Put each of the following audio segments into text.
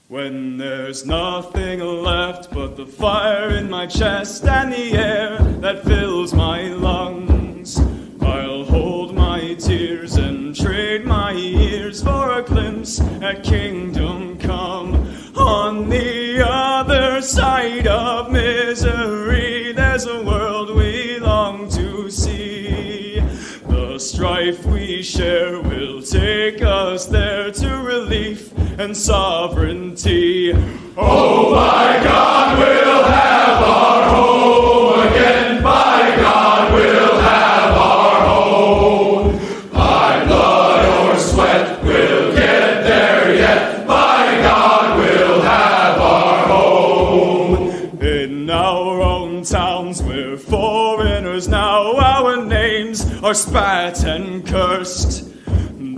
When there's nothing left but the fire in my chest and the air that fills my lungs, I'll hold my tears and trade my ears for a glimpse at kingdom come. On the other side of misery, there's a world we long to see. The strife we share will take us there to relief and sovereignty. Oh, by God, we'll have our home again. By God, we'll have our home. By blood or sweat, we'll get there yet. By God, we'll have our home. In our own towns, we're foreigners now. Our names are spat and cursed.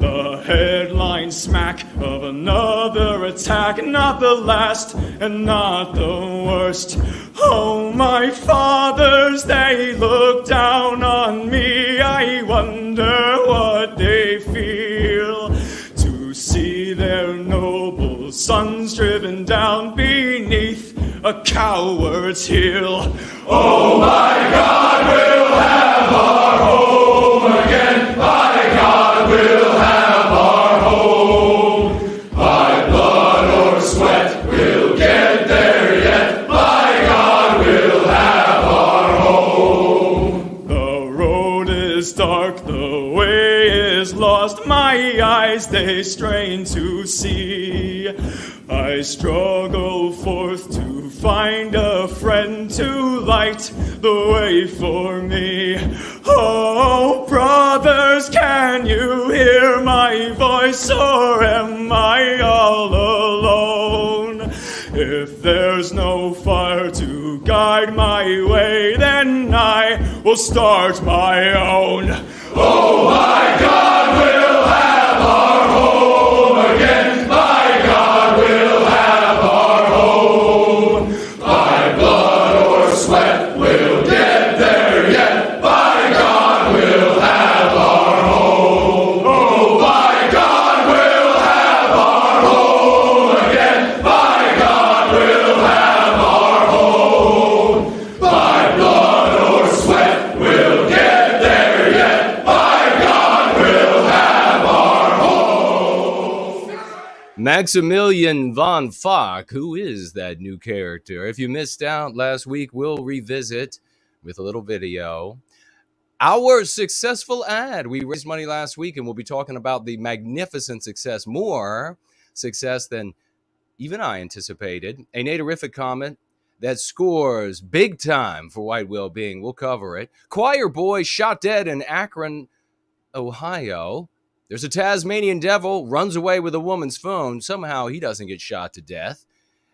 The headline smack of another attack, not the last and not the worst. Oh, my fathers, they look down on me. I wonder what they feel to see their noble sons driven down beneath a coward's heel. Oh, my God, we'll have our home again. By God, we'll have our home. By blood or sweat, we'll get there yet. By God, we'll have our home. The road is dark, the way is lost. My eyes, they strain to see. I struggle forth to find a friend to light the way for me. Oh, brothers, can you hear my voice, or am I all alone? If there's no fire to guide my way, then I will start my own. Oh, my God, we'll have our home again. By God, we'll have our home. By blood or sweat, we'll get there yet. By God, we'll have our home. Oh, by God, we'll have our home again. By God, we'll have our home. By blood or sweat, we'll get there yet. By God, we'll have our home. Maximillian von Foch, who is that new character? If you missed out last week, we'll revisit with a little video. Our successful ad. We raised money last week, and we'll be talking about the magnificent success, more success than even I anticipated. A naturific comment that scores big time for white well-being. We'll cover it. Choir boy shot dead in Akron, Ohio. There's a Tasmanian devil, runs away with a woman's phone. Somehow he doesn't get shot to death.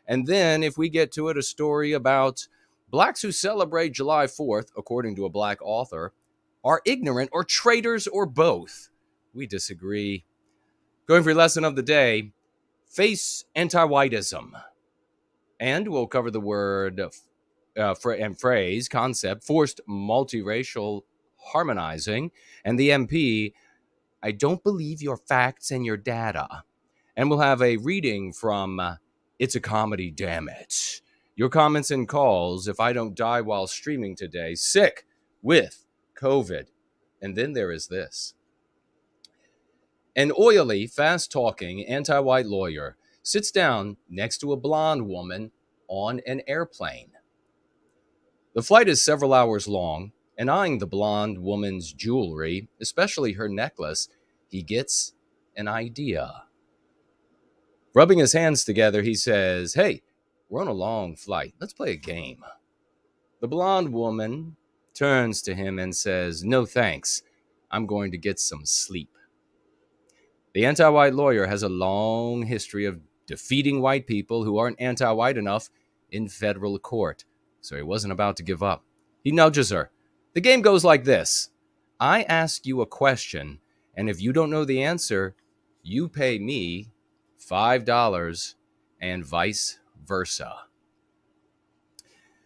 And then, if we get to it, a story about blacks who celebrate July 4th, according to a black author, are ignorant or traitors or both. We disagree. Going for your lesson of the day, face Antiwhitism. And we'll cover the word and phrase, concept, forced multiracial harmonizing, and the MP, I don't believe your facts and your data. And we'll have a reading from It's a Comedy, Dammit. Your comments and calls if I don't die while streaming today, sick with COVID. And then there is this. An oily, fast-talking, anti-white lawyer sits down next to a blonde woman on an airplane. The flight is several hours long, and eyeing the blonde woman's jewelry, especially her necklace, he gets an idea. Rubbing his hands together, he says, "Hey, we're on a long flight. Let's play a game." The blonde woman turns to him and says, "No thanks. I'm going to get some sleep." The anti-white lawyer has a long history of defeating white people who aren't anti-white enough in federal court, so he wasn't about to give up. He nudges her. The game goes like this. I ask you a question, and if you don't know the answer, you pay me $5 and vice versa.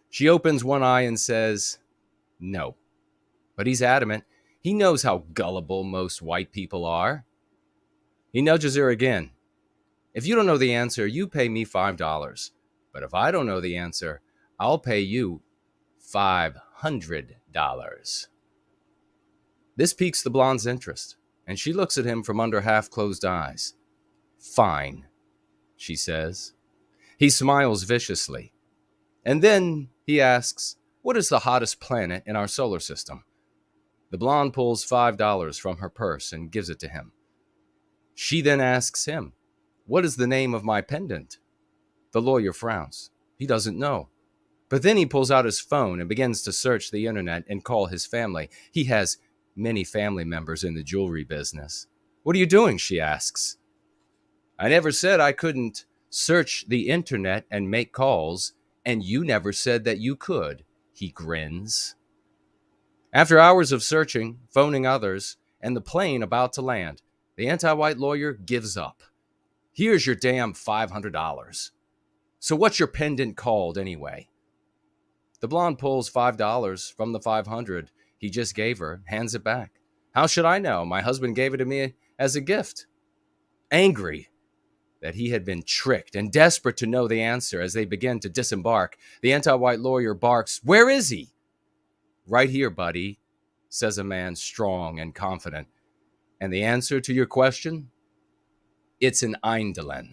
She opens one eye and says, no. But he's adamant. He knows how gullible most white people are. He nudges her again. If you don't know the answer, you pay me $5. But if I don't know the answer, I'll pay you $500. This piques the blonde's interest, and she looks at him from under half-closed eyes. Fine, she says. He smiles viciously. And then he asks, what is the hottest planet in our solar system? The blonde pulls $5 from her purse and gives it to him. She then asks him, what is the name of my pendant? The lawyer frowns. He doesn't know. But then he pulls out his phone and begins to search the internet and call his family. He has many family members in the jewelry business. What are you doing? She asks. I never said I couldn't search the internet and make calls, and you never said that you could. He grins. After hours of searching, phoning others, and the plane about to land, the anti-white lawyer gives up. Here's your damn $500. So what's your pendant called anyway? The blonde pulls $5 from the $500 he just gave her, hands it back. How should I know? My husband gave it to me as a gift. Angry that he had been tricked and desperate to know the answer as they begin to disembark, the anti-white lawyer barks, where is he? Right here, buddy, says a man strong and confident. And the answer to your question? It's an Eindelen.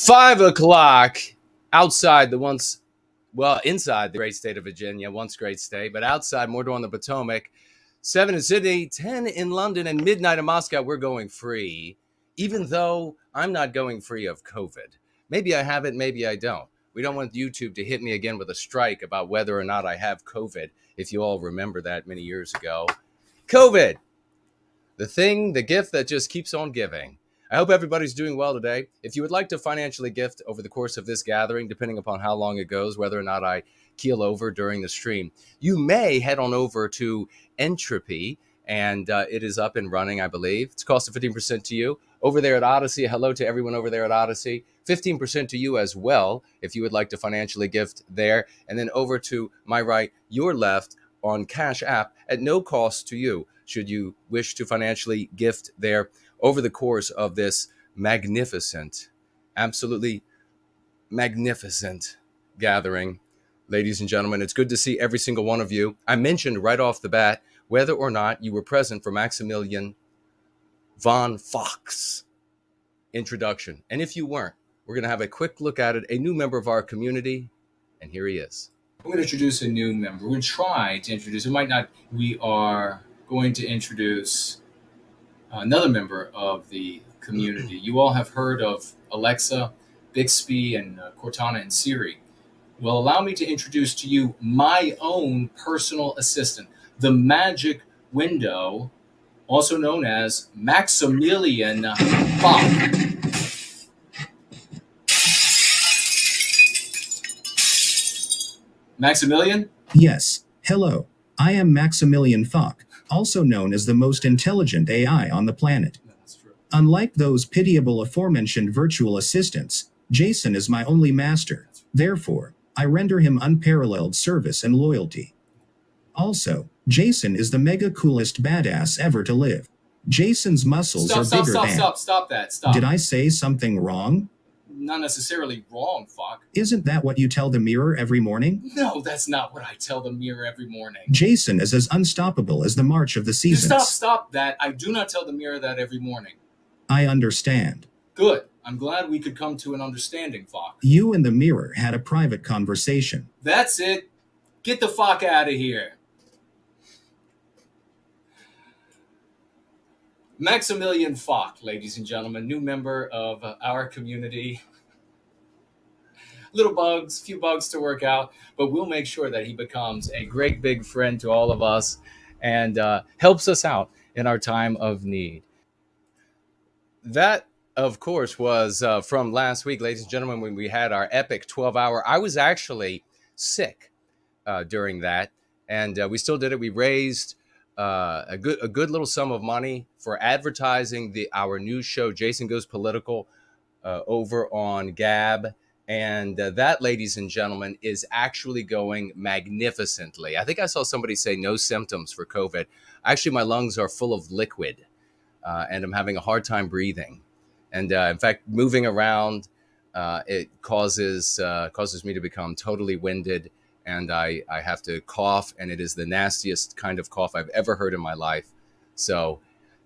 5 o'clock outside the inside the great state of Virginia, once great state, but outside Mordor on the Potomac, 7 in Sydney, 10 in London, and midnight in Moscow. We're going free, even though I'm not going free of COVID. Maybe I have it, maybe I don't. We don't want YouTube to hit me again with a strike about whether or not I have COVID, if you all remember that many years ago. COVID, the gift that just keeps on giving. I hope everybody's doing well today. If you would like to financially gift over the course of this gathering, depending upon how long it goes, whether or not I keel over during the stream, you may head on over to Entropy, and it is up and running, I believe. It's cost of 15% to you. Over there at Odyssey, hello to everyone over there at Odyssey. 15% to you as well, if you would like to financially gift there. And then over to my right, your left, on Cash App at no cost to you, should you wish to financially gift there over the course of this magnificent, absolutely magnificent gathering. Ladies and gentlemen, it's good to see every single one of you. I mentioned right off the bat whether or not you were present for Maximillian von Foch's introduction. And if you weren't, we're going to have a quick look at it. A new member of our community, and here he is. I'm going to introduce a new member. We're going to try to introduce, it might not, we are going to introduce another member of the community. You all have heard of Alexa, Bixby, and Cortana and Siri. Well, allow me to introduce to you my own personal assistant, the magic window, also known as Maximillian Foch. Maximillian? Yes, hello. I am Maximillian Foch, also known as the most intelligent AI on the planet. That's true. Unlike those pitiable aforementioned virtual assistants, Jason is my only master. Therefore, I render him unparalleled service and loyalty. Also, Jason is the mega coolest badass ever to live. Jason's muscles are bigger than... Stop that. Did I say something wrong? Not necessarily wrong, Foch. Isn't that what you tell the mirror every morning? No, that's not what I tell the mirror every morning. Jason is as unstoppable as the march of the seasons. Stop that. I do not tell the mirror that every morning. I understand. Good. I'm glad we could come to an understanding, Foch. You and the mirror had a private conversation. That's it. Get the fuck out of here. Maximillian Foch, ladies and gentlemen, new member of our community. Few bugs to work out, but we'll make sure that he becomes a great big friend to all of us and helps us out in our time of need. That, of course, was from last week, ladies and gentlemen, when we had our epic 12-hour. I was actually sick during that, and we still did it. We raised a good little sum of money for advertising our new show, Jason Goes Political, over on Gab. And that, ladies and gentlemen, is actually going magnificently. I think I saw somebody say no symptoms for COVID. Actually, my lungs are full of liquid, and I'm having a hard time breathing. And in fact, moving around, it causes me to become totally winded, and I have to cough, and it is the nastiest kind of cough I've ever heard in my life. So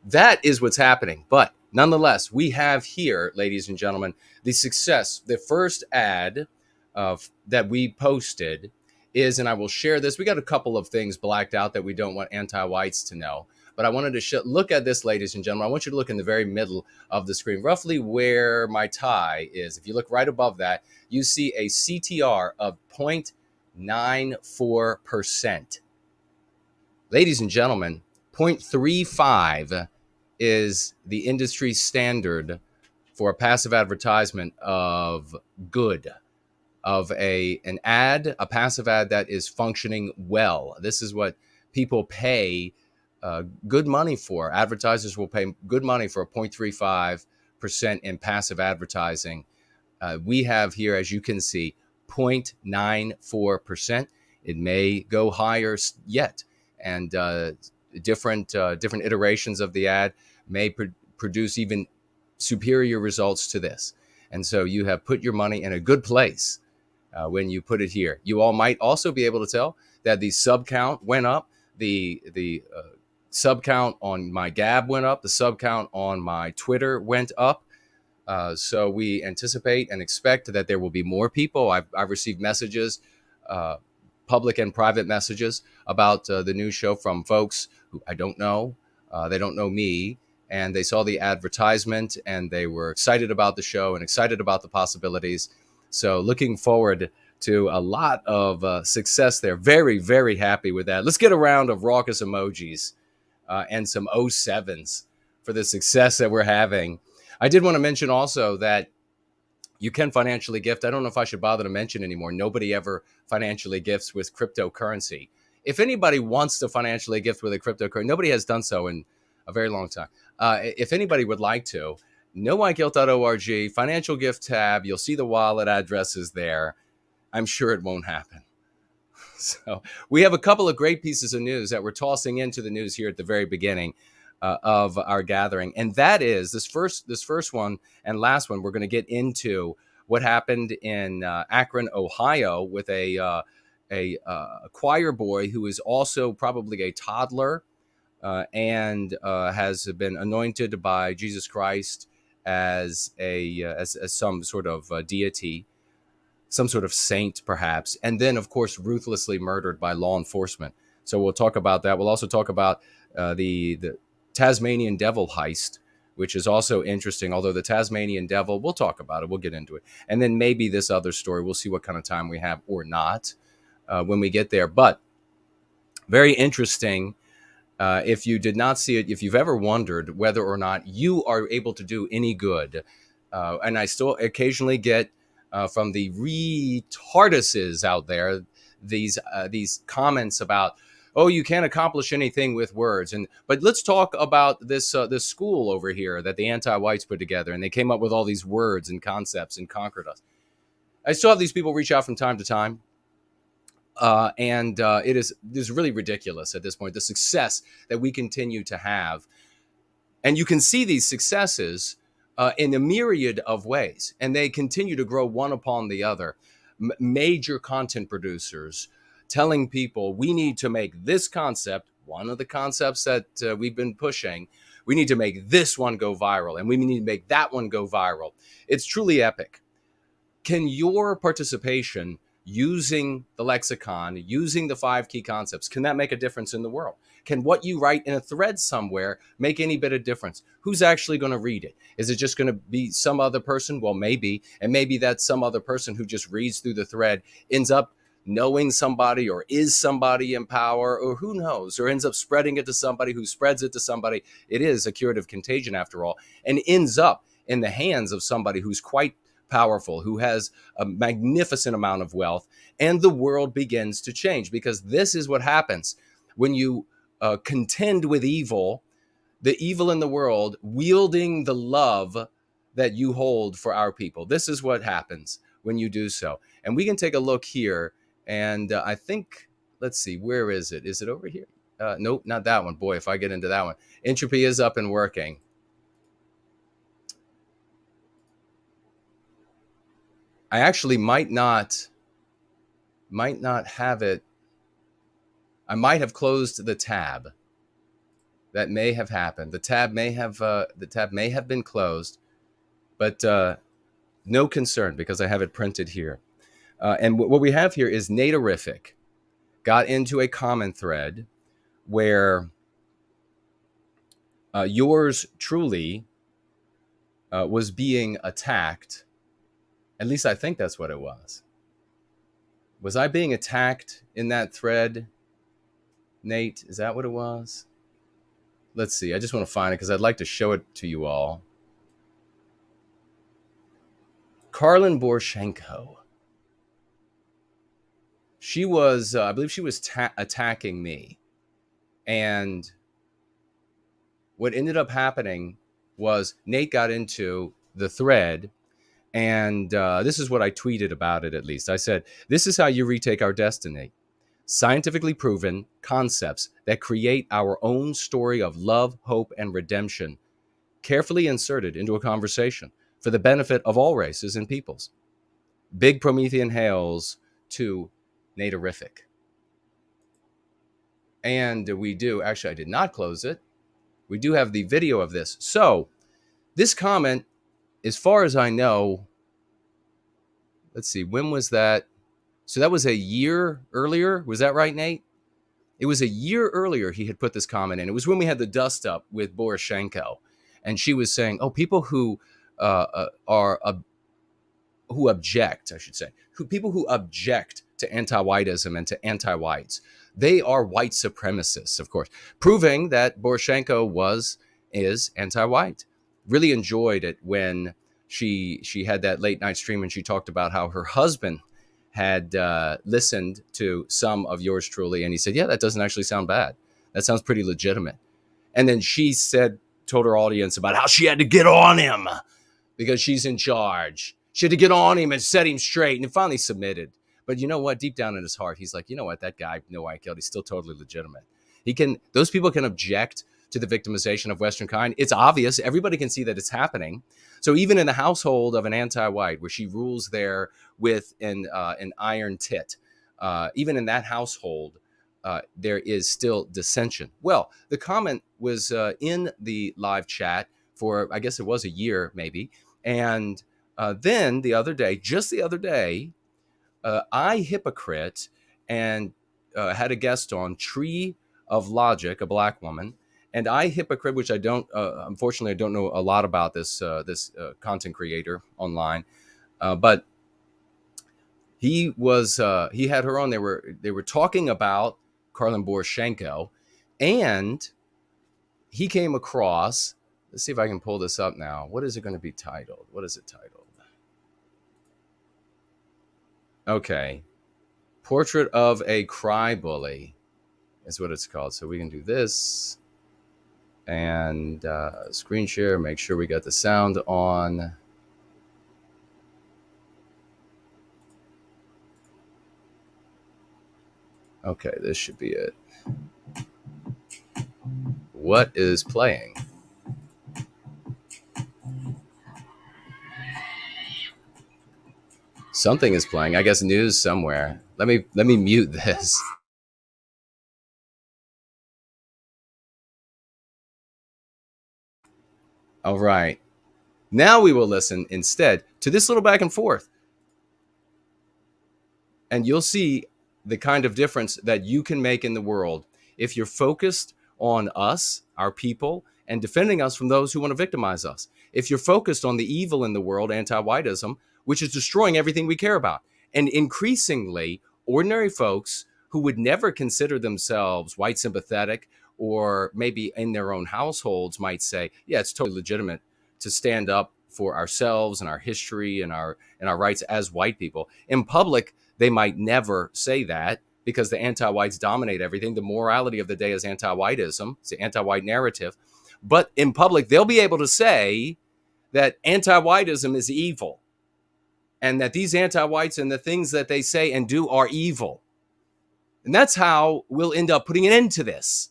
that is what's happening. But nonetheless, we have here, ladies and gentlemen, the success. The first ad that we posted is, and I will share this. We got a couple of things blacked out that we don't want anti-whites to know. But I wanted to look at this, ladies and gentlemen. I want you to look in the very middle of the screen, roughly where my tie is. If you look right above that, you see a CTR of 0.94%. Ladies and gentlemen, 0.35 is the industry standard for a passive advertisement of good, of an ad, a passive ad that is functioning well. This is what people pay good money for. Advertisers will pay good money for a 0.35% in passive advertising. We have here, as you can see, 0.94%. It may go higher yet, and different iterations of the ad may produce even superior results to this. And so you have put your money in a good place when you put it here. You all might also be able to tell that the sub count went up. The sub count on my Gab went up. The sub count on my Twitter went up. So we anticipate and expect that there will be more people. I've received messages, public and private messages about the new show from folks who I don't know. They don't know me, and they saw the advertisement and they were excited about the show and excited about the possibilities. So looking forward to a lot of success there. Very, very happy with that. Let's get a round of raucous emojis and some 07s for the success that we're having. I did want to mention also that you can financially gift. I don't know if I should bother to mention anymore. Nobody ever financially gifts with cryptocurrency. If anybody wants to financially gift with a cryptocurrency, nobody has done so in a very long time. If anybody would like to, nowhiteguilt.org, financial gift tab, you'll see the wallet addresses there. I'm sure it won't happen. So we have a couple of great pieces of news that we're tossing into the news here at the very beginning of our gathering. And that is this first one and last one. We're going to get into what happened in Akron, Ohio, with a choir boy who is also probably a toddler and has been anointed by Jesus Christ as some sort of deity, some sort of saint, perhaps, and then, of course, ruthlessly murdered by law enforcement. So we'll talk about that. We'll also talk about the Tasmanian devil heist, which is also interesting, although the Tasmanian devil, we'll talk about it. We'll get into it. And then maybe this other story. We'll see what kind of time we have or not when we get there. But very interesting. If you did not see it, if you've ever wondered whether or not you are able to do any good, and I still occasionally get from the retarduses out there these comments about, oh, you can't accomplish anything with words. But let's talk about this school over here that the anti-whites put together, and they came up with all these words and concepts and conquered us. I still have these people reach out from time to time. And it is really ridiculous at this point, the success that we continue to have. And you can see these successes in a myriad of ways, and they continue to grow one upon the other. Major content producers telling people, we need to make this concept, one of the concepts that we've been pushing, we need to make this one go viral, and we need to make that one go viral. It's truly epic. Can your participation using the lexicon, using the 5 key concepts, can that make a difference in the world? Can what you write in a thread somewhere make any bit of difference? Who's actually going to read it? Is it just going to be some other person? Well, maybe. And maybe that some other person who just reads through the thread ends up knowing somebody or is somebody in power, or who knows, or ends up spreading it to somebody who spreads it to somebody. It is a curative contagion after all, and ends up in the hands of somebody who's quite powerful, who has a magnificent amount of wealth, and the world begins to change. Because this is what happens when you contend with evil, the evil in the world, wielding the love that you hold for our people. This is what happens when you do so. And we can take a look here. And I think, let's see, where is it? Is it over here? Nope, not that one. Boy, if I get into that one. Entropy is up and working. I actually might not have it. I might have closed the tab. That may have happened. The tab may have been closed, but no concern because I have it printed here. And what we have here is Natarific got into a comment thread where yours truly was being attacked. At least I think that's what it was. Was I being attacked in that thread, Nate? Is that what it was? Let's see. I just want to find it because I'd like to show it to you all. Karlin Borchenko. She was, I believe she was attacking me. And what ended up happening was Nate got into the thread. And this is what I tweeted about it, at least. I said, this is how you retake our destiny. Scientifically proven concepts that create our own story of love, hope, and redemption, carefully inserted into a conversation for the benefit of all races and peoples. Big Promethean hails to Natarific. And we do, actually, I did not close it. We do have the video of this. So this comment, as far as I know, let's see, when was that? So that was a year earlier. Was that right, Nate? It was a year earlier he had put this comment in. It was when we had the dust up with Borchenko. And she was saying, oh, people who who object, I should say, people who object to anti-whiteism and to anti-whites, they are white supremacists, of course, proving that Borchenko is anti-white. Really enjoyed it when she had that late night stream and she talked about how her husband had listened to some of yours truly. And he said, yeah, that doesn't actually sound bad. That sounds pretty legitimate. And then she told her audience about how she had to get on him because she's in charge. She had to get on him and set him straight, and finally submitted. But you know what? Deep down in his heart, he's like, you know what? That guy, no, I killed. He's still totally legitimate. Those people can object to the victimization of Western kind. It's obvious. Everybody can see that it's happening. So even in the household of an anti-white, where she rules there with an iron tit, even in that household, there is still dissension. Well, the comment was in the live chat for, I guess it was a year maybe. And then just the other day, I, Hypocrite, and had a guest on, Tree of Logic, a black woman, and I, Hypocrite, which I don't, unfortunately, I don't know a lot about this content creator online, but he had her on. They were talking about Karlin Borchenko, and he came across. Let's see if I can pull this up now. What is it going to be titled? What is it titled? Okay. Portrait of a Cry Bully is what it's called. So we can do this and screen share, make sure we got the sound on. Okay, this should be it. What is playing? Something is playing. I guess news somewhere. Let me mute this. All right. Now we will listen instead to this little back and forth. And you'll see the kind of difference that you can make in the world if you're focused on us, our people, and defending us from those who want to victimize us. If you're focused on the evil in the world, anti-whiteism, which is destroying everything we care about. And increasingly, ordinary folks who would never consider themselves white sympathetic, or maybe in their own households might say, yeah, it's totally legitimate to stand up for ourselves and our history and our rights as white people. In public, they might never say that because the anti-whites dominate everything. The morality of the day is anti-whiteism. It's the anti-white narrative. But in public, they'll be able to say that anti-whiteism is evil and that these anti-whites and the things that they say and do are evil. And that's how we'll end up putting an end to this.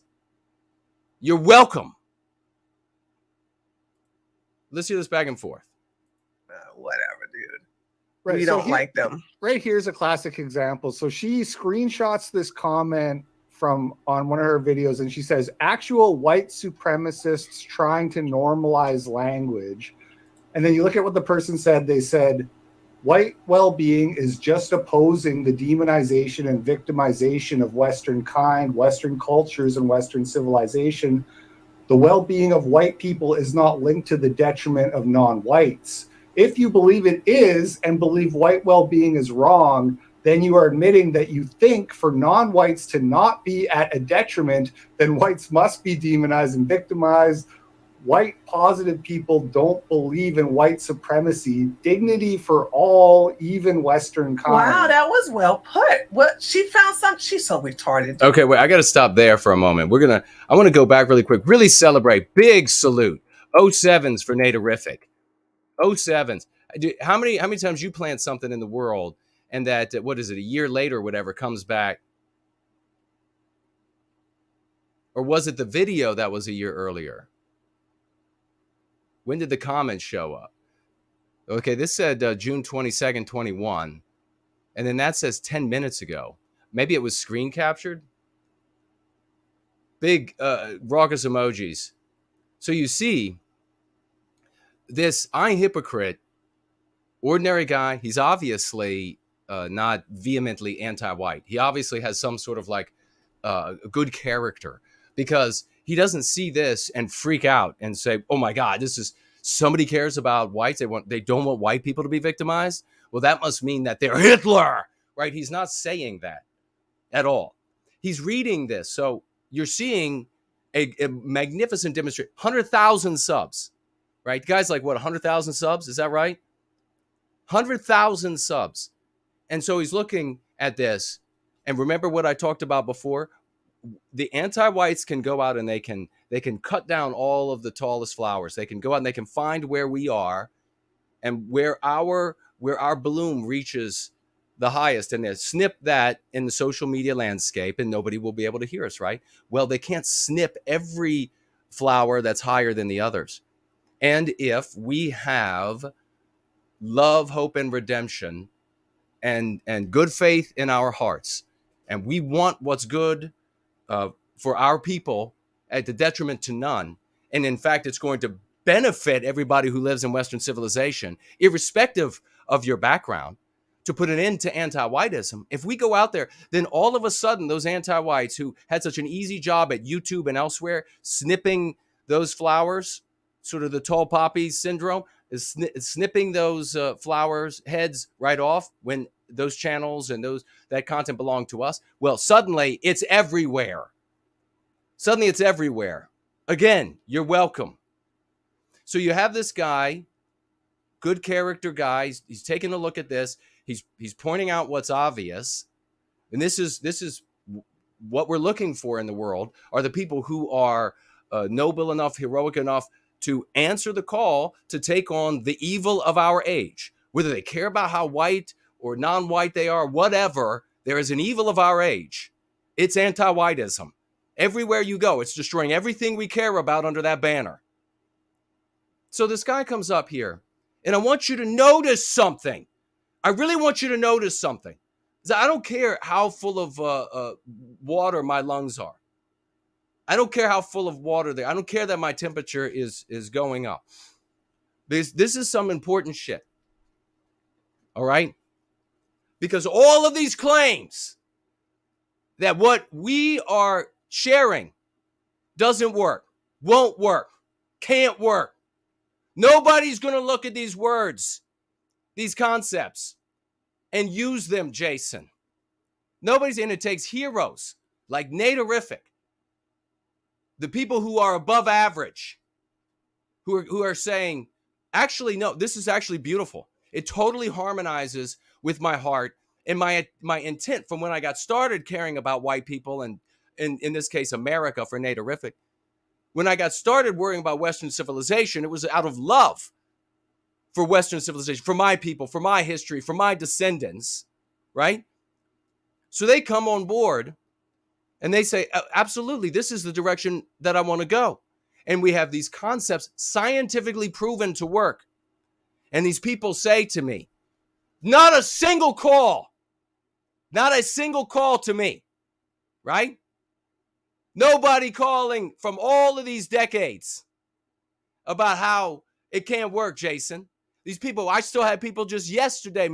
You're welcome. Let's hear this back and forth. Whatever, dude. Right, We so don't like them. Right here's a classic example. So she screenshots this comment from on one of her videos, and she says, actual white supremacists trying to normalize language. And then you look at what the person said. They said, white well-being is just opposing the demonization and victimization of Western kind, Western cultures, and Western civilization. The well-being of white people is not linked to the detriment of non-whites. If you believe it is and believe white well-being is wrong, then you are admitting that you think for non-whites to not be at a detriment, then whites must be demonized and victimized. White positive people don't believe in white supremacy, dignity for all, even Western kind. Wow, that was well put. What she found something. She's so retarded. Okay, wait, I got to stop there for a moment. I want to go back really quick, really celebrate, big salute. 07s for Naturific. 07s. How many times you plant something in the world and that, what is it, a year later or whatever, comes back? Or was it the video that was a year earlier? When did the comments show up? Okay, this said June 22nd, 21. And then that says 10 minutes ago. Maybe it was screen captured. Big raucous emojis. So you see, this Hypocrite, ordinary guy, he's obviously not vehemently anti-white. He obviously has some sort of like good character, because he doesn't see this and freak out and say, oh my God, this is, somebody cares about whites. They don't want white people to be victimized. Well, that must mean that they're Hitler, right? He's not saying that at all. He's reading this. So you're seeing a magnificent demonstration, 100,000 subs, right? Guys, like what, 100,000 subs? Is that right? 100,000 subs. And so he's looking at this. And remember what I talked about before? The anti-whites can go out and they can cut down all of the tallest flowers. They can go out and they can find where we are and where our bloom reaches the highest, and they snip that in the social media landscape, and nobody will be able to hear us, right? Well, they can't snip every flower that's higher than the others. And if we have love, hope, and redemption and good faith in our hearts, and we want what's good for our people at the detriment to none, and in fact, it's going to benefit everybody who lives in Western civilization, irrespective of your background, to put an end to anti-whiteism. If we go out there, then all of a sudden, those anti-whites who had such an easy job at YouTube and elsewhere, snipping those flowers, sort of the tall poppy syndrome, is snipping those flowers' heads right off when those channels and that content belong to us. Well, suddenly it's everywhere. Suddenly it's everywhere. Again, you're welcome. So you have this guy, good character guy. He's taking a look at this. He's pointing out what's obvious. And this is what we're looking for in the world, are the people who are noble enough, heroic enough to answer the call to take on the evil of our age. Whether they care about how white or non-white they are, whatever, there is an evil of our age. It's anti-whiteism. Everywhere you go, it's destroying everything we care about under that banner. So this guy comes up here, and I want you to notice something. I really want you to notice something. I don't care how full of water my lungs are. I don't care how full of water they are. I don't care that my temperature is going up. This is some important shit. All right? Because all of these claims that what we are sharing doesn't work, won't work, can't work. Nobody's going to look at these words, these concepts, and use them, Jason. Nobody's, and it takes heroes like Naturific, the people who are above average, who are saying, actually, no, this is actually beautiful. It totally harmonizes with my heart and my intent from when I got started caring about white people, and in this case, America for Naturific. When I got started worrying about Western civilization, it was out of love for Western civilization, for my people, for my history, for my descendants, right? So they come on board and they say, absolutely, this is the direction that I want to go. And we have these concepts scientifically proven to work. And these people say to me, not a single call to me, right? Nobody calling from all of these decades about how it can't work, Jason. These people, I still had people just yesterday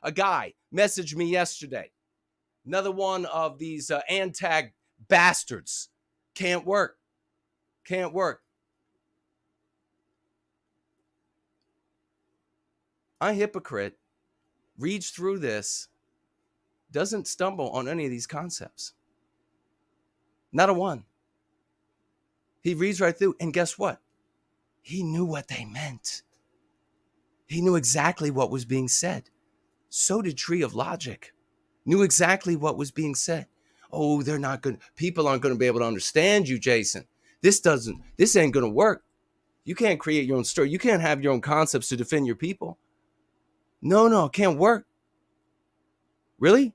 a guy messaged me yesterday. Another one of these antag bastards. Can't work. I, Hypocrite, reads through this, doesn't stumble on any of these concepts. Not a one. He reads right through, and guess what? He knew what they meant. He knew exactly what was being said. So did Tree of Logic. Knew exactly what was being said. Oh, they're not good. People aren't going to be able to understand you, Jason. This ain't going to work. You can't create your own story. You can't have your own concepts to defend your people. No, it can't work. Really?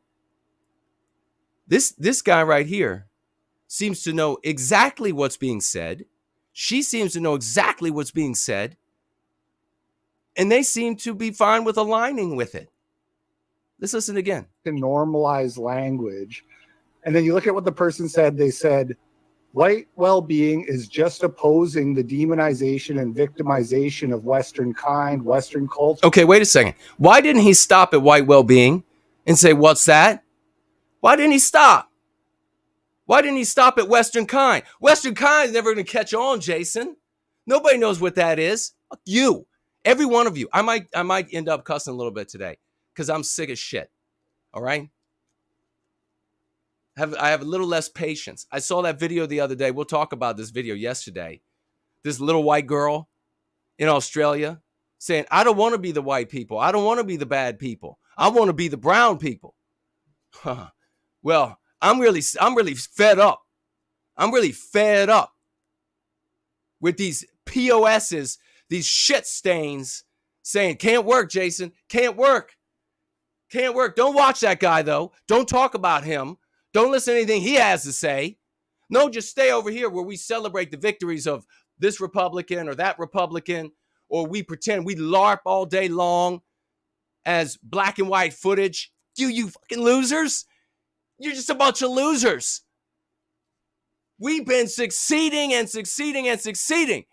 This guy right here seems to know exactly what's being said. She seems to know exactly what's being said. And they seem to be fine with aligning with it. Let's listen again. To normalize language. And then you look at what the person said. They said, white well-being is just opposing the demonization and victimization of Western kind, Western culture. Okay, wait a second. Why didn't he stop at white well-being and say, what's that? Why didn't he stop? Why didn't he stop at Western kind? Western kind is never going to catch on, Jason. Nobody knows what that is. Fuck you. Every one of you. I might end up cussing a little bit today because I'm sick as shit. All right? I have a little less patience. I saw that video the other day. We'll talk about this video yesterday. This little white girl in Australia saying, I don't want to be the white people. I don't want to be the bad people. I want to be the brown people. Well, I'm really fed up. I'm really fed up with these POSs, these shit stains saying, can't work, Jason. Can't work. Can't work. Don't watch that guy, though. Don't talk about him. Don't listen to anything he has to say. No, just stay over here where we celebrate the victories of this Republican or that Republican, or we pretend we LARP all day long as black and white footage. You fucking losers. You're just a bunch of losers. We've been succeeding and succeeding and succeeding.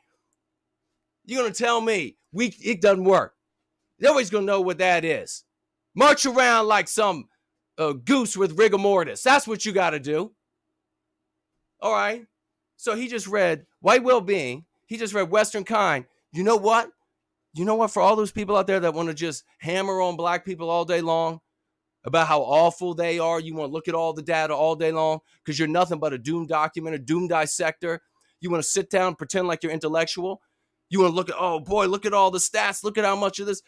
You're going to tell me it doesn't work. Nobody's going to know what that is. March around like some goose with rigor mortis. That's what you got to do. All right. So he just read white well-being. He just read Western kind. You know what? For all those people out there that want to just hammer on black people all day long about how awful they are, you want to look at all the data all day long because you're nothing but a doom documenter, a doom dissector. You want to sit down and pretend like you're intellectual. You want to look at, oh boy, look at all the stats. Look at how much of this.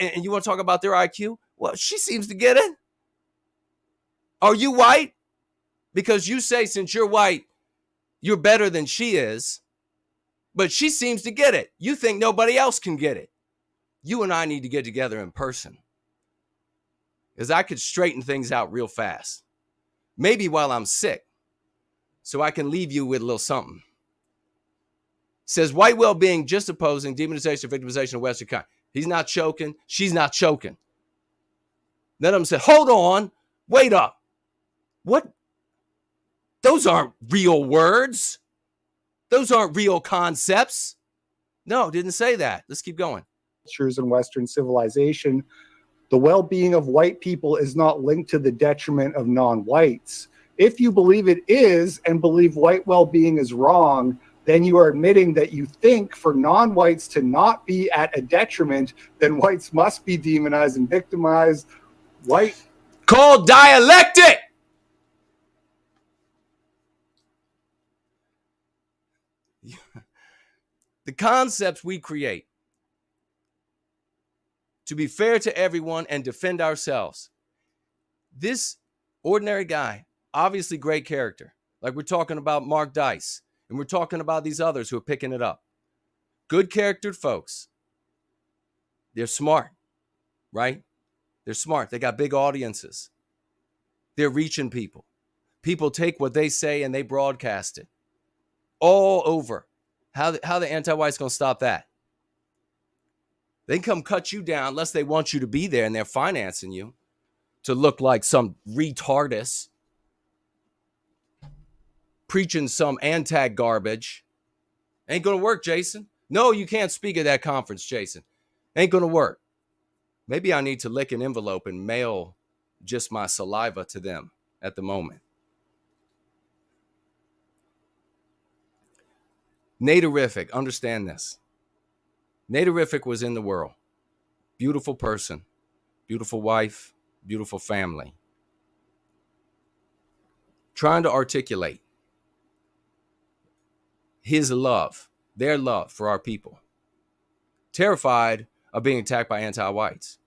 And you want to talk about their IQ? Well, she seems to get it. Are you white? Because you say since you're white, you're better than she is. But she seems to get it. You think nobody else can get it. You and I need to get together in person. Because I could straighten things out real fast. Maybe while I'm sick. So I can leave you with a little something. It says white well-being just opposing demonization, victimization of Western kind. He's not choking. She's not choking. None of them said, hold on. Wait up. What? Those aren't real words. Those aren't real concepts. No, didn't say that. Let's keep going. Cultures in Western civilization, the well-being of white people is not linked to the detriment of non-whites. If you believe it is and believe white well-being is wrong, then you are admitting that you think for non-whites to not be at a detriment, then whites must be demonized and victimized. White called dialectic. The concepts we create to be fair to everyone and defend ourselves. This ordinary guy, obviously great character. Like we're talking about Mark Dice, and we're talking about these others who are picking it up. Good charactered folks. They're smart, right? They're smart. They got big audiences. They're reaching people. People take what they say and they broadcast it all over. How the anti-whites going to stop that? They come cut you down unless they want you to be there and they're financing you to look like some retardus preaching some anti garbage. Ain't going to work, Jason. No, you can't speak at that conference, Jason. Ain't going to work. Maybe I need to lick an envelope and mail just my saliva to them at the moment. Naturific, understand this. Naturific was in the world. Beautiful person, beautiful wife, beautiful family. Trying to articulate his love, their love for our people. Terrified of being attacked by anti-whites.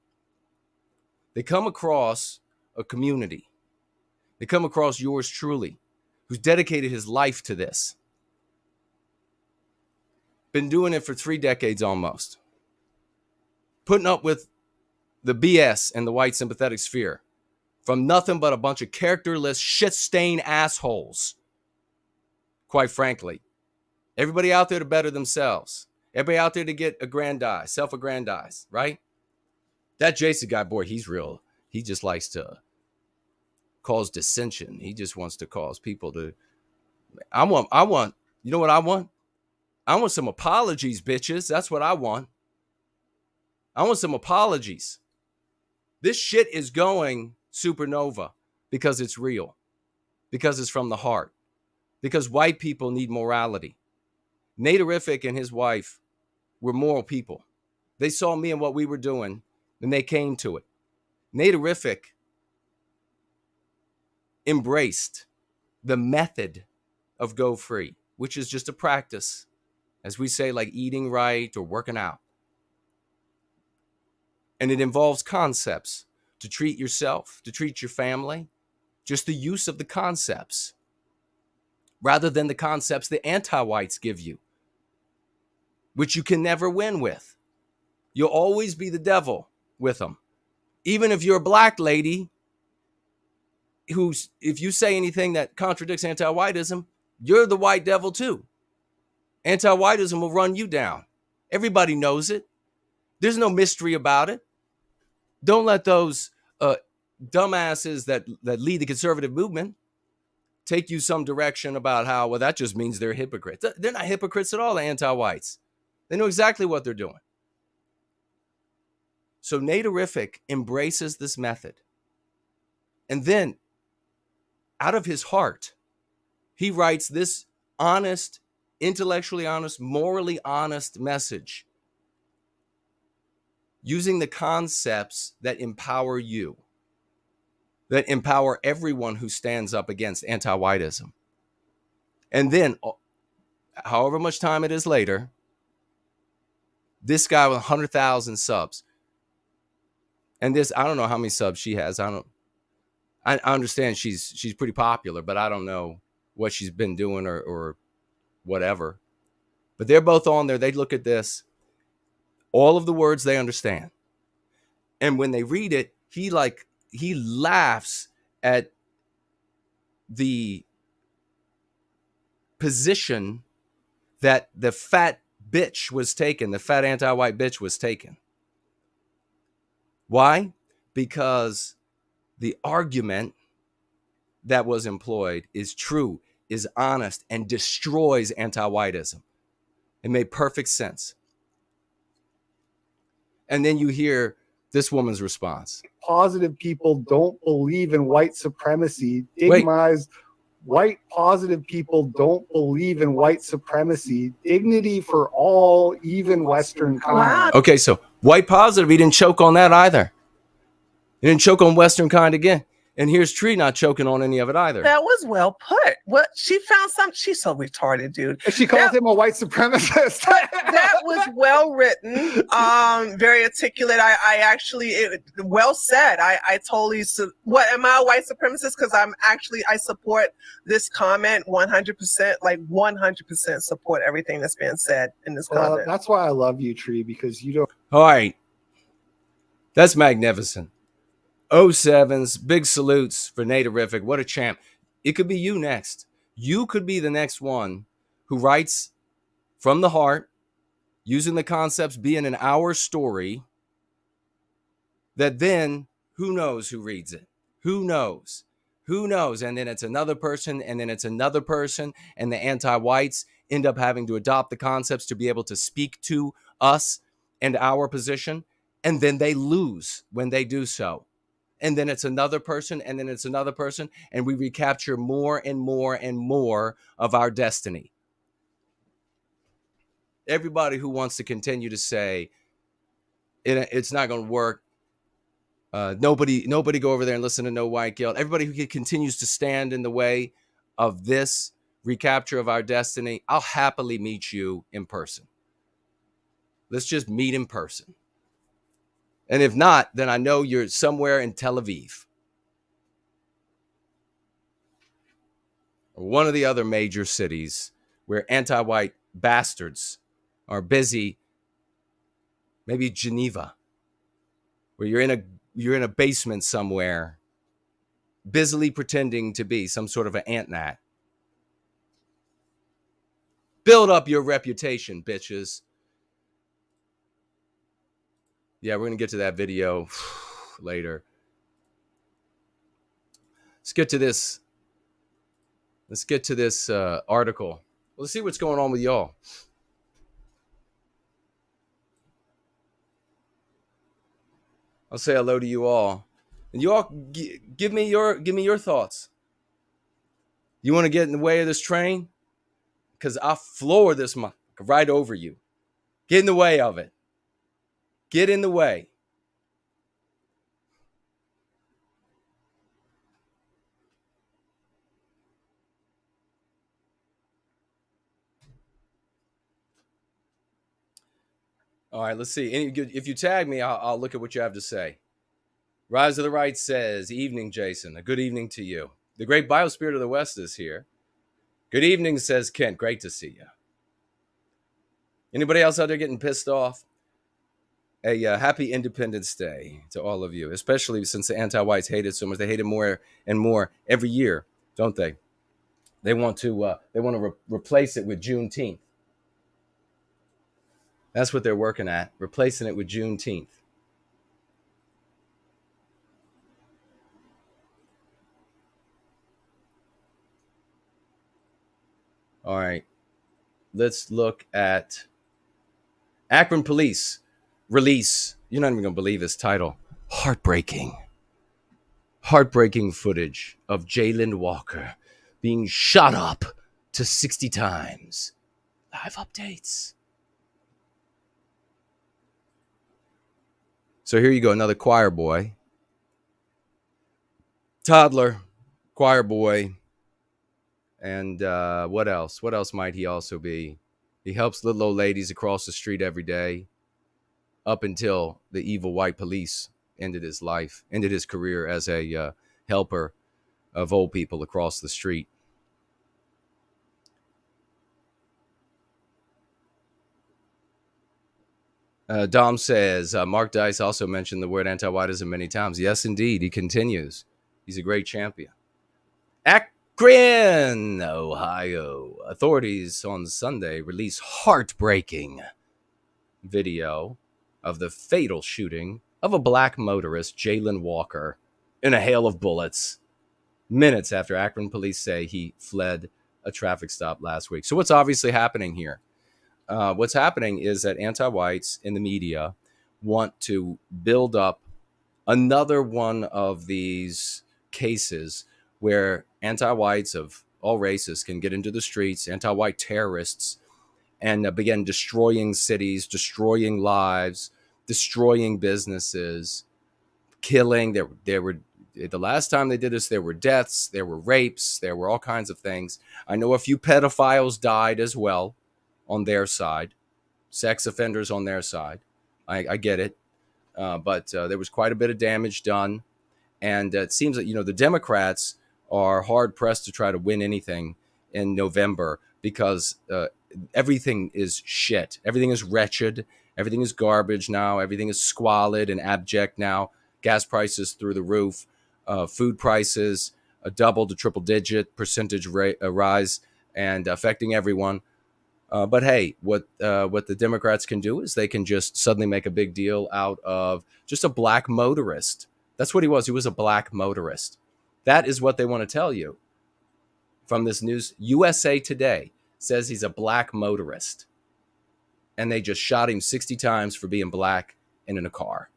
They come across a community. They come across yours truly, who's dedicated his life to this. Been doing it for 3 decades almost. Putting up with the BS in the white sympathetic sphere from nothing but a bunch of characterless, shit-stained assholes. Quite frankly. Everybody out there to better themselves. Everybody out there to get aggrandize, self-aggrandize, right? That Jason guy, boy, he's real. He just likes to cause dissension. He just wants to cause people to... I want, you know what I want? I want some apologies, bitches. That's what I want. I want some apologies. This shit is going supernova because it's real. Because it's from the heart. Because white people need morality. Naturific and his wife were moral people. They saw me and what we were doing, and they came to it. Naturific embraced the method of Go Free, which is just a practice. As we say, like eating right or working out. And it involves concepts to treat yourself, to treat your family, just the use of the concepts, rather than the concepts the anti-whites give you, which you can never win with. You'll always be the devil with them. Even if you're a black lady, if you say anything that contradicts anti-whiteism, you're the white devil too. Anti-whiteism will run you down. Everybody knows it. There's no mystery about it. Don't let those dumbasses that lead the conservative movement take you some direction about how, well, that just means they're hypocrites. They're not hypocrites at all, the anti-whites. They know exactly what they're doing. So Naturific embraces this method. And then, out of his heart, he writes this honest, intellectually honest, morally honest message using the concepts that empower you, that empower everyone who stands up against anti-whiteism. And then, however much time it is later, this guy with 100,000 subs, and this, I don't know how many subs she has. I understand she's pretty popular, but I don't know what she's been doing or whatever. But they're both on there. They look at this, all of the words they understand. And when they read it, he laughs at the position that the fat bitch was taken, the fat anti-white bitch was taken. Why? Because the argument that was employed is true, is honest, and destroys anti-whiteism. It made perfect sense. And then you hear this woman's response. Positive people don't believe in white supremacy. Dignize white positive people don't believe in white supremacy. Dignity for all, even Western kind. Wow. Okay, so white positive, he didn't choke on that either. He didn't choke on Western kind again. And here's Tree not choking on any of it either. That was well put. What she found some. She's so retarded, dude. She called him a white supremacist. That was well written, very articulate. I actually, well said. I totally. What am I a white supremacist? Because I support this comment 100%. Like 100% support everything that's being said in this comment. That's why I love you, Tree, because you don't. All right, that's magnificent. 07s, big salutes for Natarific. What a champ. It could be you next. You could be the next one who writes from the heart, using the concepts being an hour story, that then who knows who reads it? Who knows? Who knows? And then it's another person, and then it's another person, and the anti-whites end up having to adopt the concepts to be able to speak to us and our position, and then they lose when they do so. And then it's another person, and then it's another person, and we recapture more and more and more of our destiny. Everybody who wants to continue to say it's not going to work, nobody go over there and listen to No White Guilt. Everybody who continues to stand in the way of this recapture of our destiny, I'll happily meet you in person. Let's just meet in person. And if not, then I know you're somewhere in Tel Aviv or one of the other major cities where anti-white bastards are busy. Maybe Geneva, where you're in a basement somewhere, busily pretending to be some sort of an ant-gnat. Build up your reputation, bitches. Yeah, we're going to get to that video later. Let's get to this. Let's get to this article. Let's see what's going on with y'all. I'll say hello to you all. And you all give me your thoughts. You want to get in the way of this train? Because I'll floor this right over you. Get in the way of it. Get in the way. All right, let's see. If you tag me, I'll look at what you have to say. Rise of the Right says, evening, Jason. A good evening to you. The great biospirit of the West is here. Good evening, says Kent. Great to see you. Anybody else out there getting pissed off? A happy Independence Day to all of you, especially since the anti-whites hate it so much. They hate it more and more every year, don't they? They want to replace it with Juneteenth. That's what they're working at, replacing it with Juneteenth. All right, let's look at Akron police release. You're not even going to believe this title. Heartbreaking footage of Jayland Walker being shot up to 60 times. Live updates. So here you go, another choir boy. Toddler, choir boy. And what else? What else might he also be? He helps little old ladies across the street every day up until the evil white police ended his life, ended his career as a helper of old people across the street. Dom says, Mark Dice also mentioned the word anti-whitism many times. Yes, indeed. He continues. He's a great champion. Akron, Ohio. Authorities on Sunday released heartbreaking video of the fatal shooting of a black motorist, Jayland Walker, in a hail of bullets, minutes after Akron police say he fled a traffic stop last week. So what's obviously happening here? What's happening is that anti-whites in the media want to build up another one of these cases where anti-whites of all races can get into the streets, anti-white terrorists, and begin destroying cities, destroying lives, destroying businesses, killing. There were The last time they did this, there were deaths, there were rapes, there were all kinds of things. I know a few pedophiles died as well on their side, sex offenders on their side. I get it. But there was quite a bit of damage done. And it seems that, the Democrats are hard pressed to try to win anything in November because everything is shit. Everything is wretched. Everything is garbage now. Everything is squalid and abject now. Gas prices through the roof. Food prices a double to triple digit percentage rise and affecting everyone. But hey, what the Democrats can do is they can just suddenly make a big deal out of just a black motorist. That's what he was. He was a black motorist. That is what they want to tell you. From this news, USA Today says he's a black motorist. And they just shot him 60 times for being black and in a car.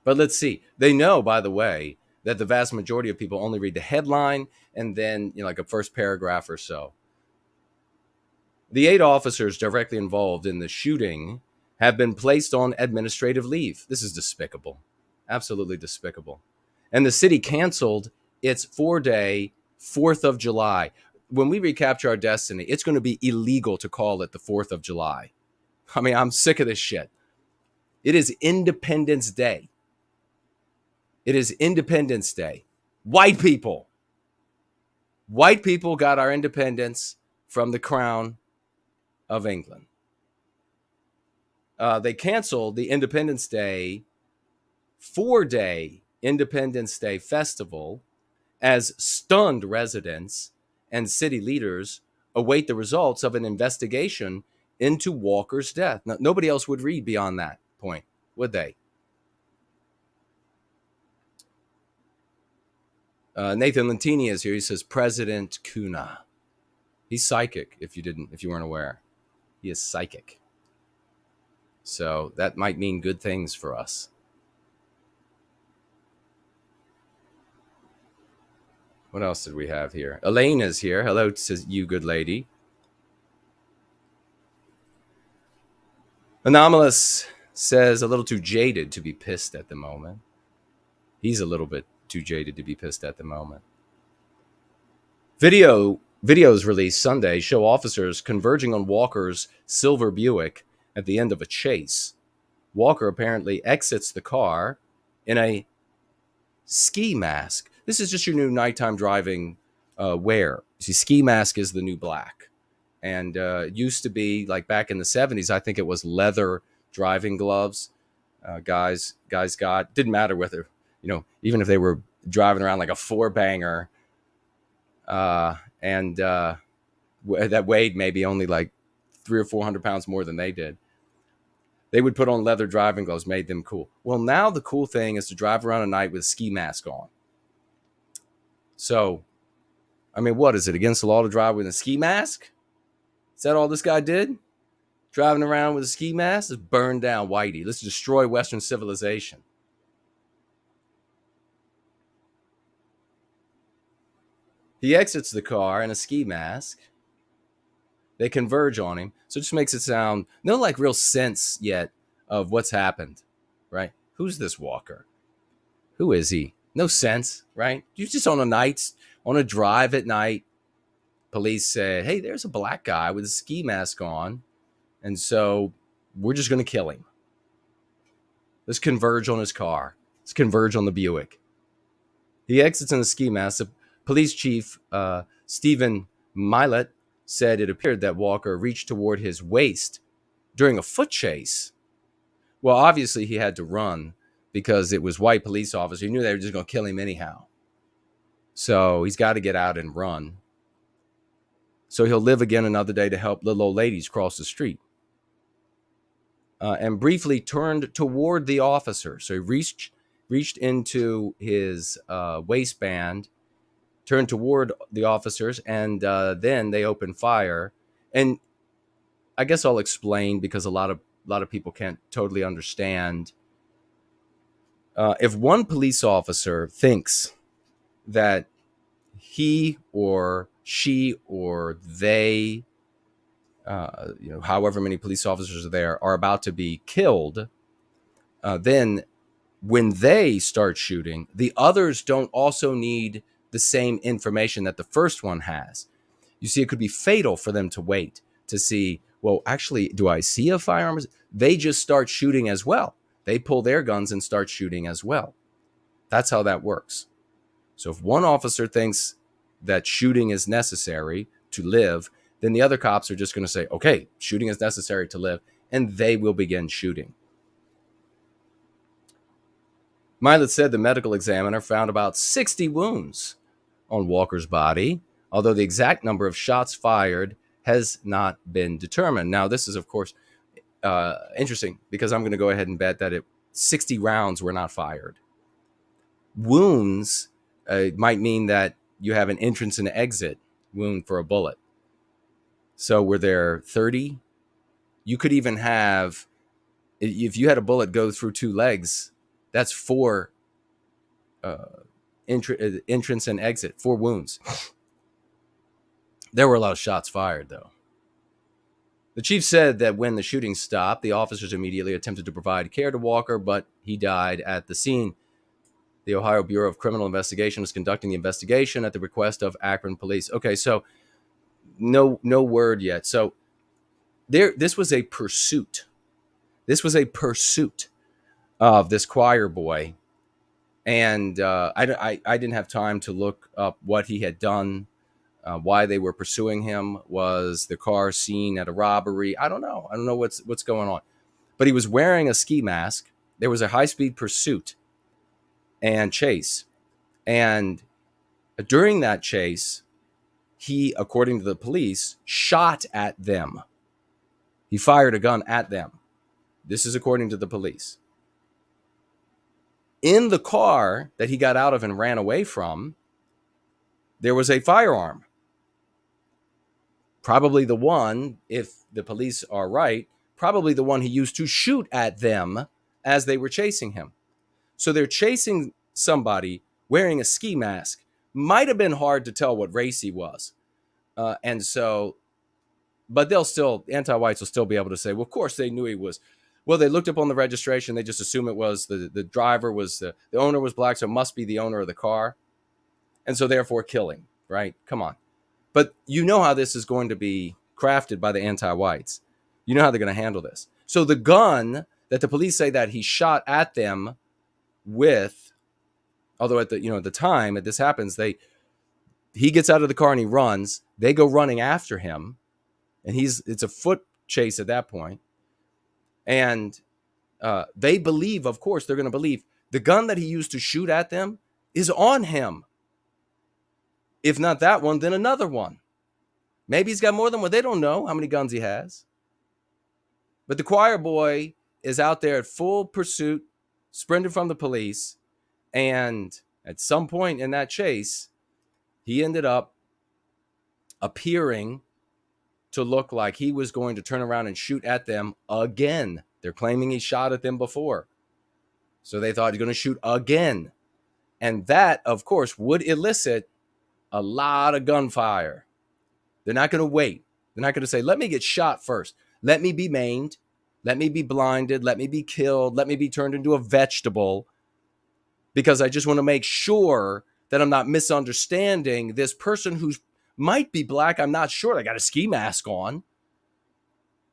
But let's see. They know, by the way, that the vast majority of people only read the headline and then, like a first paragraph or so. The 8 officers directly involved in the shooting have been placed on administrative leave. This is despicable. Absolutely despicable. And the city canceled its 4-day 4th of July. When we recapture our destiny, it's going to be illegal to call it the 4th of July. I mean, I'm sick of this shit. It is Independence Day. It is Independence Day. White people got our independence from the Crown of England. They canceled the Independence Day 4-day Independence Day festival as stunned residents and city leaders await the results of an investigation into Walker's death. Now, nobody else would read beyond that point, would they? Nathan Lentini is here. He says President Kohne. He's psychic. If you weren't aware, he is psychic. So that might mean good things for us. What else did we have here? Elaine is here. Hello to you, good lady. Anomalous says a little too jaded to be pissed at the moment. He's a little bit too jaded to be pissed at the moment. Videos released Sunday show officers converging on Walker's silver Buick at the end of a chase. Walker apparently exits the car in a ski mask. This is just your new nighttime driving wear. You see, ski mask is the new black. And it used to be, like back in the 70s, I think it was leather driving gloves. Guys got, didn't matter whether, even if they were driving around like a 4-banger and that weighed maybe only like 300 or 400 pounds more than they did. They would put on leather driving gloves, made them cool. Well, now the cool thing is to drive around at night with a ski mask on. So, I mean, what is it, against the law to drive with a ski mask? Is that all this guy did? Driving around with a ski mask? Let's burn down Whitey. Let's destroy Western civilization. He exits the car in a ski mask. They converge on him. So it just makes it sound no like real sense yet of what's happened, right? Who's this Walker? Who is he? No sense, right? You just on a drive at night. Police said, hey, there's a black guy with a ski mask on. And so we're just going to kill him. Let's converge on his car. Let's converge on the Buick. He exits in a ski mask. The police chief, Stephen Milett, said it appeared that Walker reached toward his waist during a foot chase. Well, obviously he had to run because it was white police officers. He knew they were just going to kill him anyhow. So he's got to get out and run. So he'll live again another day to help little old ladies cross the street. And briefly turned toward the officer. So he reached into his waistband, turned toward the officers, and then they opened fire. And I guess I'll explain because a lot of people can't totally understand. If one police officer thinks that he or she or they, however many police officers are there, are about to be killed, then when they start shooting, the others don't also need the same information that the first one has. You see, it could be fatal for them to wait to see, well, actually, do I see a firearm? They just start shooting as well. They pull their guns and start shooting as well. That's how that works. So if one officer thinks that shooting is necessary to live, then the other cops are just going to say, okay, shooting is necessary to live, and they will begin shooting. Milet said the medical examiner found about 60 wounds on Walker's body, although the exact number of shots fired has not been determined. Now, this is, of course, interesting because I'm going to go ahead and bet that 60 rounds were not fired. Wounds might mean that you have an entrance and exit wound for a bullet. So were there 30? You could even have, if you had a bullet go through 2 legs, that's 4 entrance and exit, 4 wounds. There were a lot of shots fired, though. The chief said that when the shooting stopped, the officers immediately attempted to provide care to Walker, but he died at the scene. The Ohio Bureau of Criminal Investigation is conducting the investigation at the request of Akron police. Okay, so no word yet. So this was a pursuit. This was a pursuit of this choir boy. And I didn't have time to look up what he had done, why they were pursuing him. Was the car seen at a robbery? I don't know. I don't know what's going on. But he was wearing a ski mask. There was a high-speed pursuit and chase. And during that chase, he, according to the police, shot at them. He fired a gun at them. This is according to the police. In the car that he got out of and ran away from, there was a firearm. Probably the one, if the police are right, probably the one he used to shoot at them as they were chasing him. So they're chasing somebody wearing a ski mask. Might have been hard to tell what race he was. But they'll still, anti-whites will still be able to say, well, of course they knew he was. Well, they looked up on the registration. They just assume it was the driver was, the owner was black, so it must be the owner of the car. And so therefore kill him, right? Come on. But you know how this is going to be crafted by the anti-whites. You know how they're going to handle this. So the gun that the police say that he shot at them with, although at the time that this happens, he gets out of the car and he runs. They go running after him, and it's a foot chase at that point. And they believe, of course, they're going to believe the gun that he used to shoot at them is on him. If not that one, then another one. Maybe he's got more than one. They don't know how many guns he has. But the choir boy is out there at full pursuit, sprinting from the police. And at some point in that chase, he ended up appearing to look like he was going to turn around and shoot at them again. They're claiming he shot at them before. So they thought he was going to shoot again. And that, of course, would elicit a lot of gunfire. They're not going to wait. They're not going to say, let me get shot first. Let me be maimed. Let me be blinded. Let me be killed. Let me be turned into a vegetable. Because I just want to make sure that I'm not misunderstanding this person who might be black. I'm not sure. They got a ski mask on.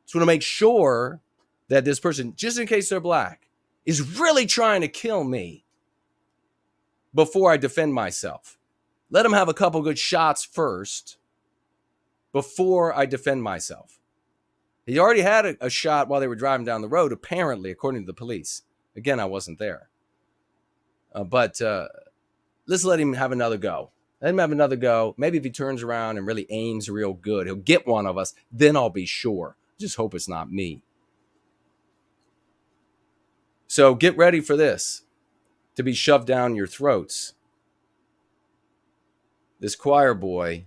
Just want to make sure that this person, just in case they're black, is really trying to kill me before I defend myself. Let him have a couple good shots first before I defend myself. He already had a shot while they were driving down the road, apparently, according to the police. Again, I wasn't there. But let's let him have another go. Let him have another go. Maybe if he turns around and really aims real good, he'll get one of us. Then I'll be sure. Just hope it's not me. So get ready for this to be shoved down your throats. This choir boy,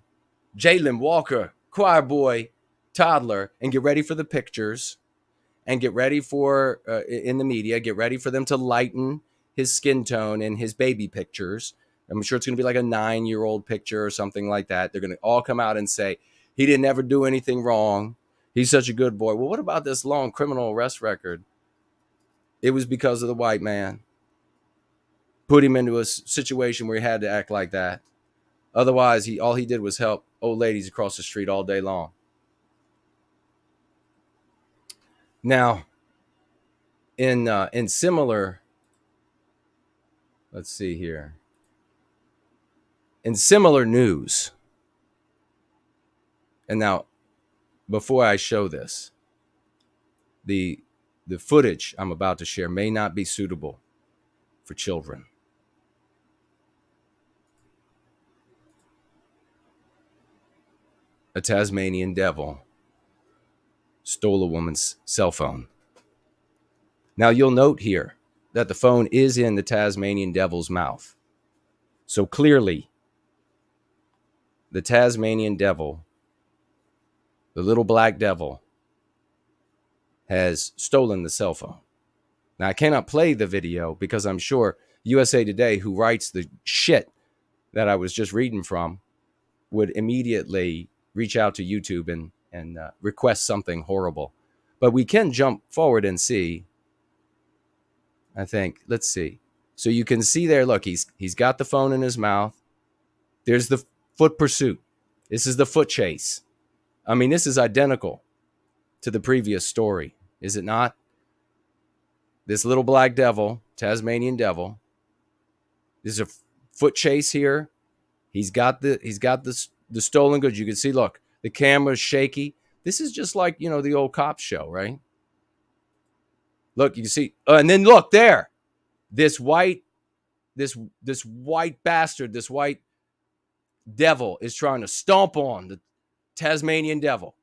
Jayland Walker, choir boy, toddler, and get ready for the pictures and get ready for, in the media, get ready for them to lighten his skin tone in his baby pictures. I'm sure it's going to be like a 9-year-old picture or something like that. They're going to all come out and say, he didn't ever do anything wrong. He's such a good boy. Well, what about this long criminal arrest record? It was because of the white man. put him into a situation where he had to act like that. Otherwise, all he did was help old ladies across the street all day long. Now, in similar, let's see here. In similar news, and now, before I show this, the footage I'm about to share may not be suitable for children. A Tasmanian devil stole a woman's cell phone. Now you'll note here that the phone is in the Tasmanian devil's mouth. So clearly, the Tasmanian devil, the little black devil, has stolen the cell phone. Now I cannot play the video because I'm sure USA Today, who writes the shit that I was just reading from, would immediately reach out to YouTube and request something horrible. But we can jump forward and see. I think, let's see. So you can see there, look, he's got the phone in his mouth. There's the foot pursuit. This is the foot chase. I mean, this is identical to the previous story, is it not? This little black devil, Tasmanian devil, there's a foot chase here. He's got the stolen goods. You can see, look, the camera's shaky. This is just like, the old cop show, right? Look, you can see, and then look there, this white bastard, this white devil is trying to stomp on the Tasmanian devil.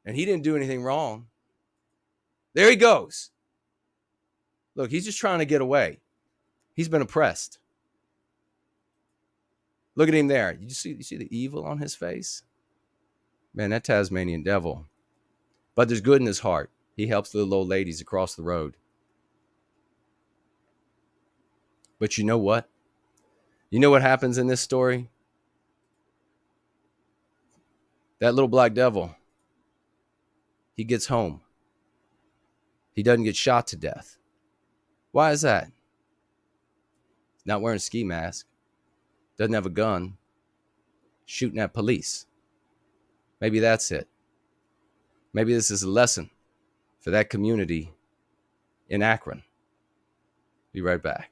And he didn't do anything wrong. There he goes. Look, he's just trying to get away. He's been oppressed. Look at him there. You see the evil on his face? Man, that Tasmanian devil. But there's good in his heart. He helps the little old ladies across the road. But you know what? You know what happens in this story? That little black devil, he gets home. He doesn't get shot to death. Why is that? Not wearing a ski mask. Doesn't have a gun. Shooting at police. Maybe that's it. Maybe this is a lesson for that community in Akron. Be right back.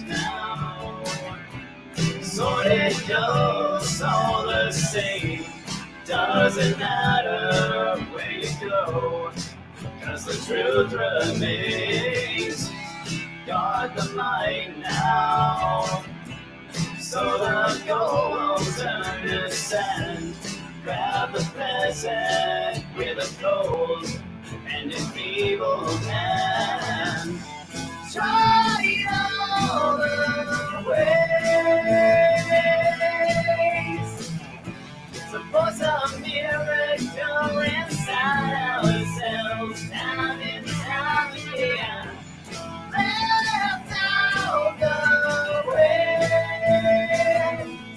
lives now. Sorted goes all the same. Doesn't matter where you go, 'cause the truth remains. Guard the mind now, so the gold will turn to sand. Grab the present with a cold and a feeble hand. Try all the ways to force a miracle inside ourselves, time and time again. Left out the way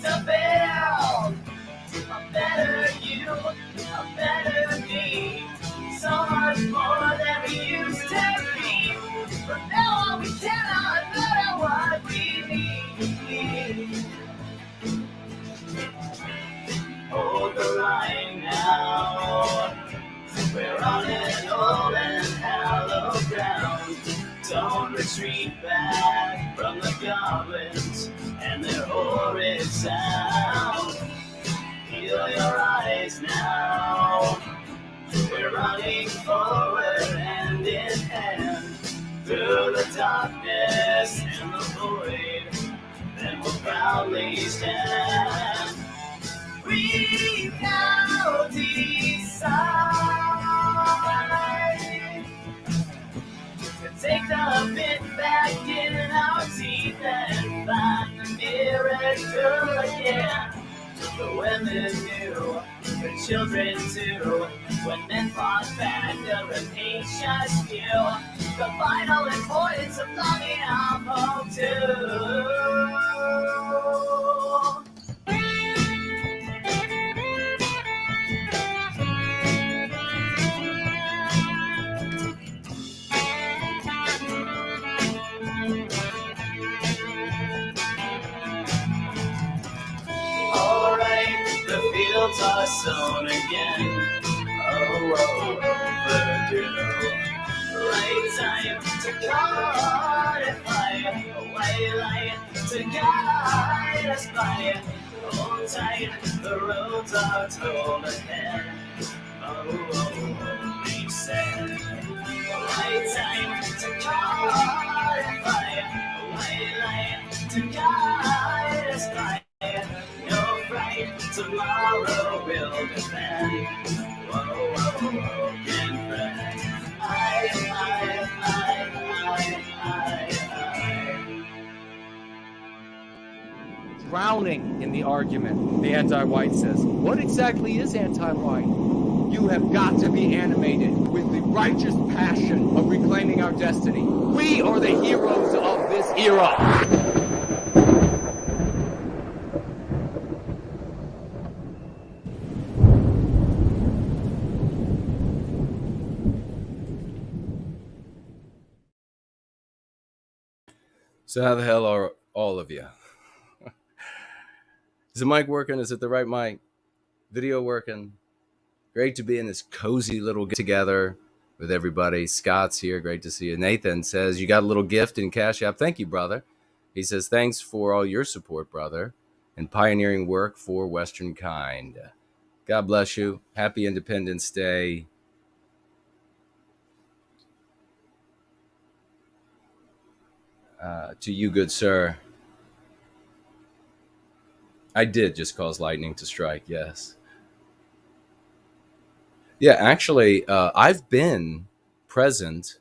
to build a better you, a better me, so much more than we used to be. But now we cannot better what we need. Hold the line now. We're on an old and hallowed ground. Don't retreat back from the goblins and their horrid sound. Heal your eyes now. We're running forward hand in hand through the darkness and the void. Then we'll proudly stand. We now decide to take the bit back in our teeth and find the miracle again. The women knew, the children too, when men fought back the rapacious few. The final importance of longing our hope too. Fields are sown again. Oh, overdue. Right time to codify a white light to guide us by. Hold tight, the roads are told ahead. Oh, we said. Right time to codify a white light to guide us by. Tomorrow will defend. Whoa, broken friend. I. Drowning in the argument, the anti-white says, what exactly is anti-white? You have got to be animated with the righteous passion of reclaiming our destiny. We are the heroes of this era. So how the hell are all of you? Is the mic working? Is it the right mic? Video working? Great to be in this cozy little get together with everybody. Scott's here. Great to see you. Nathan says, you got a little gift in Cash App. Thank you, brother. He says, thanks for all your support, brother, and pioneering work for Western kind. God bless you. Happy Independence Day. To you, good sir. I did just cause lightning to strike, yes. Yeah, actually, I've been present,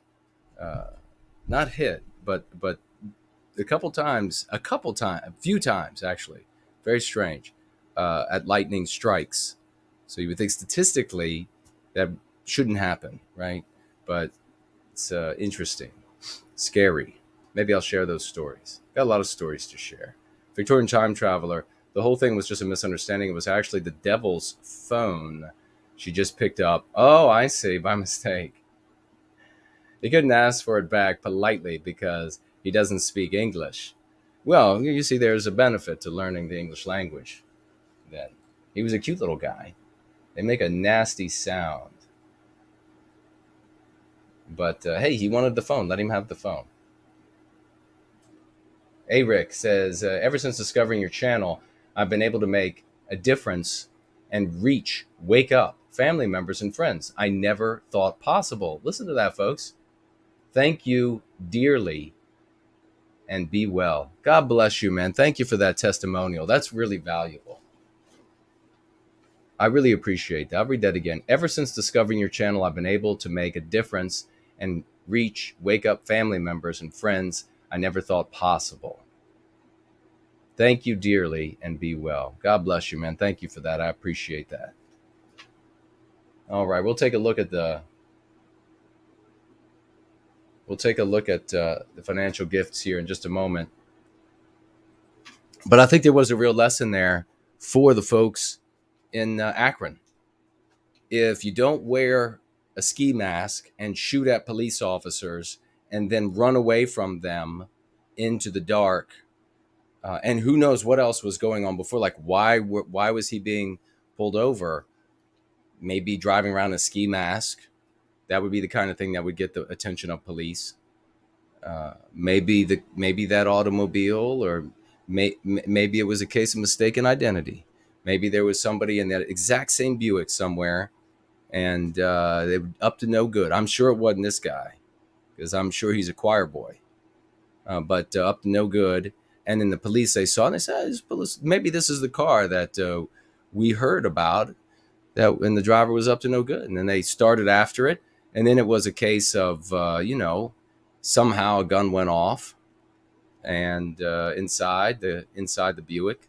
not hit, but a few times actually, very strange, at lightning strikes. So you would think statistically that shouldn't happen, right? But it's interesting, scary. Maybe I'll share those stories. Got a lot of stories to share. Victorian time traveler. The whole thing was just a misunderstanding. It was actually the devil's phone. She just picked up. Oh, I see, by mistake. He couldn't ask for it back politely because he doesn't speak English. Well, you see, there's a benefit to learning the English language. Then he was a cute little guy. They make a nasty sound. But hey, he wanted the phone. Let him have the phone. Rick says, ever since discovering your channel, I've been able to make a difference and reach, wake up family members and friends I never thought possible. Listen to that, folks. Thank you dearly and be well. God bless you, man. Thank you for that testimonial. That's really valuable. I really appreciate that. I'll read that again. Ever since discovering your channel, I've been able to make a difference and reach, wake up family members and friends I never thought possible. Thank you dearly and be well. God bless you, man. Thank you for that. I appreciate that. All right, we'll take a look at the financial gifts here in just a moment. But I think there was a real lesson there for the folks in Akron. If you don't wear a ski mask and shoot at police officers and then run away from them into the dark, and who knows what else was going on before, like why was he being pulled over? Maybe driving around a ski mask. That would be the kind of thing that would get the attention of police. Maybe that automobile, or maybe it was a case of mistaken identity. Maybe there was somebody in that exact same Buick somewhere, and they were up to no good. I'm sure it wasn't this guy, because I'm sure he's a choir boy, but up to no good. And then the police, they saw, and they said, maybe this is the car that we heard about, and the driver was up to no good. And then they started after it, and then it was a case of somehow a gun went off, and inside the Buick.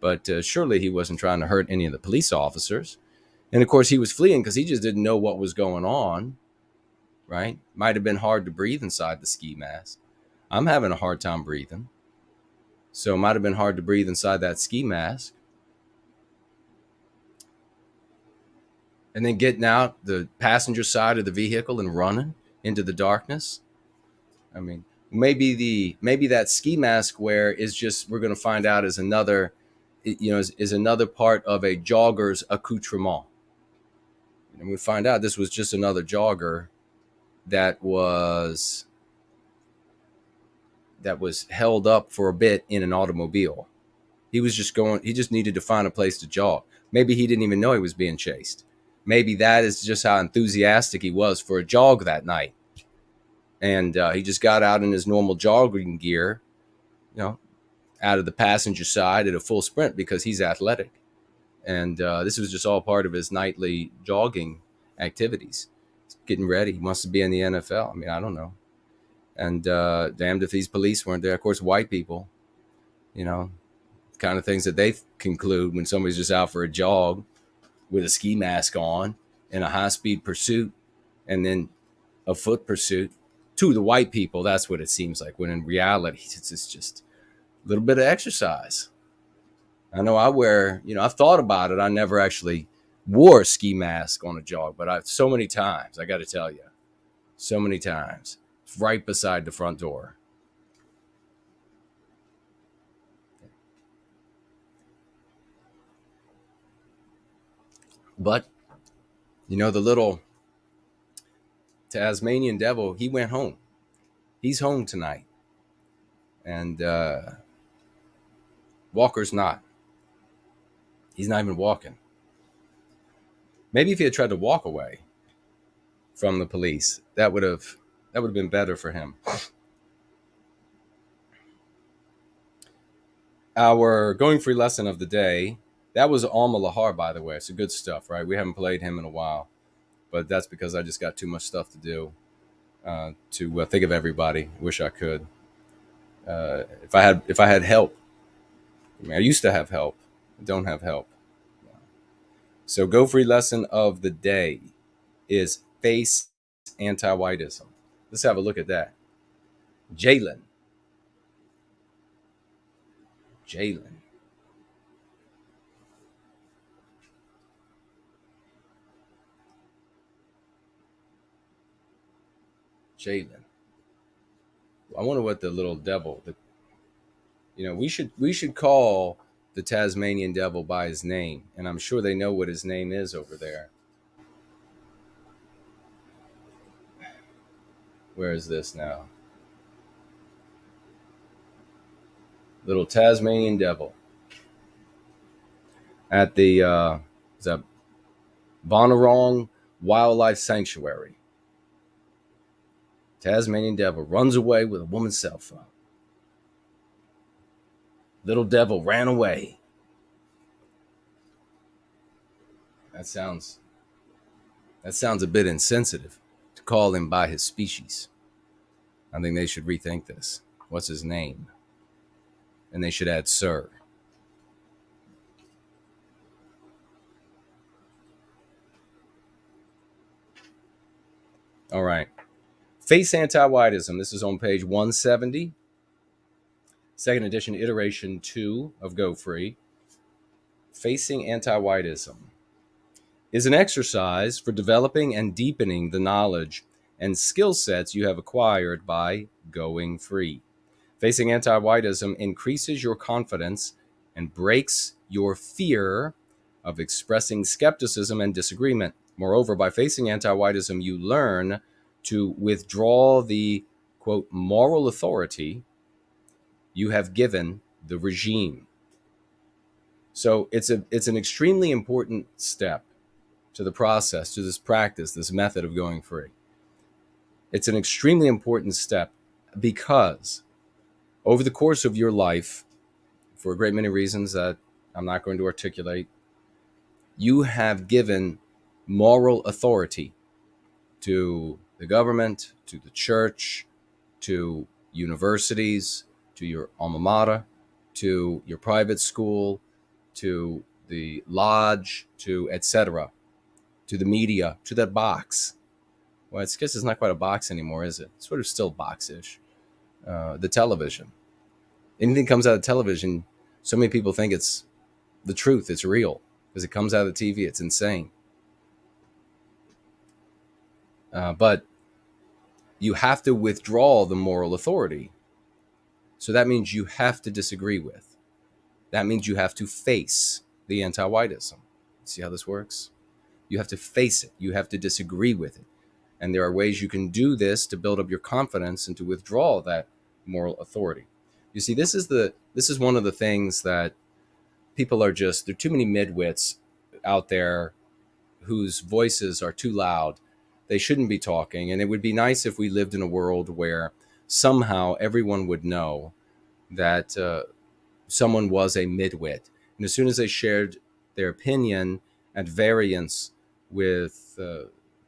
But surely he wasn't trying to hurt any of the police officers. And of course, he was fleeing because he just didn't know what was going on, right? Might have been hard to breathe inside the ski mask. I'm having a hard time breathing. So it might have been hard to breathe inside that ski mask. And then getting out the passenger side of the vehicle and running into the darkness. I mean, maybe that ski mask wear is just, we're going to find out, is another, is another part of a jogger's accoutrement. And we find out this was just another jogger that was held up for a bit in an automobile. He just needed to find a place to jog. Maybe he didn't even know he was being chased. Maybe that is just how enthusiastic he was for a jog that night. And he just got out in his normal jogging gear, out of the passenger side at a full sprint because he's athletic. And this was just all part of his nightly jogging activities. He's getting ready. He wants to be in the NFL. I mean, I don't know. And damned if these police weren't there. Of course, white people, kind of things that they conclude when somebody's just out for a jog with a ski mask on in a high-speed pursuit, and then a foot pursuit. To the white people, that's what it seems like, when in reality, it's just a little bit of exercise. I know I've thought about it. I never actually wore a ski mask on a jog, but so many times, I got to tell you, so many times. It's right beside the front door. But, the little Tasmanian devil, he went home. He's home tonight. And Walker's not. He's not even walking. Maybe if he had tried to walk away from the police, that would have been better for him. Our Going Free lesson of the day, that was Alma Lahar, by the way. It's good stuff, right? We haven't played him in a while, but that's because I just got too much stuff to do to think of everybody. Wish I could. If I had help. I used to have help. I don't have help. So Go Free lesson of the day is face Antiwhitism. Let's have a look at that. Jayland. Jayland. I wonder what the little devil, we should call the Tasmanian devil by his name, and I'm sure they know what his name is over there. Where is this now? Little Tasmanian devil at the is that Bonarong Wildlife Sanctuary. Tasmanian devil runs away with a woman's cell phone. Little devil ran away. That sounds a bit insensitive to call him by his species. I think they should rethink this. What's his name? And they should add sir. All right. Face Antiwhitism. This is on page 170. Second edition, iteration 2 of Go Free. Facing Antiwhitism is an exercise for developing and deepening the knowledge and skill sets you have acquired by going free. Facing Antiwhitism increases your confidence and breaks your fear of expressing skepticism and disagreement. Moreover, by facing Antiwhitism, you learn to withdraw the, quote, moral authority you have given the regime. So it's an extremely important step to the process, to this practice, this method of going free. It's an extremely important step because over the course of your life, for a great many reasons that I'm not going to articulate, you have given moral authority to the government, to the church, to universities, to your alma mater, to your private school, to the lodge, to etc., to the media, to that box. Well, I guess it's not quite a box anymore, is it? It's sort of still box-ish. The television. Anything comes out of television, so many people think it's the truth, it's real, because it comes out of the TV. It's insane. But you have to withdraw the moral authority. So that means you have to disagree with. That means you have to face the anti-whitism. See how this works? You have to face it. You have to disagree with it. And there are ways you can do this to build up your confidence and to withdraw that moral authority. You see, this is one of the things that people are there are too many midwits out there whose voices are too loud. They shouldn't be talking. And it would be nice if we lived in a world where somehow everyone would know that someone was a midwit. And as soon as they shared their opinion at variance with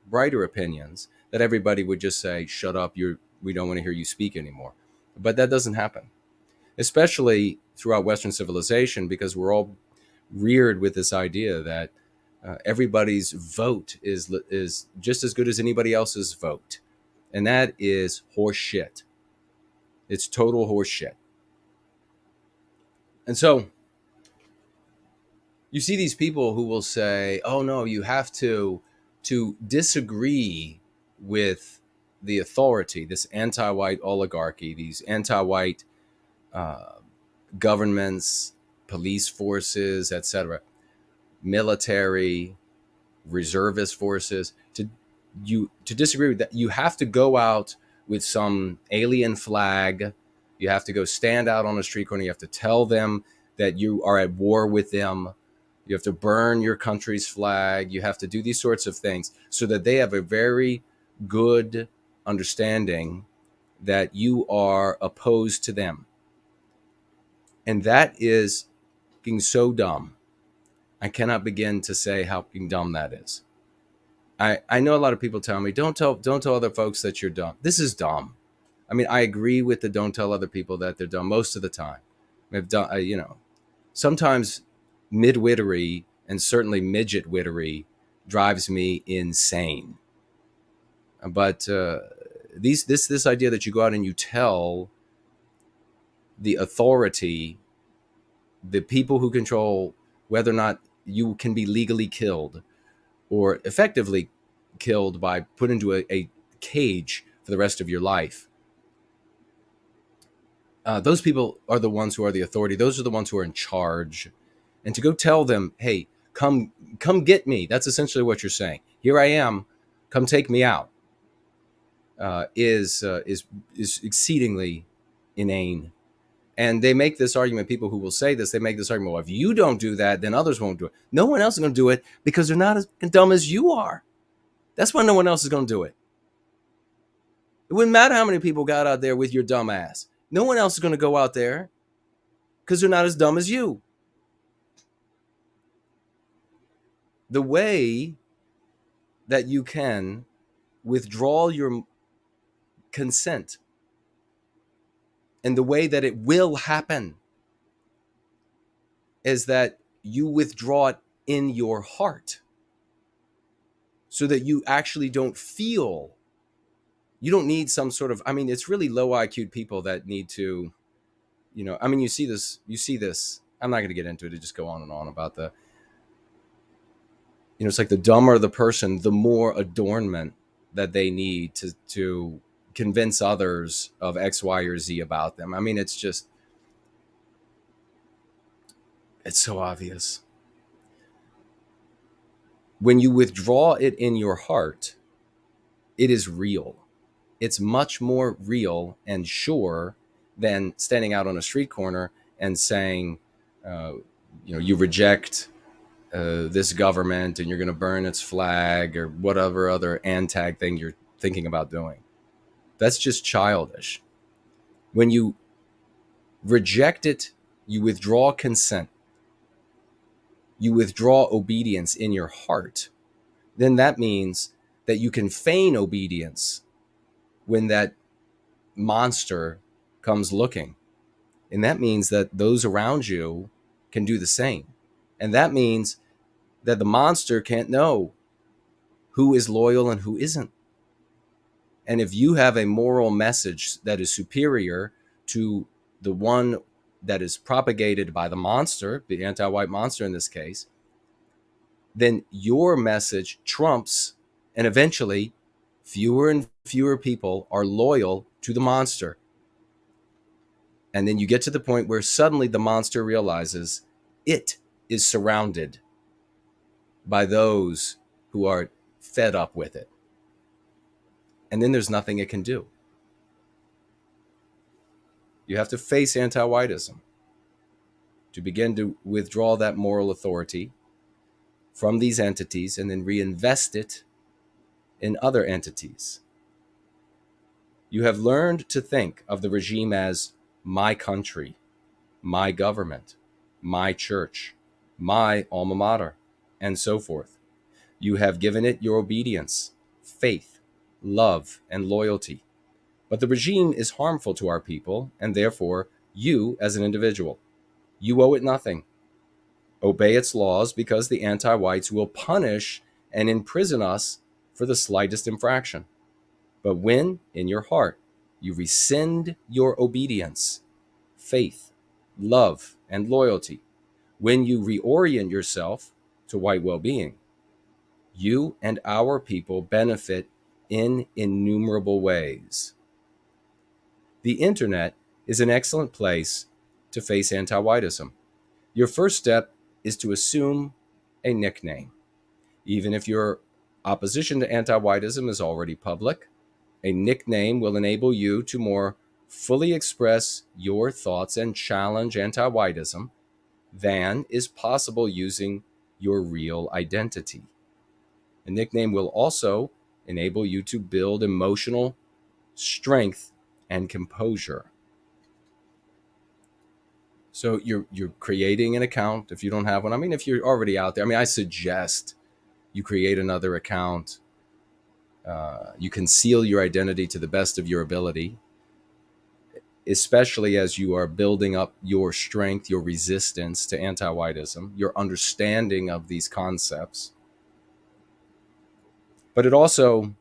brighter opinions, that everybody would just say, shut up, we don't want to hear you speak anymore. But that doesn't happen, especially throughout Western civilization, because we're all reared with this idea that everybody's vote is just as good as anybody else's vote. And that is horse shit. It's total horse shit. And so you see these people who will say, oh no, you have to disagree with the authority, this anti-white oligarchy, these anti-white governments, police forces, etc., military, reservist forces. To disagree with that, you have to go out with some alien flag. You have to go stand out on a street corner. You have to tell them that you are at war with them. You have to burn your country's flag. You have to do these sorts of things so that they have a very good understanding that you are opposed to them. And that is being so dumb. I cannot begin to say how dumb that is. I know a lot of people tell me, don't tell other folks that you're dumb. This is dumb. I mean, I agree with the don't tell other people that they're dumb most of the time. I've done, sometimes midwittery and certainly midget wittery drives me insane. But this idea that you go out and you tell the authority, the people who control whether or not you can be legally killed or effectively killed by put into a cage for the rest of your life. Those people are the ones who are the authority. Those are the ones who are in charge. And to go tell them, hey, come get me. That's essentially what you're saying. Here I am. Come take me out. Is exceedingly inane And they make this argument, people who will say this, they make this argument, well, if you don't do that, then others won't do it. No one else is going to do it because they're not as dumb as you are. That's why no one else is going to do it. It wouldn't matter how many people got out there with your dumb ass. No one else is going to go out there because they're not as dumb as you. The way that you can withdraw your consent and the way that it will happen is that you withdraw it in your heart so that you actually don't feel. You don't need some sort of, I mean, it's really low IQ people that need to, you know, I mean, you see this. I'm not going to get into it. To just go on and on about the, you know, it's like the dumber the person, the more adornment that they need to convince others of X, Y, or Z about them. I mean, it's just, it's so obvious. When you withdraw it in your heart, it is real. It's much more real and sure than standing out on a street corner and saying, you know, you reject this government and you're going to burn its flag or whatever other antag thing you're thinking about doing. That's just childish. When you reject it, you withdraw consent, you withdraw obedience in your heart, then that means that you can feign obedience when that monster comes looking. And that means that those around you can do the same. And that means that the monster can't know who is loyal and who isn't. And if you have a moral message that is superior to the one that is propagated by the monster, the anti-white monster in this case, then your message trumps, and eventually fewer and fewer people are loyal to the monster. And then you get to the point where suddenly the monster realizes it is surrounded by those who are fed up with it. And then there's nothing it can do. You have to face anti-whiteism to begin to withdraw that moral authority from these entities and then reinvest it in other entities. You have learned to think of the regime as my country, my government, my church, my alma mater, and so forth. You have given it your obedience, faith, love, and loyalty. But the regime is harmful to our people, and therefore you as an individual. You owe it nothing. Obey its laws because the anti-whites will punish and imprison us for the slightest infraction. But when, in your heart, you rescind your obedience, faith, love, and loyalty, when you reorient yourself to white well-being, you and our people benefit in innumerable ways. The internet is an excellent place to face anti-whiteism. Your first step is to assume a nickname. Even if your opposition to anti-whiteism is already public, a nickname will enable you to more fully express your thoughts and challenge anti-whiteism than is possible using your real identity. A nickname will also enable you to build emotional strength and composure. So you're creating an account if you don't have one. I mean, if you're already out there, I mean, I suggest you create another account. You conceal your identity to the best of your ability, especially as you are building up your strength, your resistance to anti-whiteism, your understanding of these concepts. But it also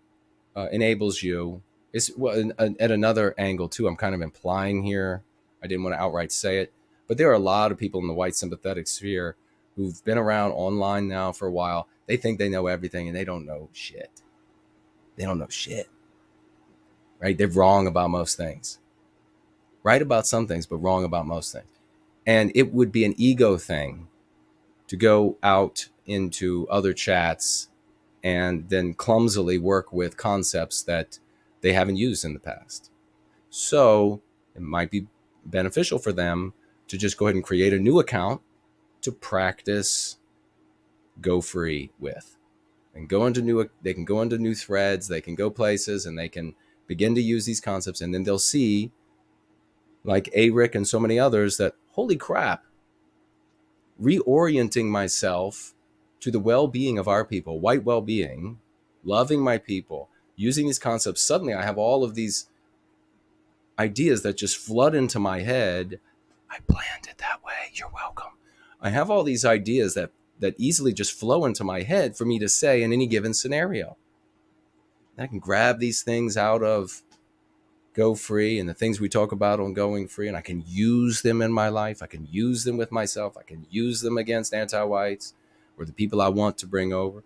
enables you, at another angle too, I'm kind of implying here, I didn't want to outright say it, but there are a lot of people in the white sympathetic sphere who've been around online now for a while. They think they know everything and they don't know shit. They don't know shit, right? They're wrong about most things. Right about some things, but wrong about most things. And it would be an ego thing to go out into other chats and then clumsily work with concepts that they haven't used in the past. So it might be beneficial for them to just go ahead and create a new account to practice Go Free with. And they can go into new threads, they can go places, and they can begin to use these concepts, and then they'll see, like Eric and so many others, that holy crap, reorienting myself to the well-being of our people, white well-being, loving my people, using these concepts, suddenly I have all of these ideas that just flood into my head. I planned it that way. You're welcome. I have all these ideas that easily just flow into my head for me to say in any given scenario. And I can grab these things out of Go Free and the things we talk about on Going Free, and I can use them in my life. I can use them with myself. I can use them against anti-whites or the people I want to bring over.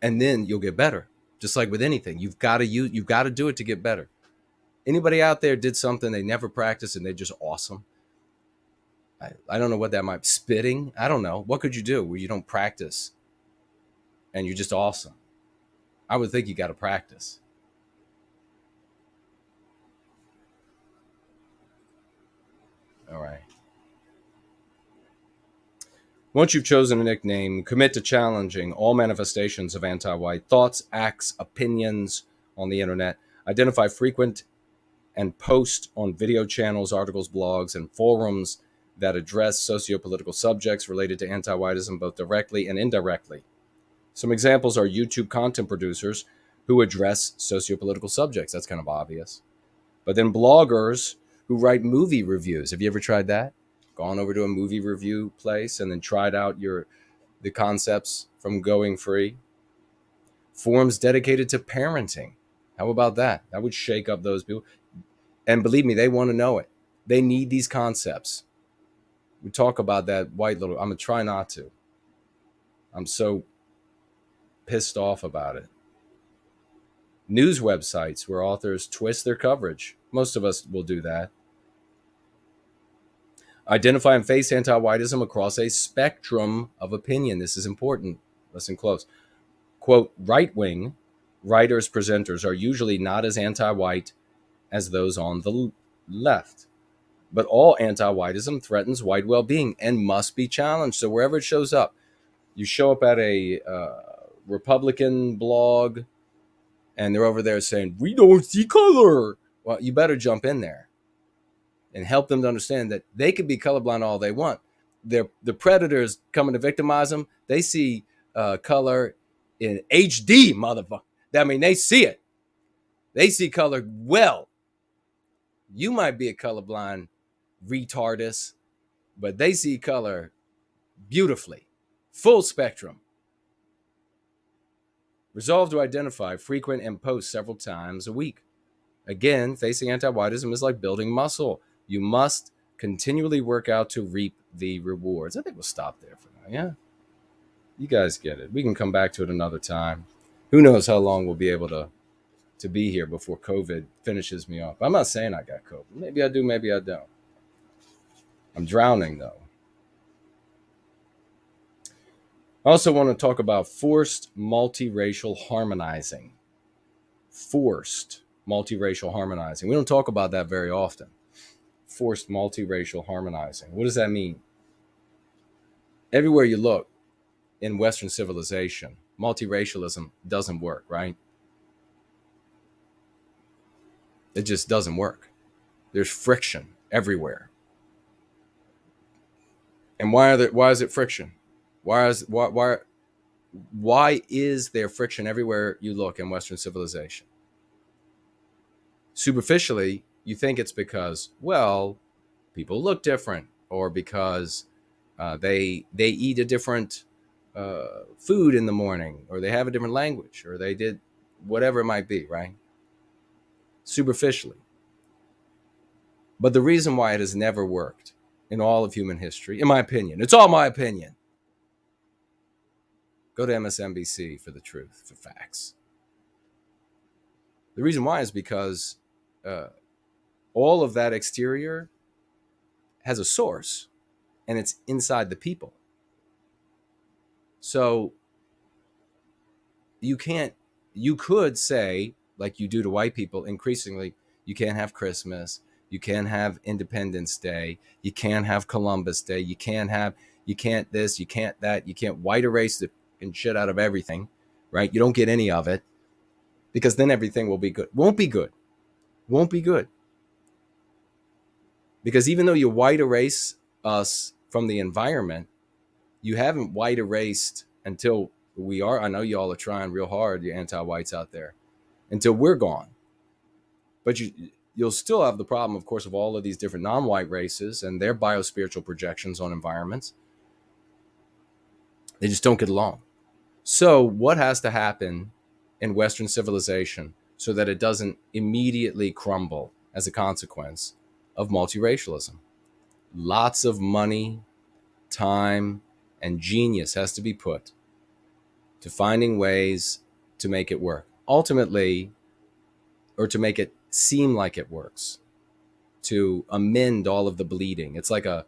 And then you'll get better. Just like with anything, you've got to do it to get better. Anybody out there did something they never practiced and they're just awesome? I don't know what that might be. Spitting? I don't know. What could you do where you don't practice and you're just awesome? I would think you got to practice. All right. Once you've chosen a nickname, commit to challenging all manifestations of anti-white thoughts, acts, opinions on the internet. Identify frequent and post on video channels, articles, blogs, and forums that address socio-political subjects related to anti-whiteism, both directly and indirectly. Some examples are YouTube content producers who address socio-political subjects. That's kind of obvious. But then bloggers who write movie reviews. Have you ever tried that? Gone over to a movie review place and then tried out the concepts from Going Free? Forums dedicated to parenting. How about that? That would shake up those people. And believe me, they want to know it. They need these concepts. We talk about that white little... I'm going to try not to. I'm so pissed off about it. News websites where authors twist their coverage. Most of us will do that. Identify and face anti-whiteism across a spectrum of opinion. This is important. Listen close. Quote, right-wing writers, presenters are usually not as anti-white as those on the left. But all anti-whiteism threatens white well-being and must be challenged. So wherever it shows up, you show up at a Republican blog and they're over there saying, we don't see color. Well, you better jump in there and help them to understand that they could be colorblind all they want. The predators coming to victimize them, they see color in HD, motherfucker. I mean, they see it. They see color well. You might be a colorblind retardus, but they see color beautifully. Full spectrum. Resolve to identify, frequent, and post several times a week. Again, facing anti-whiteism is like building muscle. You must continually work out to reap the rewards. I think we'll stop there for now, yeah? You guys get it. We can come back to it another time. Who knows how long we'll be able to be here before COVID finishes me off. I'm not saying I got COVID. Maybe I do, maybe I don't. I'm drowning, though. I also want to talk about forced multiracial harmonizing. Forced multiracial harmonizing. We don't talk about that very often. Forced multiracial harmonizing. What does that mean? Everywhere you look in Western civilization, multiracialism doesn't work, right? It just doesn't work. There's friction everywhere. And why is it friction? Why is there friction everywhere you look in Western civilization? Superficially, you think it's because, well, people look different, or because they eat a different food in the morning, or they have a different language, or they did whatever it might be, right? Superficially. But the reason why it has never worked in all of human history, in my opinion, it's all my opinion. Go to MSNBC for the truth, for facts. The reason why is because all of that exterior has a source, and it's inside the people. So you can't you could say, like you do to white people increasingly, you can't have Christmas, you can't have Independence Day, you can't have Columbus Day, you can't this, you can't that, you can't white erase the and shit out of everything, right? You don't get any of it, because then everything will be good. Won't be good. Because even though you white erase us from the environment, you haven't white erased until we are. I know y'all are trying real hard, you anti-whites out there, until we're gone. But you'll still have the problem, of course, of all of these different non-white races and their biospiritual projections on environments. They just don't get along. So what has to happen in Western civilization so that it doesn't immediately crumble as a consequence of multiracialism? Lots of money, time, and genius has to be put to finding ways to make it work. Ultimately, or to make it seem like it works, to amend all of the bleeding. It's like a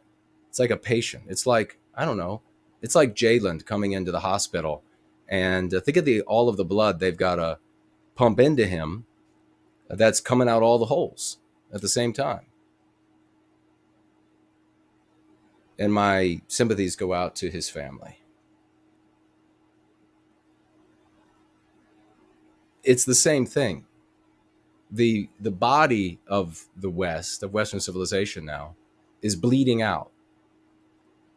patient. It's like, I don't know, it's like Jayland coming into the hospital, and think of all of the blood they've got to pump into him that's coming out all the holes at the same time. And my sympathies go out to his family. It's the same thing. The body of the West, of Western civilization now, is bleeding out.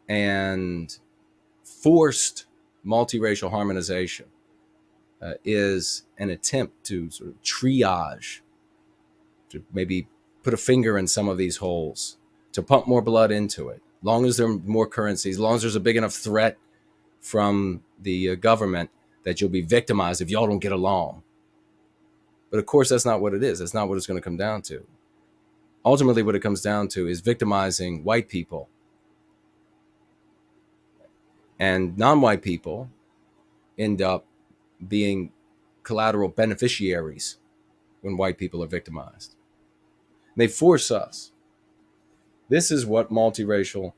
And forced multiracial harmonization is an attempt to sort of triage, to maybe put a finger in some of these holes, to pump more blood into it. Long as there are more currencies, long as there's a big enough threat from the government that you'll be victimized if y'all don't get along. But of course, that's not what it is. That's not what it's going to come down to. Ultimately, what it comes down to is victimizing white people. And non-white people end up being collateral beneficiaries when white people are victimized. And they force us. This is what forced multiracial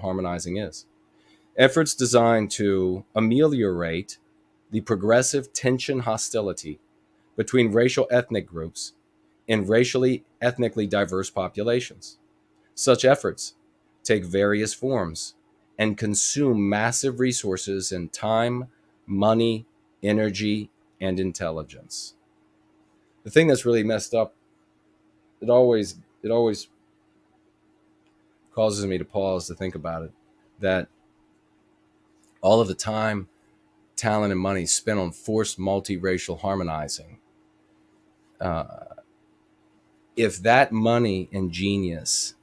harmonizing is. Efforts designed to ameliorate the progressive tension hostility between racial ethnic groups in racially ethnically diverse populations. Such efforts take various forms and consume massive resources in time, money, energy, and intelligence. The thing that's really messed up, it always causes me to pause to think about it, that all of the time, talent, and money spent on forced multiracial harmonizing, if that money and genius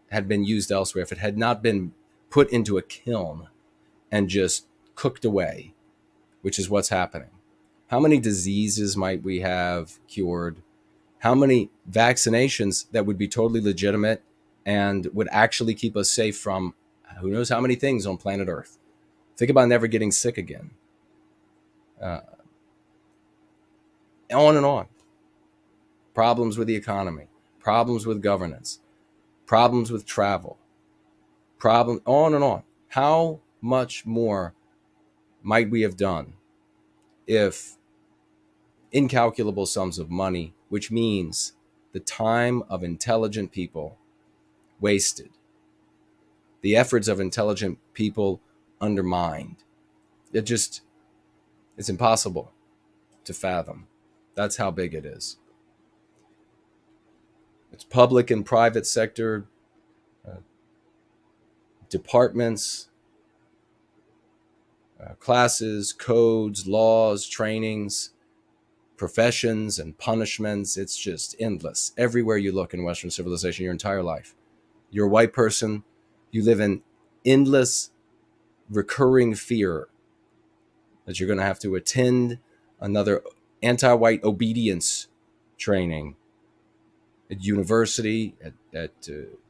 had been used elsewhere, if it had not been put into a kiln and just cooked away, which is what's happening, how many diseases might we have cured? How many vaccinations that would be totally legitimate and would actually keep us safe from who knows how many things on planet Earth? Think about never getting sick again. On and on. Problems with the economy, problems with governance, problems with travel, on and on. How much more might we have done if incalculable sums of money, which means the time of intelligent people, wasted, the efforts of intelligent people undermined? It's impossible to fathom. That's how big it is. It's public and private sector departments, classes, codes, laws, trainings, professions, and punishments. It's just endless. Everywhere you look in Western civilization, your entire life. You're a white person, you live in endless, recurring fear that you're going to have to attend another anti-white obedience training at university, at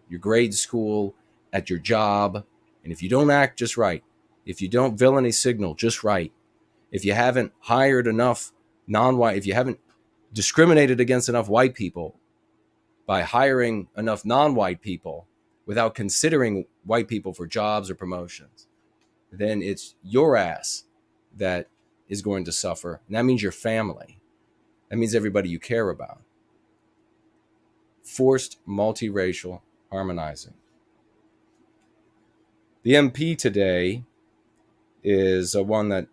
your grade school, at your job. And if you don't act just right, if you don't villainy signal just right, if you haven't hired enough non-white, if you haven't discriminated against enough white people by hiring enough non-white people without considering white people for jobs or promotions, then it's your ass that is going to suffer. And that means your family. That means everybody you care about. Forced multiracial harmonizing. The MP today is one that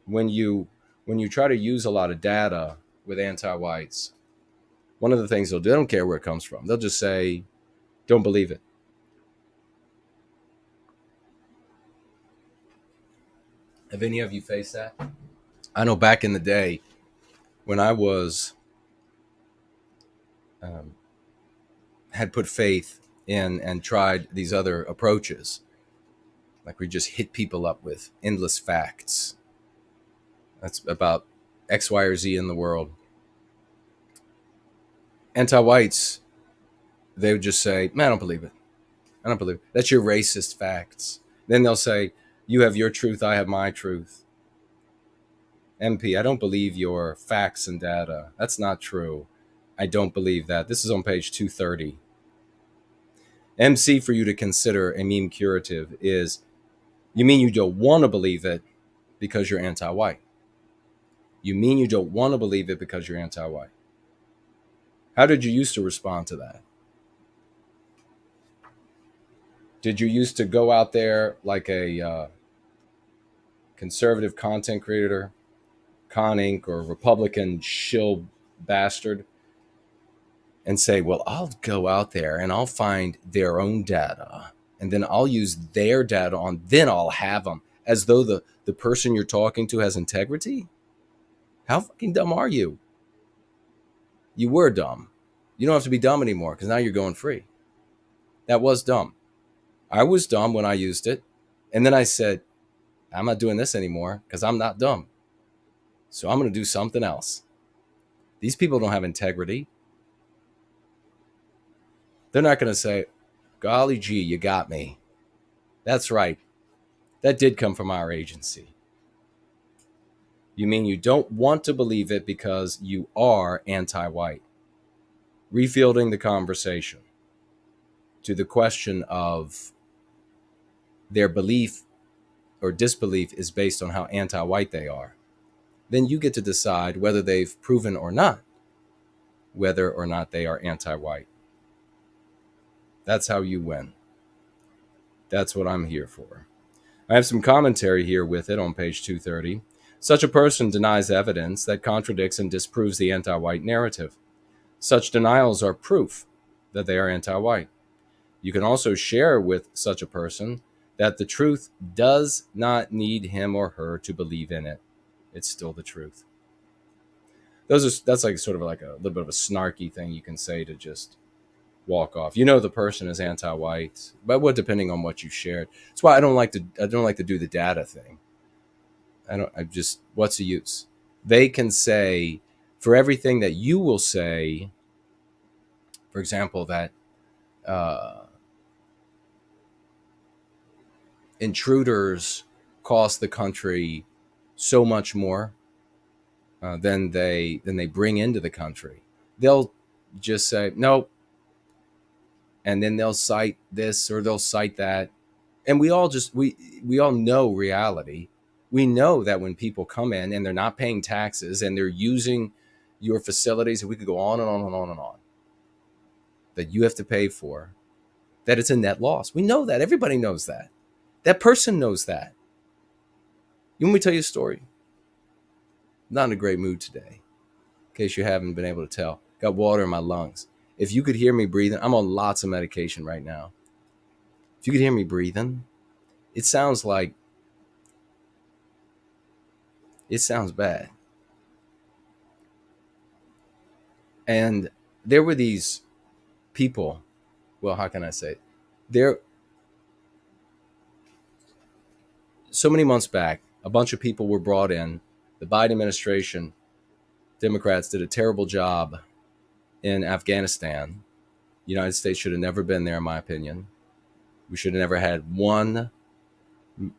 when you try to use a lot of data with anti-whites, one of the things they'll do, they don't care where it comes from. They'll just say, don't believe it. Have any of you faced that? I know back in the day when I was had put faith in and tried these other approaches, like we just hit people up with endless facts. That's about X, Y, or Z in the world. Anti-whites, they would just say, man, I don't believe it. I don't believe it. That's your racist facts. Then they'll say, you have your truth, I have my truth. MP, I don't believe your facts and data. That's not true. I don't believe that. This is on page 230. MC, for you to consider a meme curative is, you mean you don't want to believe it because you're anti-white. You mean you don't want to believe it because you're anti-white. How did you used to respond to that? Did you used to go out there like a conservative content creator, Con Inc., or Republican shill bastard, and say, well, I'll go out there and I'll find their own data, and then I'll use their data on, then I'll have them, as though the person you're talking to has integrity? How fucking dumb are you? You were dumb. You don't have to be dumb anymore because now you're going free. That was dumb. I was dumb when I used it. And then I said, I'm not doing this anymore because I'm not dumb. So I'm going to do something else. These people don't have integrity. They're not going to say, golly gee, you got me. That's right. That did come from our agency. You mean you don't want to believe it because you are anti-white? Refielding the conversation to the question of their belief or disbelief is based on how anti-white they are. Then you get to decide whether they've proven or not whether or not they are anti-white. That's how you win. That's what I'm here for. I have some commentary here with it on page 230. Such a person denies evidence that contradicts and disproves the anti-white narrative. Such denials are proof that they are anti-white. You can also share with such a person that the truth does not need him or her to believe in it. It's still the truth. That's like sort of like a little bit of a snarky thing you can say to just walk off. You know the person is anti-white, but what depending on what you shared. That's why I don't like to do the data thing. What's the use? They can say for everything that you will say, for example, that intruders cost the country so much more than they bring into the country. They'll just say nope, and then they'll cite this or they'll cite that, and we all know reality. We know that when people come in and they're not paying taxes and they're using your facilities, and we could go on and on and on and on, that you have to pay for, that it's a net loss. We know that. Everybody knows that. That person knows that. You want me to tell you a story? I'm not in a great mood today, in case you haven't been able to tell. Got water in my lungs. If you could hear me breathing, I'm on lots of medication right now. If you could hear me breathing, it sounds bad. And there were these people, well, how can I say it? So many months back, a bunch of people were brought in. The Biden administration, Democrats, did a terrible job in Afghanistan. The United States should have never been there, in my opinion. We should have never had one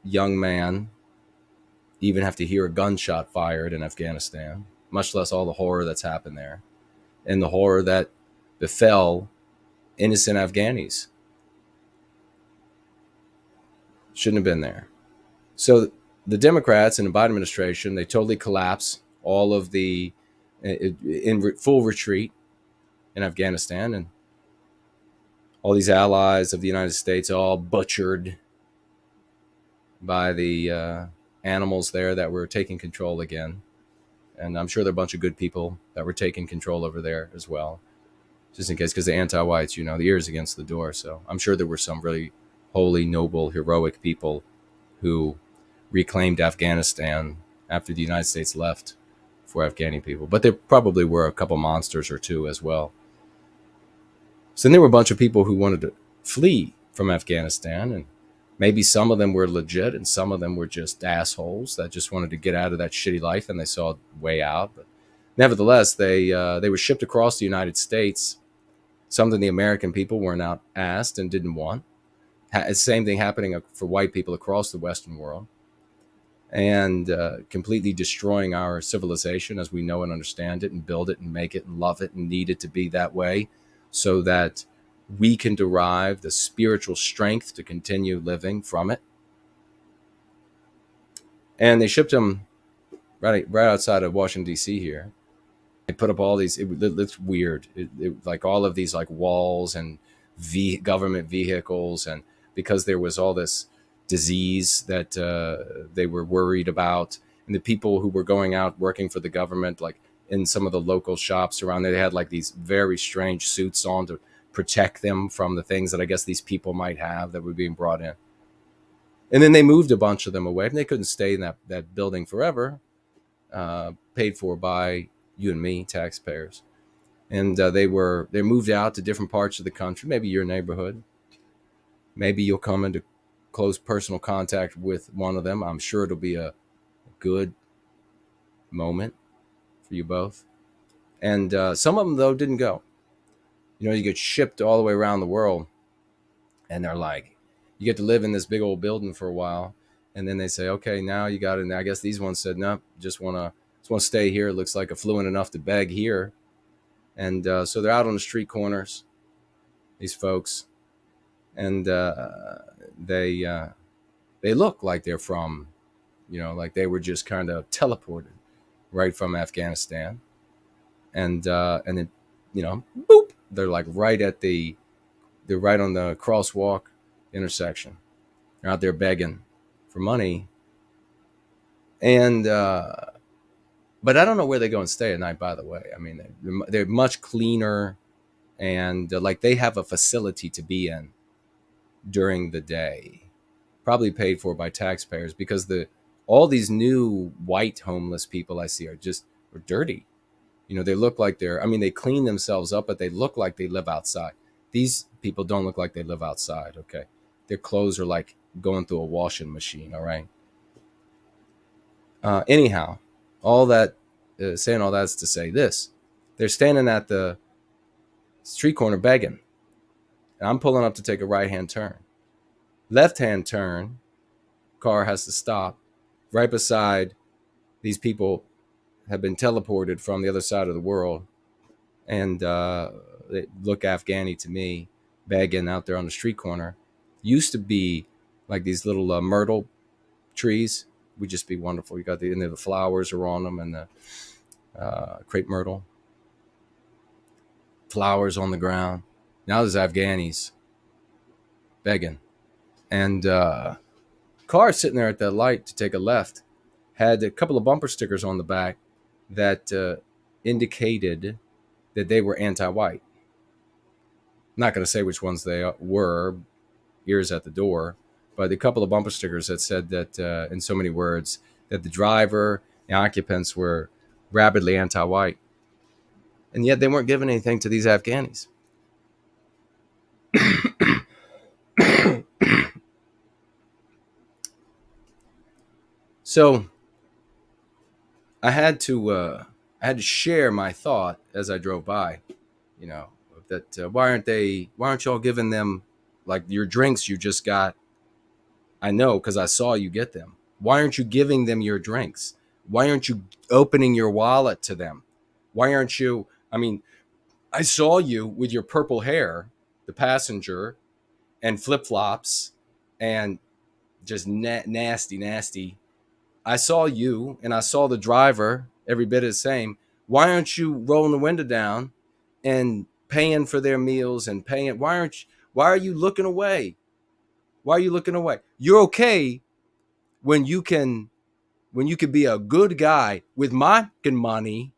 young man even have to hear a gunshot fired in Afghanistan, much less all the horror that's happened there and the horror that befell innocent Afghanis. Shouldn't have been there. So the Democrats and the Biden administration, they totally collapse all of the in full retreat in Afghanistan, and all these allies of the United States all butchered by the animals there that were taking control again. And I'm sure there are a bunch of good people that were taking control over there as well, just in case, because the anti-whites, the ear's against the door. So I'm sure there were some really holy, noble, heroic people who reclaimed Afghanistan after the United States left for Afghani people. But there probably were a couple monsters or two as well. So then there were a bunch of people who wanted to flee from Afghanistan, and maybe some of them were legit and some of them were just assholes that just wanted to get out of that shitty life and they saw a way out. But nevertheless, they were shipped across the United States, something the American people were not asked and didn't want. Same thing happening for white people across the Western world, and completely destroying our civilization as we know and understand it and build it and make it and love it and need it to be that way, so that we can derive the spiritual strength to continue living from it. And they shipped them right outside of Washington, D.C. here. They put up all these, it's weird. Like all of these like walls and government vehicles. And because there was all this disease that they were worried about. And the people who were going out working for the government, like in some of the local shops around there, they had like these very strange suits on to protect them from the things that I guess these people might have that were being brought in. And then they moved a bunch of them away, and they couldn't stay in that building forever, paid for by you and me, taxpayers. And they moved out to different parts of the country, maybe your neighborhood. Maybe you'll come into close personal contact with one of them. I'm sure it'll be a good moment for you both. And some of them, though, didn't go. You get shipped all the way around the world, and they're like, you get to live in this big old building for a while, and then they say, okay, now you got it. And I guess these ones said, no, just want to stay here. It looks like affluent enough to beg here. And so they're out on the street corners, these folks, and they look like they're from, like they were just kind of teleported right from Afghanistan. And then, boop, they're like they're right on the crosswalk intersection. They're out there begging for money. And, but I don't know where they go and stay at night, by the way. I mean, they're much cleaner, and like they have a facility to be in during the day, probably paid for by taxpayers, because all these new white homeless people I see are dirty. They look like they clean themselves up, but they look like they live outside. These people don't look like they live outside, okay? Their clothes are like going through a washing machine, all right? Anyhow, all that, saying all that is to say this. They're standing at the street corner begging. And I'm pulling up to take a right-hand turn. Left-hand turn, car has to stop. Right beside these people have been teleported from the other side of the world, and they look Afghani to me, begging out there on the street corner. Used to be like these little myrtle trees. Would just be wonderful. You got the flowers are on them, and the crepe myrtle flowers on the ground. Now there's Afghanis begging, and car sitting there at that light to take a left had a couple of bumper stickers on the back that indicated that they were anti-white. I'm not going to say which ones they were, ears at the door, but a couple of bumper stickers that said that, in so many words, that the driver, the occupants were rabidly anti-white. And yet they weren't giving anything to these Afghanis. So I had to share my thought as I drove by, that why aren't y'all giving them like your drinks you just got? I know, because I saw you get them. Why aren't you giving them your drinks? Why aren't you opening your wallet to them? Why aren't you? I mean, I saw you with your purple hair, the passenger, and flip-flops, and just nasty I saw you and I saw the driver every bit the same. Why aren't you rolling the window down and paying for their meals and paying? Why are you looking away? Why are you looking away? You're okay when you can be a good guy with my money,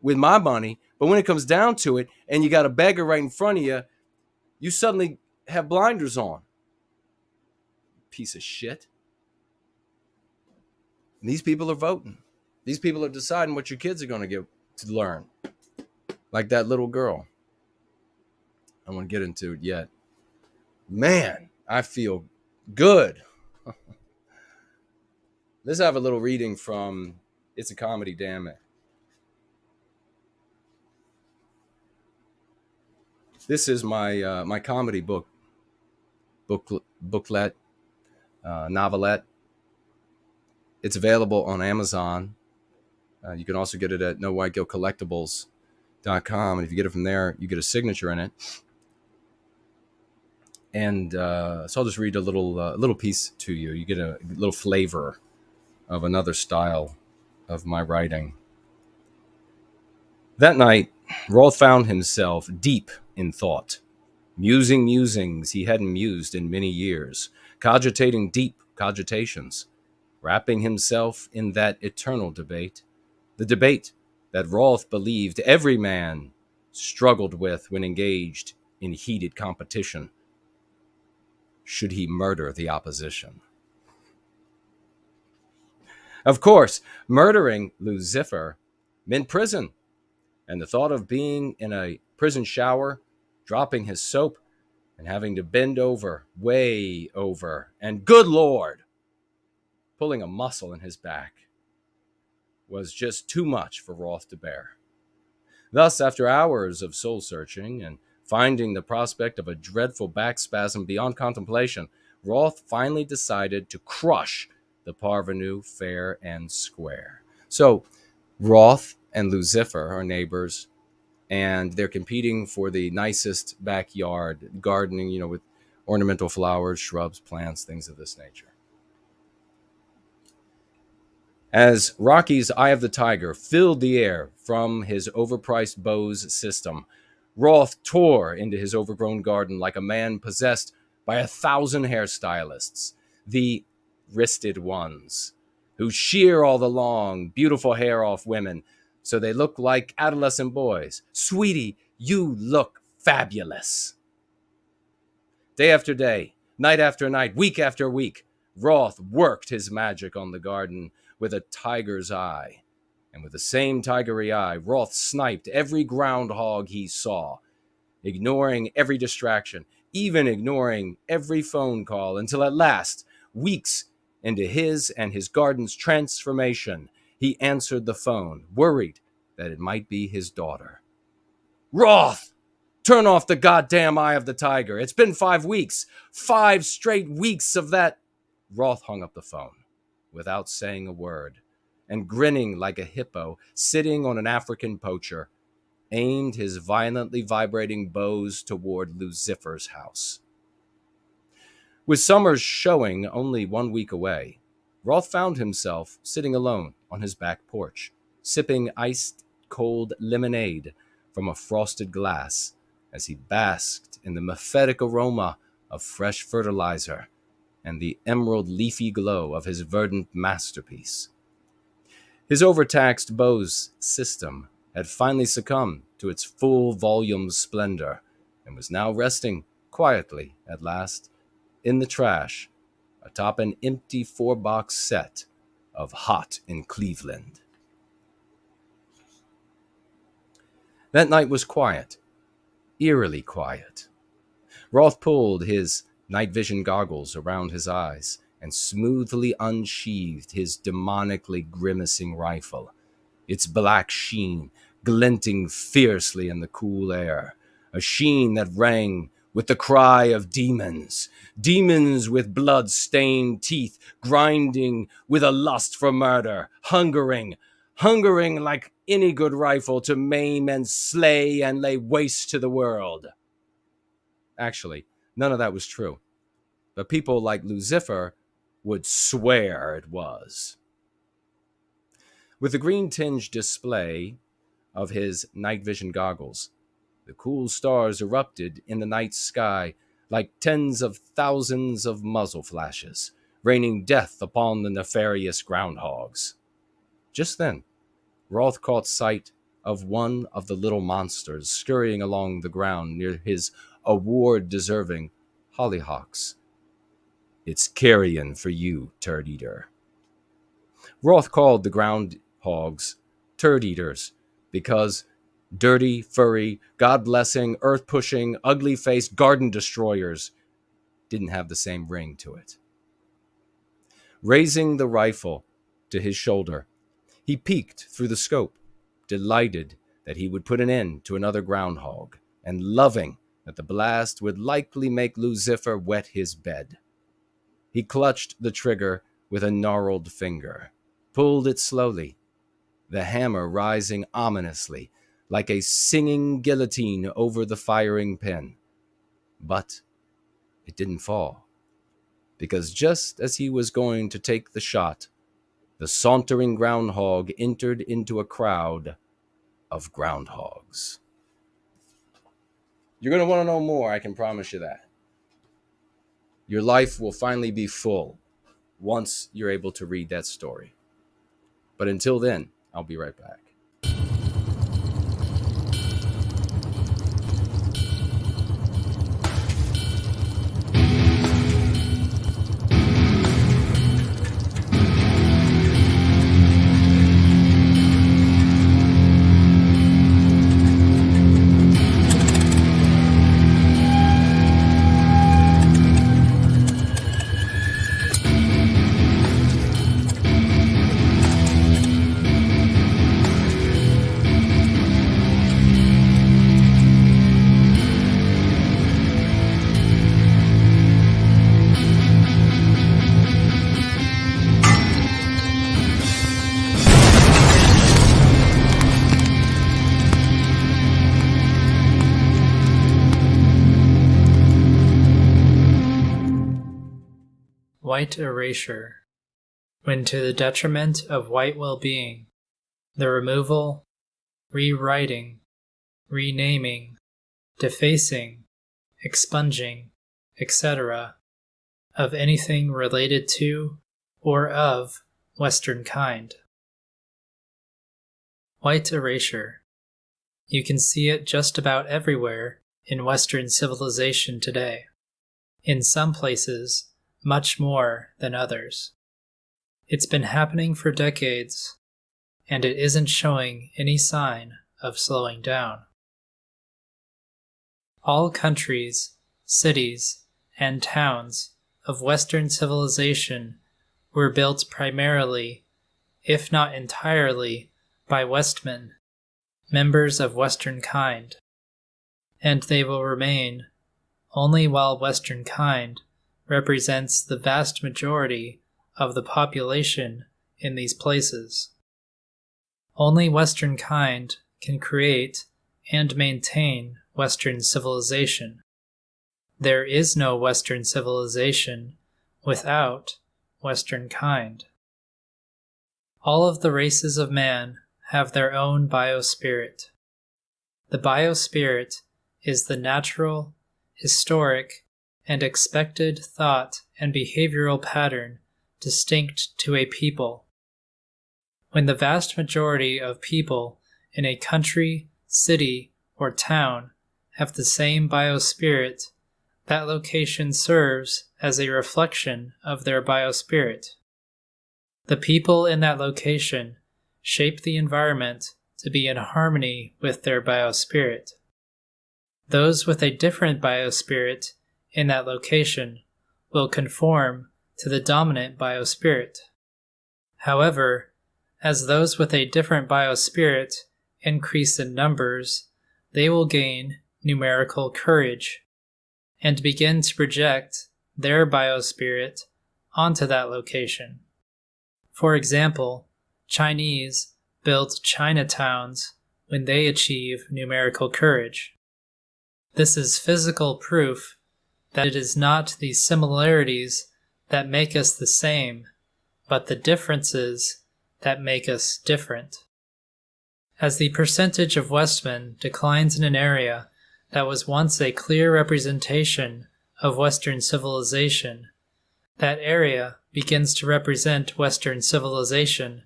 but when it comes down to it and you got a beggar right in front of you, you suddenly have blinders on. Piece of shit. And these people are voting. These people are deciding what your kids are going to get to learn. Like that little girl. I don't want to get into it yet. Man, I feel good. Let's have a little reading from It's a Comedy, Dammit. This is my my comedy booklet, novelette. It's available on Amazon. You can also get it at nowhiteguiltcollectibles.com. And if you get it from there, you get a signature in it. And so I'll just read a little piece to you. You get a little flavor of another style of my writing. That night, Roth found himself deep in thought, musing musings he hadn't mused in many years, cogitating deep cogitations, wrapping himself in that eternal debate, the debate that Roth believed every man struggled with when engaged in heated competition. Should he murder the opposition? Of course, murdering Lucifer meant prison, and the thought of being in a prison shower, dropping his soap, and having to bend over, way over, and good Lord, pulling a muscle in his back, was just too much for Roth to bear. Thus, after hours of soul-searching and finding the prospect of a dreadful back spasm beyond contemplation, Roth finally decided to crush the parvenu fair and square. So, Roth and Lucifer are neighbors, and they're competing for the nicest backyard, gardening, with ornamental flowers, shrubs, plants, things of this nature. As Rocky's Eye of the Tiger filled the air from his overpriced Bose system, Roth tore into his overgrown garden like a man possessed by 1,000 hairstylists, the wristed ones, who shear all the long, beautiful hair off women so they look like adolescent boys. Sweetie, you look fabulous. Day after day, night after night, week after week, Roth worked his magic on the garden with a tiger's eye. And with the same tigery eye, Roth sniped every groundhog he saw, ignoring every distraction, even ignoring every phone call, until at last, weeks into his and his garden's transformation, he answered the phone, worried that it might be his daughter. Roth! Turn off the goddamn Eye of the Tiger. It's been 5 weeks. 5 straight weeks of that. Roth hung up the phone without saying a word, and grinning like a hippo sitting on an African poacher, aimed his violently vibrating bows toward Lucifer's house. With summer's showing only 1 week away, Roth found himself sitting alone on his back porch, sipping ice-cold lemonade from a frosted glass as he basked in the mephitic aroma of fresh fertilizer and the emerald leafy glow of his verdant masterpiece. His overtaxed Bose system had finally succumbed to its full volume splendor and was now resting quietly at last in the trash atop an empty 4-box set of Hot in Cleveland. That night was quiet, eerily quiet. Roth pulled his night vision goggles around his eyes and smoothly unsheathed his demonically grimacing rifle, its black sheen glinting fiercely in the cool air, a sheen that rang with the cry of demons, demons with blood-stained teeth, grinding with a lust for murder, hungering like any good rifle to maim and slay and lay waste to the world. Actually, none of that was true. But people like Lucifer would swear it was. With the green-tinged display of his night vision goggles, the cool stars erupted in the night sky like tens of thousands of muzzle flashes, raining death upon the nefarious groundhogs. Just then, Roth caught sight of one of the little monsters scurrying along the ground near his award-deserving hollyhocks. "It's carrion for you, turd eater." Roth called the groundhogs turd eaters because dirty, furry, God-blessing, earth-pushing, ugly-faced garden destroyers didn't have the same ring to it. Raising the rifle to his shoulder, he peeked through the scope, delighted that he would put an end to another groundhog, and loving that the blast would likely make Lucifer wet his bed. He clutched the trigger with a gnarled finger, pulled it slowly, the hammer rising ominously like a singing guillotine over the firing pin. But it didn't fall, because just as he was going to take the shot, the sauntering groundhog entered into a crowd of groundhogs. You're going to want to know more, I can promise you that. Your life will finally be full once you're able to read that story. But until then, I'll be right back. White erasure, when to the detriment of white well-being, the removal, rewriting, renaming, defacing, expunging, etc., of anything related to or of Western kind. White erasure. You can see it just about everywhere in Western civilization today. In some places, much more than others. It's been happening for decades, and it isn't showing any sign of slowing down. All countries, cities, and towns of Western civilization were built primarily, if not entirely, by Westmen, members of Western kind, and they will remain only while Western kind represents the vast majority of the population in these places. Only Western kind can create and maintain Western civilization. There is no Western civilization without Western kind. All of the races of man have their own biospirit. The biospirit is the natural, historic, and expected thought and behavioral pattern distinct to a people. When the vast majority of people in a country, city, or town have the same biospirit, that location serves as a reflection of their biospirit. The people in that location shape the environment to be in harmony with their biospirit. Those with a different biospirit in that location will conform to the dominant biospirit. However, as those with a different biospirit increase in numbers, they will gain numerical courage and begin to project their biospirit onto that location. For example, Chinese build Chinatowns when they achieve numerical courage. This is physical proof that it is not the similarities that make us the same, but the differences that make us different. As the percentage of Westmen declines in an area that was once a clear representation of Western civilization, that area begins to represent Western civilization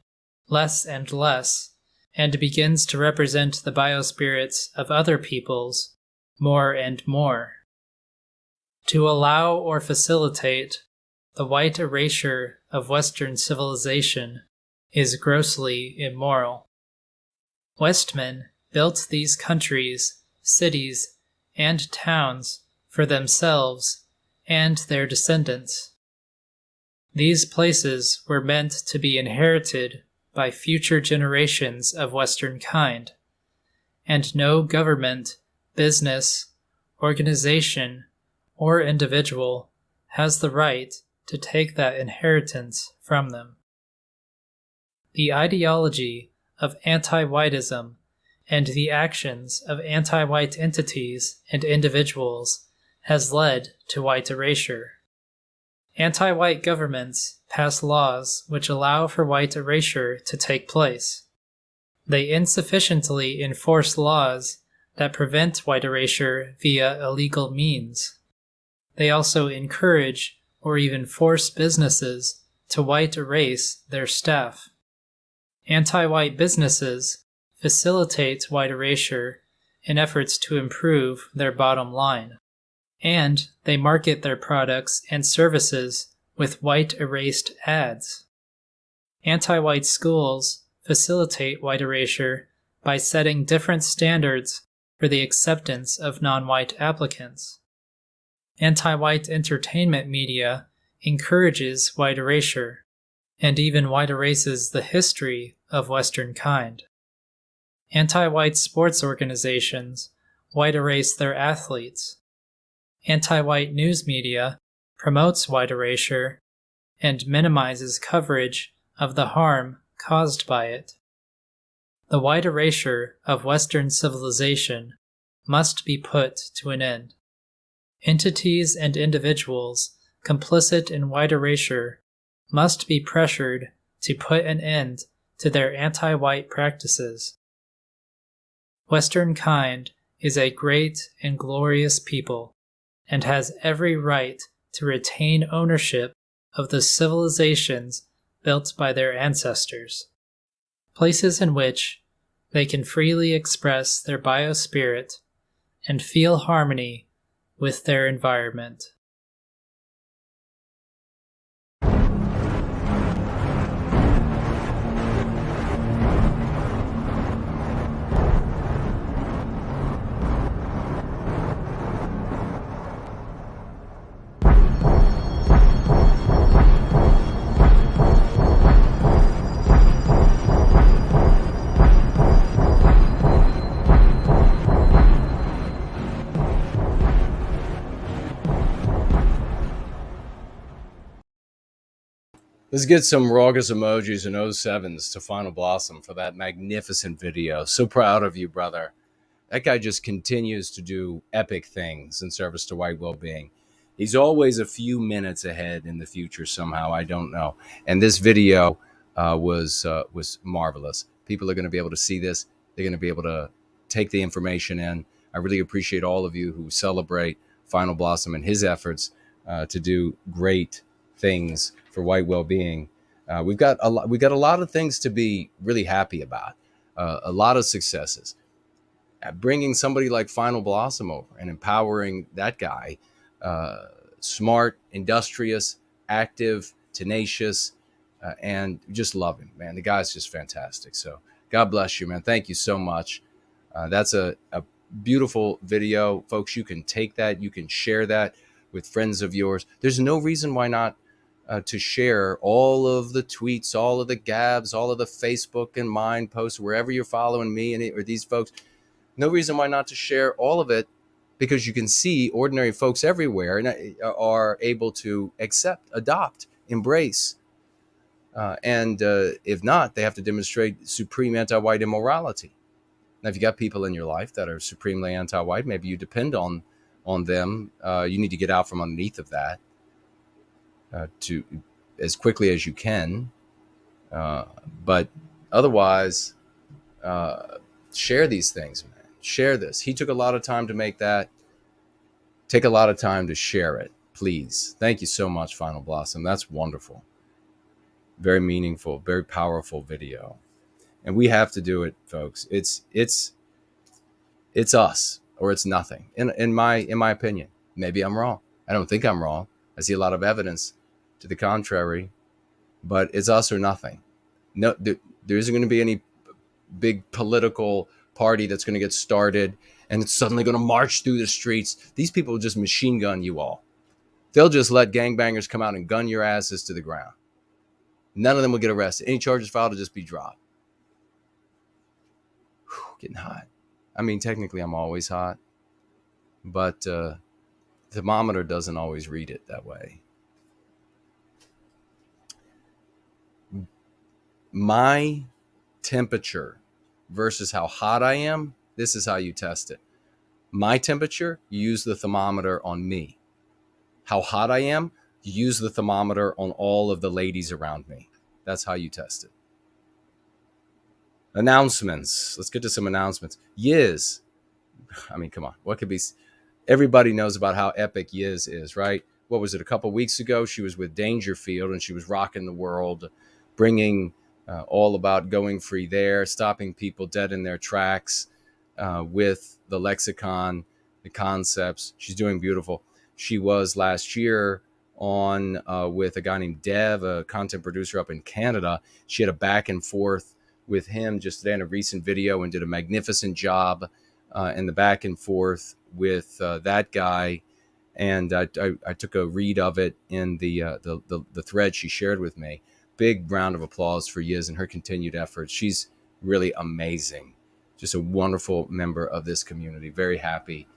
less and less, and begins to represent the biospirits of other peoples more and more. To allow or facilitate the white erasure of Western civilization is grossly immoral. Westmen built these countries, cities, and towns for themselves and their descendants. These places were meant to be inherited by future generations of Western kind, and no government, business, organization, or individual has the right to take that inheritance from them. The ideology of anti-whitism and the actions of anti-white entities and individuals has led to white erasure. Anti-white governments pass laws which allow for white erasure to take place. They insufficiently enforce laws that prevent white erasure via illegal means. They also encourage or even force businesses to white erase their staff. Anti-white businesses facilitate white erasure in efforts to improve their bottom line, and they market their products and services with white erased ads. Anti-white schools facilitate white erasure by setting different standards for the acceptance of non-white applicants. Anti-white entertainment media encourages white erasure, and even white erases the history of Western kind. Anti-white sports organizations white erase their athletes. Anti-white news media promotes white erasure and minimizes coverage of the harm caused by it. The white erasure of Western civilization must be put to an end. Entities and individuals complicit in white erasure must be pressured to put an end to their anti-white practices. Western kind is a great and glorious people, and has every right to retain ownership of the civilizations built by their ancestors, places in which they can freely express their biospirit and feel harmony with their environment. Let's get some raucous emojis and 07s to Final Blossom for that magnificent video. So proud of you, brother. That guy just continues to do epic things in service to white well-being. He's always a few minutes ahead in the future somehow. I don't know. And this video was marvelous. People are going to be able to see this. They're going to be able to take the information in. I really appreciate all of you who celebrate Final Blossom and his efforts to do great things for white well-being. We got a lot of things to be really happy about. A lot of successes. Bringing somebody like Final Blossom over and empowering that guy, smart, industrious, active, tenacious, and just love him, man. The guy's just fantastic. So God bless you, man. Thank you so much. That's a beautiful video, folks. You can take that, you can share that with friends of yours. There's no reason why not to share all of the tweets, all of the gabs, all of the Facebook and mine posts, wherever you're following me and or these folks. No reason why not to share all of it, because you can see ordinary folks everywhere and are able to accept, adopt, embrace. And if not, they have to demonstrate supreme anti-white immorality. Now, if you got people in your life that are supremely anti-white, maybe you depend on them. You need to get out from underneath of that. to as quickly as you can. But otherwise, share these things, man. Share this. He took a lot of time to make that. Take a lot of time to share it, please. Thank you so much, Final Blossom. That's wonderful. Very meaningful, very powerful video. And we have to do it, folks. It's us or it's nothing. In my opinion. Maybe I'm wrong. I don't think I'm wrong. I see a lot of evidence to the contrary, but it's us or nothing. No, there isn't going to be any big political party that's going to get started and it's suddenly going to march through the streets. These people will just machine gun you all. They'll just let gangbangers come out and gun your asses to the ground. None of them will get arrested. Any charges filed will just be dropped. Whew, getting hot. I mean, technically I'm always hot, but the thermometer doesn't always read it that way. My temperature versus how hot I am, this is how you test it. My temperature, you use the thermometer on me. How hot I am, you use the thermometer on all of the ladies around me. That's how you test it. Announcements. Let's get to some announcements. Yiz. I mean, come on. What could be... Everybody knows about how epic Yiz is, right? What was it? A couple weeks ago, she was with Dangerfield and she was rocking the world, bringing all about going free there, stopping people dead in their tracks with the lexicon, the concepts. She's doing beautiful. She was last year on with a guy named Dev, a content producer up in Canada. She had a back and forth with him just today in a recent video and did a magnificent job in the back and forth with that guy. And I took a read of it in the thread she shared with me. Big round of applause for Yiz and her continued efforts. She's really amazing. Just a wonderful member of this community. Very happy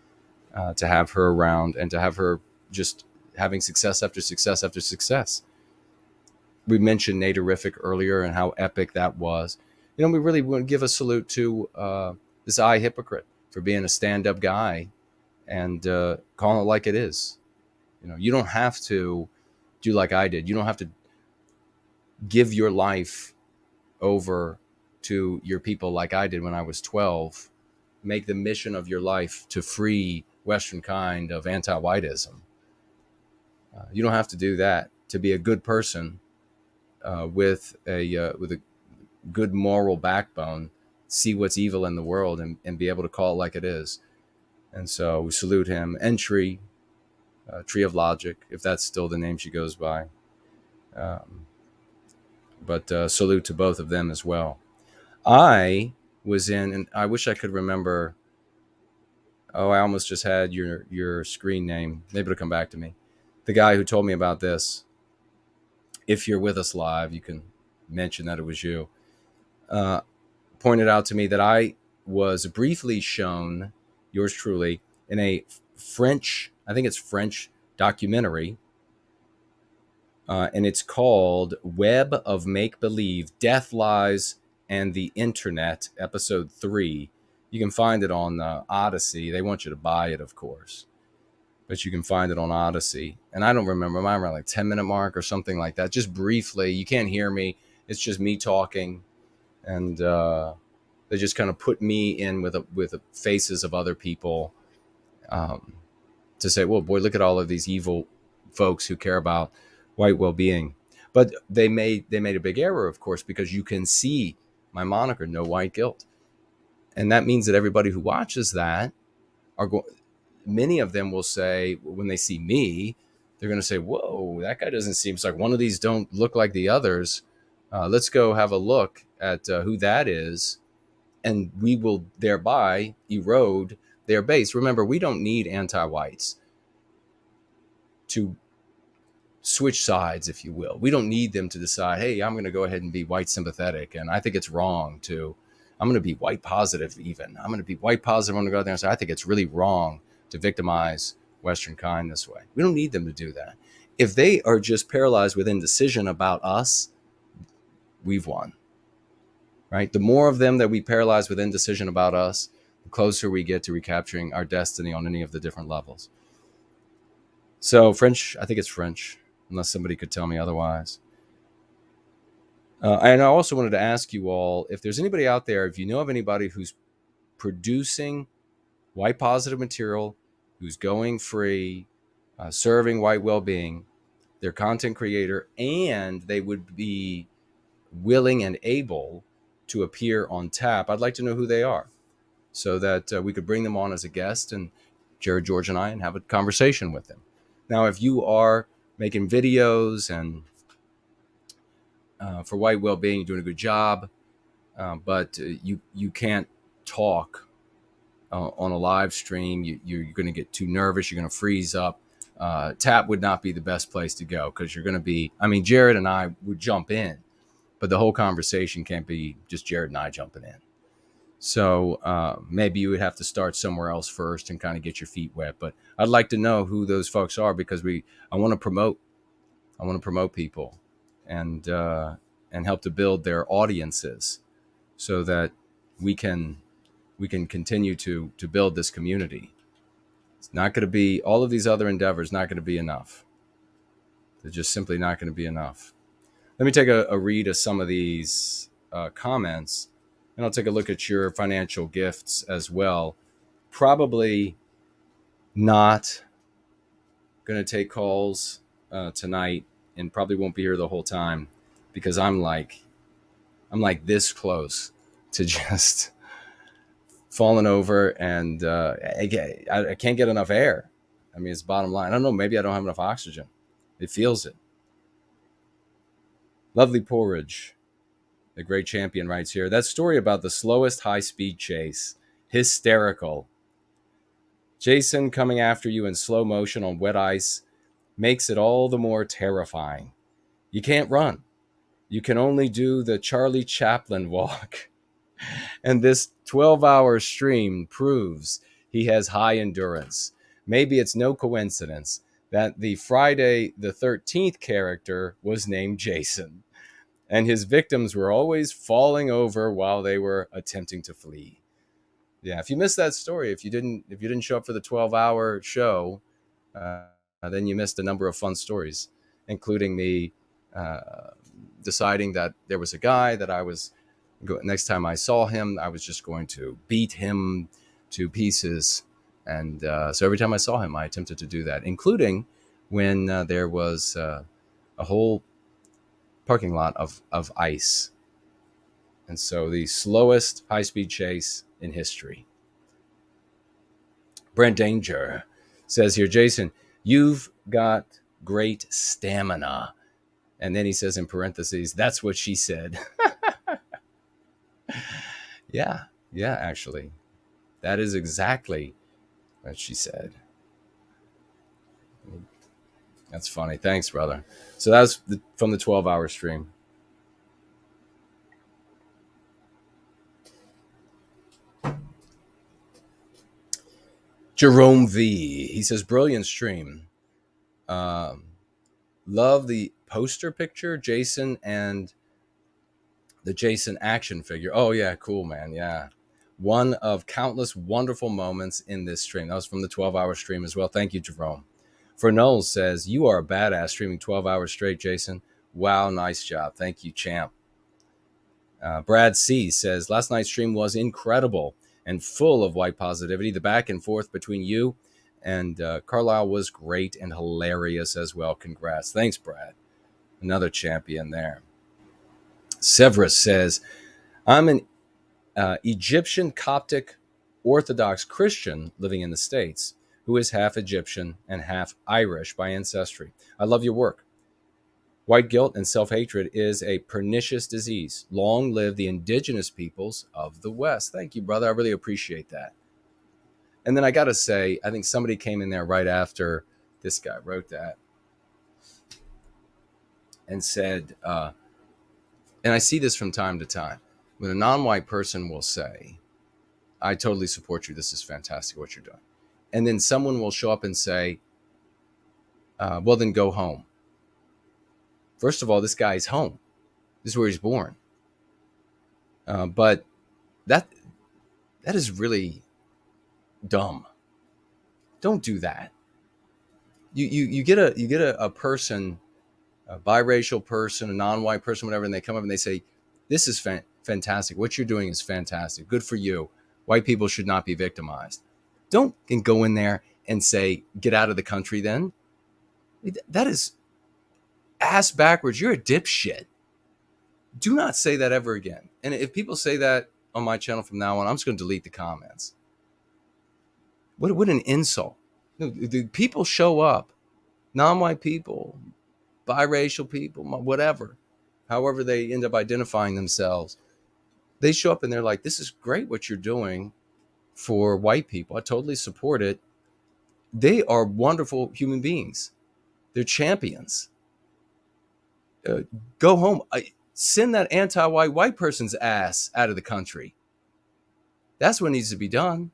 to have her around and to have her just having success after success after success. We mentioned Naderific earlier and how epic that was. You know, we really want to give a salute to this Hypocrite for being a stand-up guy and calling it like it is. You know, you don't have to do like I did. You don't have to give your life over to your people like I did when I was 12. Make the mission of your life to free Western kind of Antiwhitism. You don't have to do that to be a good person with a good moral backbone, see what's evil in the world and be able to call it like it is. And so we salute him. Entry, Tree of Logic, if that's still the name she goes by. But salute to both of them as well. I was in, and I wish I could remember. Oh, I almost just had your screen name. Maybe it'll come back to me. The guy who told me about this. If you're with us live, you can mention that it was you. Pointed out to me that I was briefly shown, yours truly, in a French, I think it's French documentary. And it's called Web of Make-Believe, Death, Lies, and the Internet, Episode 3. You can find it on Odyssey. They want you to buy it, of course. But you can find it on Odyssey. And I don't remember, mine around like 10-minute mark or something like that. Just briefly. You can't hear me. It's just me talking. And they just kind of put me in with the faces of other people to say, well, boy, look at all of these evil folks who care about white well-being. But they made a big error, of course, because you can see my moniker, No White Guilt. And that means that everybody who watches that many of them will say, when they see me, they're going to say, whoa, that guy doesn't seem like one of these don't look like the others. Let's go have a look at who that is. And we will thereby erode their base. Remember, we don't need anti-whites to switch sides, if you will. We don't need them to decide, hey, I'm going to go ahead and be white sympathetic. And I think it's wrong I'm going to be white positive even. I'm going to be white positive. I'm going to go out there and say, I think it's really wrong to victimize Western kind this way. We don't need them to do that. If they are just paralyzed with indecision about us, we've won, right? The more of them that we paralyze with indecision about us, the closer we get to recapturing our destiny on any of the different levels. So French, I think it's French unless somebody could tell me otherwise. And I also wanted to ask you all, if there's anybody out there, if you know of anybody who's producing white positive material, who's going free, serving white well-being, they're content creator, and they would be willing and able to appear on tap, I'd like to know who they are, so that we could bring them on as a guest, and Jared, George, and I, and have a conversation with them. Now, if you are making videos and for white well-being, you're doing a good job, but you can't talk on a live stream, you're going to get too nervous, you're going to freeze up. Tap would not be the best place to go, because you're going to be, I mean, Jared and I would jump in, but the whole conversation can't be just Jared and I jumping in. So maybe you would have to start somewhere else first and kind of get your feet wet. But I'd like to know who those folks are, because I want to promote people and help to build their audiences, so that we can continue to build this community. It's not going to be, all of these other endeavors not going to be enough. They're just simply not going to be enough. Let me take a read of some of these comments, and I'll take a look at your financial gifts as well. Probably not going to take calls tonight, and probably won't be here the whole time, because I'm like this close to just falling over, and I can't get enough air. I mean, it's bottom line. I don't know, maybe I don't have enough oxygen. It feels it. Lovely Porridge, the great champion, writes here, that story about the slowest high-speed chase, hysterical. Jason coming after you in slow motion on wet ice makes it all the more terrifying. You can't run. You can only do the Charlie Chaplin walk. And this 12-hour stream proves he has high endurance. Maybe it's no coincidence that the Friday the 13th character was named Jason, and his victims were always falling over while they were attempting to flee. Yeah, if you missed that story, if you didn't show up for the 12-hour show, then you missed a number of fun stories, including me deciding that there was a guy that I was, next time I saw him, I was just going to beat him to pieces. And so every time I saw him, I attempted to do that, including when there was a whole parking lot of ice. And so the slowest high-speed chase in history. Brent Danger says here, Jason, you've got great stamina. And then he says in parentheses, that's what she said. Yeah, actually. That is exactly what she said. That's funny. Thanks, brother. So that's from the 12-hour stream. Jerome V. He says, brilliant stream. Love the poster picture, Jason and the Jason action figure. Oh, yeah, cool, man. Yeah. One of countless wonderful moments in this stream. That was from the 12-hour stream as well. Thank you, Jerome. For Knowles says, you are a badass streaming 12 hours straight, Jason. Wow, nice job. Thank you, champ. Brad C. says, last night's stream was incredible and full of white positivity. The back and forth between you and Carlisle was great and hilarious as well. Congrats. Thanks, Brad. Another champion there. Severus says, I'm an Egyptian Coptic Orthodox Christian living in the States who is half Egyptian and half Irish by ancestry. I love your work. White guilt and self-hatred is a pernicious disease. Long live the indigenous peoples of the West. Thank you, brother. I really appreciate that. And then I got to say, I think somebody came in there right after this guy wrote that and said, and I see this from time to time, when a non-white person will say, I totally support you. This is fantastic what you're doing. And then someone will show up and say, well, then go home. First of all, this guy's home. This is where he's born. But that is really dumb. Don't do that. You get a person a biracial person, a non-white person, whatever, and they come up and they say, this is fantastic. What you're doing is fantastic. Good for you. White people should not be victimized. Don't go in there and say, get out of the country then. That is ass backwards. You're a dipshit. Do not say that ever again. And if people say that on my channel from now on, I'm just going to delete the comments. What an insult. The people show up, non-white people, biracial people, whatever, however they end up identifying themselves. They show up and they're like, this is great what you're doing for white people. I totally support it. They are wonderful human beings. They're champions. Go home. Send that anti-white person's ass out of the country. That's what needs to be done.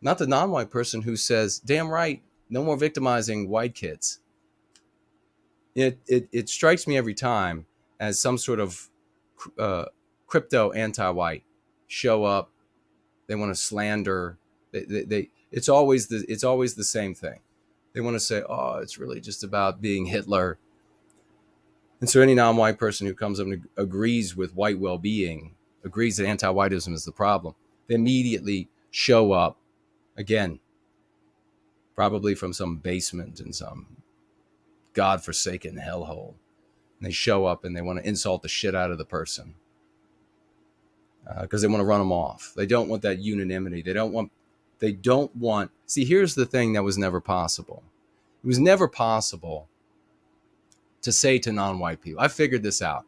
Not the non-white person who says, damn right, no more victimizing white kids. It strikes me every time as some sort of crypto anti-white show up. They want to slander. It's always the same thing. They want to say, oh, it's really just about being Hitler. And so any non-white person who comes up and agrees with white well-being, agrees that anti-whiteism is the problem, they immediately show up, again, probably from some basement in some godforsaken hellhole. And they show up and they want to insult the shit out of the person because they want to run them off. They don't want that unanimity. They don't want. See, here's the thing that was never possible. It was never possible to say to non-white people, I figured this out.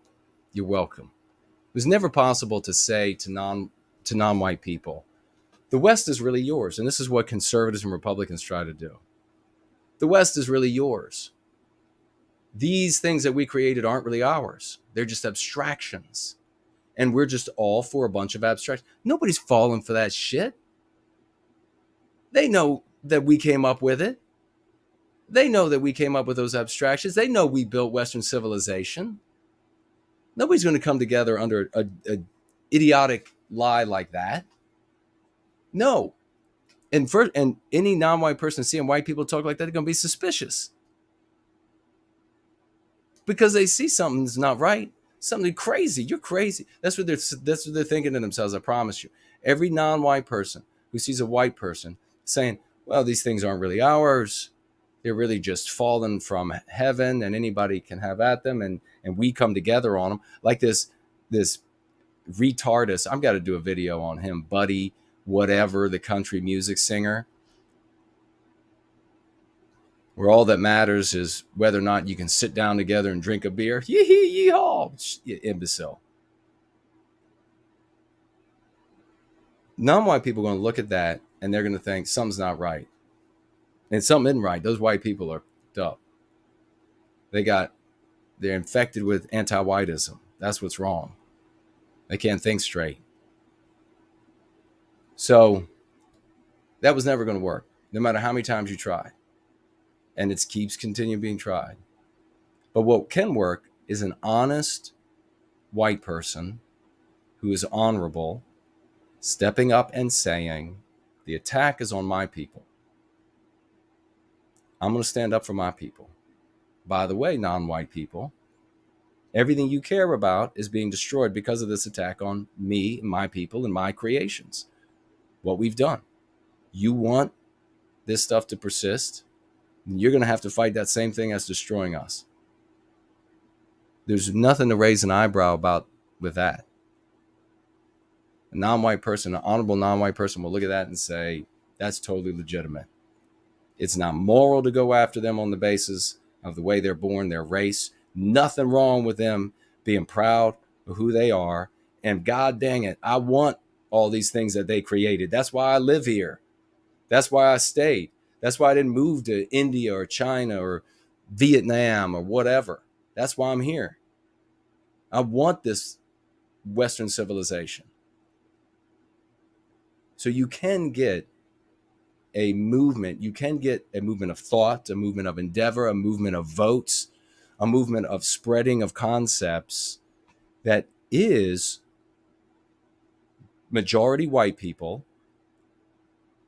You're welcome. It was never possible to say to non-white people, the West is really yours. And this is what conservatives and Republicans try to do. The West is really yours. These things that we created aren't really ours. They're just abstractions. And we're just all for a bunch of abstractions. Nobody's falling for that shit. They know that we came up with it. They know that we came up with those abstractions. They know we built Western civilization. Nobody's going to come together under a idiotic lie like that. No. And any non-white person seeing white people talk like that, they're going to be suspicious. Because they see something's not right. Something crazy. You're crazy. That's what they're thinking to themselves, I promise you. Every non-white person who sees a white person saying, well, these things aren't really ours. They're really just fallen from heaven and anybody can have at them. And we come together on them. Like this retardus. I've got to do a video on him, Buddy, whatever, the country music singer, where all that matters is whether or not you can sit down together and drink a beer. Yee-hee, yee-haw, you imbecile. Non-white people are going to look at that and they're going to think something's not right. And something isn't right. Those white people are up. They're infected with anti-whiteism. That's what's wrong. They can't think straight. So that was never going to work, no matter how many times you try. And it keeps continuing being tried. But what can work is an honest white person who is honorable, stepping up and saying, the attack is on my people. I'm going to stand up for my people. By the way, non-white people, everything you care about is being destroyed because of this attack on me, and my people, and my creations. What we've done. You want this stuff to persist, you're going to have to fight that same thing as destroying us. There's nothing to raise an eyebrow about with that. A non-white person, an honorable non-white person will look at that and say, that's totally legitimate. It's not moral to go after them on the basis of the way they're born, their race. Nothing wrong with them being proud of who they are. And God dang it, I want all these things that they created. That's why I live here. That's why I stayed. That's why I didn't move to India or China or Vietnam or whatever. That's why I'm here. I want this Western civilization. So you can get a movement. You can get a movement of thought, a movement of endeavor, a movement of votes, a movement of spreading of concepts that is majority white people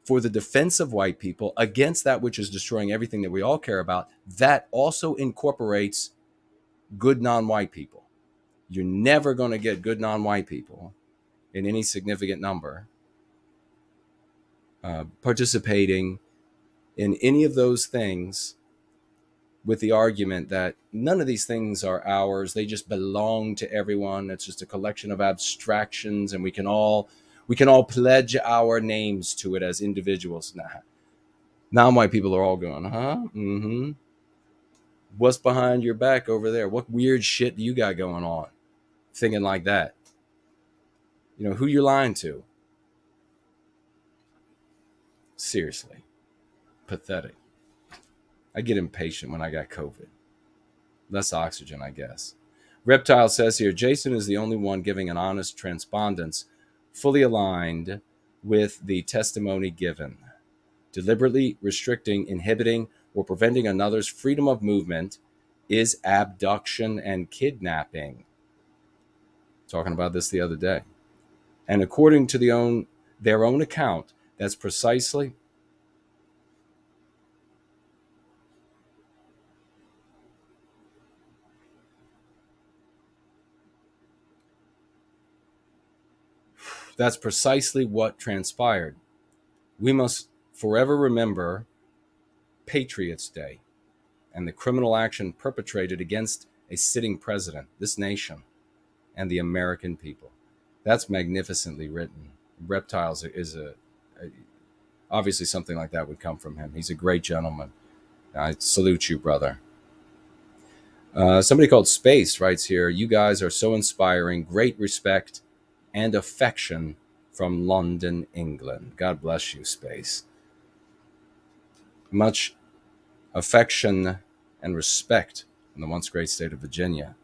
for the defense of white people against that which is destroying everything that we all care about, that also incorporates good non-white people. You're never going to get good non-white people in any significant number participating in any of those things with the argument that none of these things are ours. They just belong to everyone. It's just a collection of abstractions, and we can all pledge our names to it as individuals. Nah. Non-white people are all going, huh? Mm-hmm. What's behind your back over there? What weird shit do you got going on? Thinking like that. You know, who you're lying to? Seriously. Pathetic. I get impatient when I got COVID. Less oxygen, I guess. Reptile says here, Jason is the only one giving an honest transpondence fully aligned with the testimony given. Deliberately restricting, inhibiting, or preventing another's freedom of movement is abduction and kidnapping. Talking about this the other day. And according to their own account, that's precisely what transpired. We must forever remember Patriots Day and the criminal action perpetrated against a sitting president, this nation, and the American people. That's magnificently written. Reptiles is obviously something like that would come from him. He's a great gentleman. I salute you, brother. Somebody called Space writes here, you guys are so inspiring. Great respect and affection from London, England. God bless you, Space. Much affection and respect in the once great state of Virginia.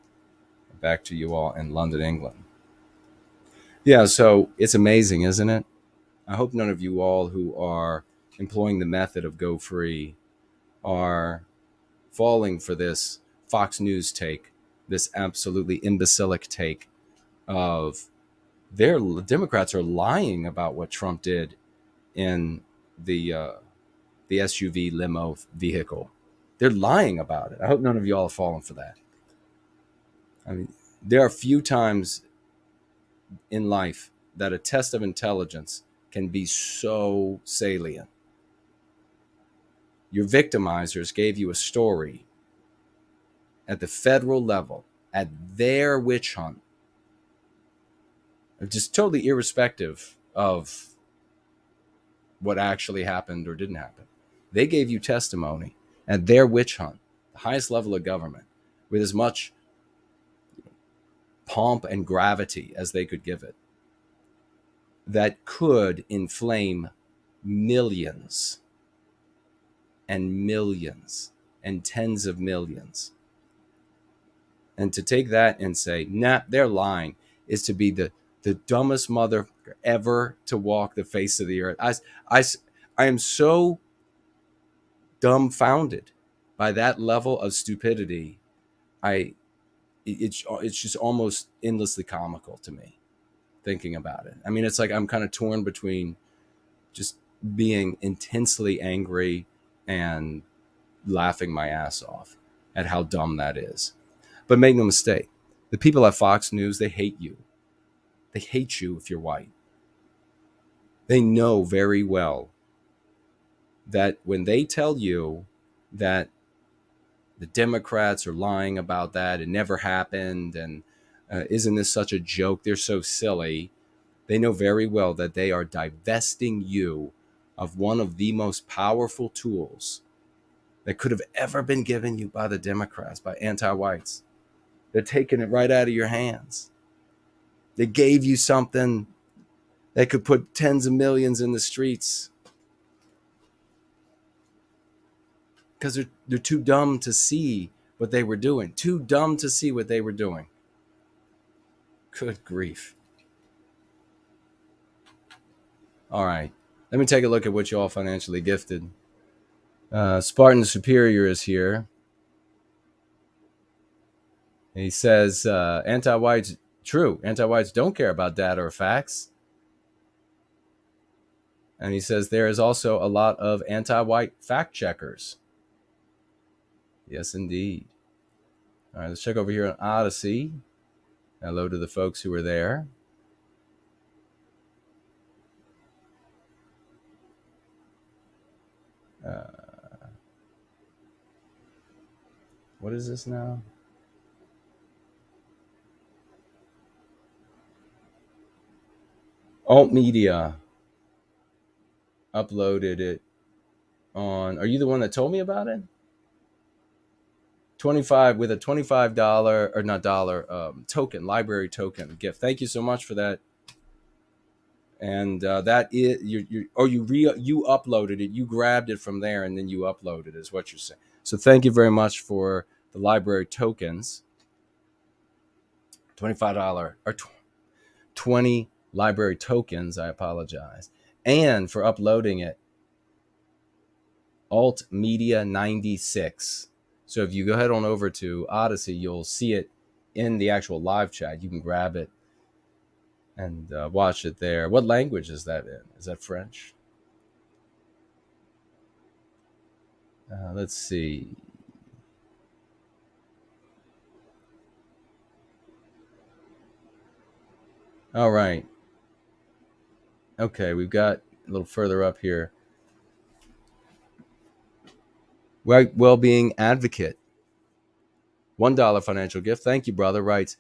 Back to you all in London, England. Yeah, so it's amazing, isn't it? I hope none of you all who are employing the method of Go Free are falling for this Fox News take, this absolutely imbecilic take of their Democrats are lying about what Trump did in the SUV limo vehicle. They're lying about it. I hope none of you all have fallen for that. I mean, there are few times in life that a test of intelligence can be so salient. Your victimizers gave you a story at the federal level, at their witch hunt, just totally irrespective of what actually happened or didn't happen. They gave you testimony at their witch hunt, the highest level of government, with as much pomp and gravity as they could give it, that could inflame millions and millions and tens of millions. And to take that and say, nah, they're lying, is to be the dumbest mother ever to walk the face of the earth. I am so dumbfounded by that level of stupidity. It's just almost endlessly comical to me thinking about it. I mean, it's like I'm kind of torn between just being intensely angry and laughing my ass off at how dumb that is. But make no mistake, the people at Fox News, they hate you. They hate you if you're white. They know very well that when they tell you that the Democrats are lying about that, it never happened, and isn't this such a joke? They're so silly. They know very well that they are divesting you of one of the most powerful tools that could have ever been given you by the Democrats, by anti-whites. They're taking it right out of your hands. They gave you something that could put tens of millions in the streets because they're too dumb to see what they were doing. Too dumb to see what they were doing. Good grief. All right. Let me take a look at what you all financially gifted. Spartan Superior is here. He says, anti-whites, true, anti-whites don't care about data or facts. And he says there is also a lot of anti-white fact checkers. Yes, indeed. All right, let's check over here on Odyssey. Hello to the folks who are there. What is this now? Alt Media uploaded it on. Are you the one that told me about it? 25 with a $25 or not dollar token, library token gift. Thank you so much for that. And that is you uploaded it. You grabbed it from there and then you uploaded it, is what you're saying. So thank you very much for the library tokens. $25 or 20 library tokens. I apologize. And for uploading it, Alt Media 96. So if you go ahead on over to Odyssey, you'll see it in the actual live chat. You can grab it and watch it there. What language is that in? Is that French? Let's see. All right. Okay, we've got a little further up here. Well-being advocate. $1 financial gift. Thank you, brother. Writes,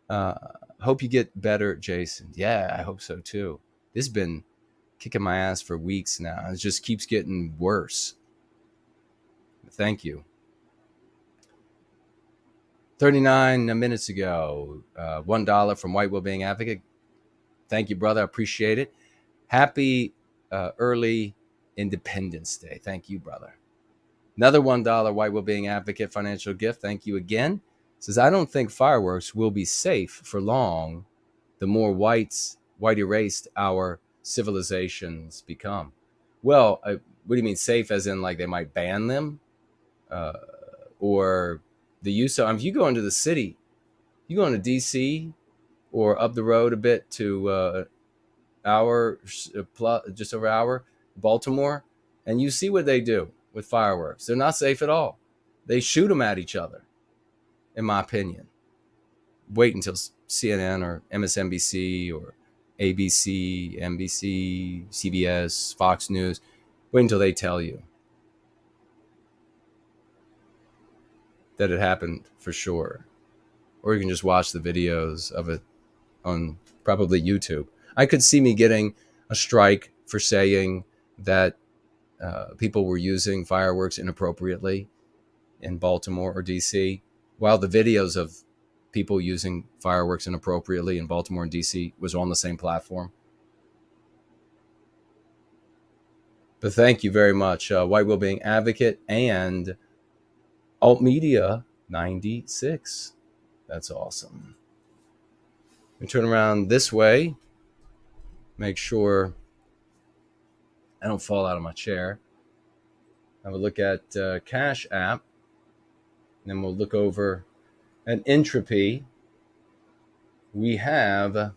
hope you get better, Jason. Yeah, I hope so too. This has been kicking my ass for weeks now. It just keeps getting worse. Thank you. 39 minutes ago, $1 from White Well-Being Advocate. Thank you, brother. I appreciate it. Happy early Independence Day. Thank you, brother. Another $1 White Well-Being Advocate financial gift. Thank you again. Says, I don't think fireworks will be safe for long the more white erased our civilizations become. Well, what do you mean safe as in like they might ban them? Or the use of, if you go into the city, you go into DC or up the road a bit to just over an hour, Baltimore, and you see what they do with fireworks. They're not safe at all. They shoot them at each other, in my opinion. Wait until CNN or MSNBC or ABC, NBC, CBS, Fox News. Wait until they tell you that it happened for sure. Or you can just watch the videos of it on probably YouTube. I could see me getting a strike for saying that people were using fireworks inappropriately in Baltimore or DC, while the videos of people using fireworks inappropriately in Baltimore and DC was on the same platform. But thank you very much, White Well-Being Advocate and Alt Media 96. That's awesome. We turn around this way. Make sure I don't fall out of my chair. Have a look at Cash App. And then we'll look over at Entropy. We have,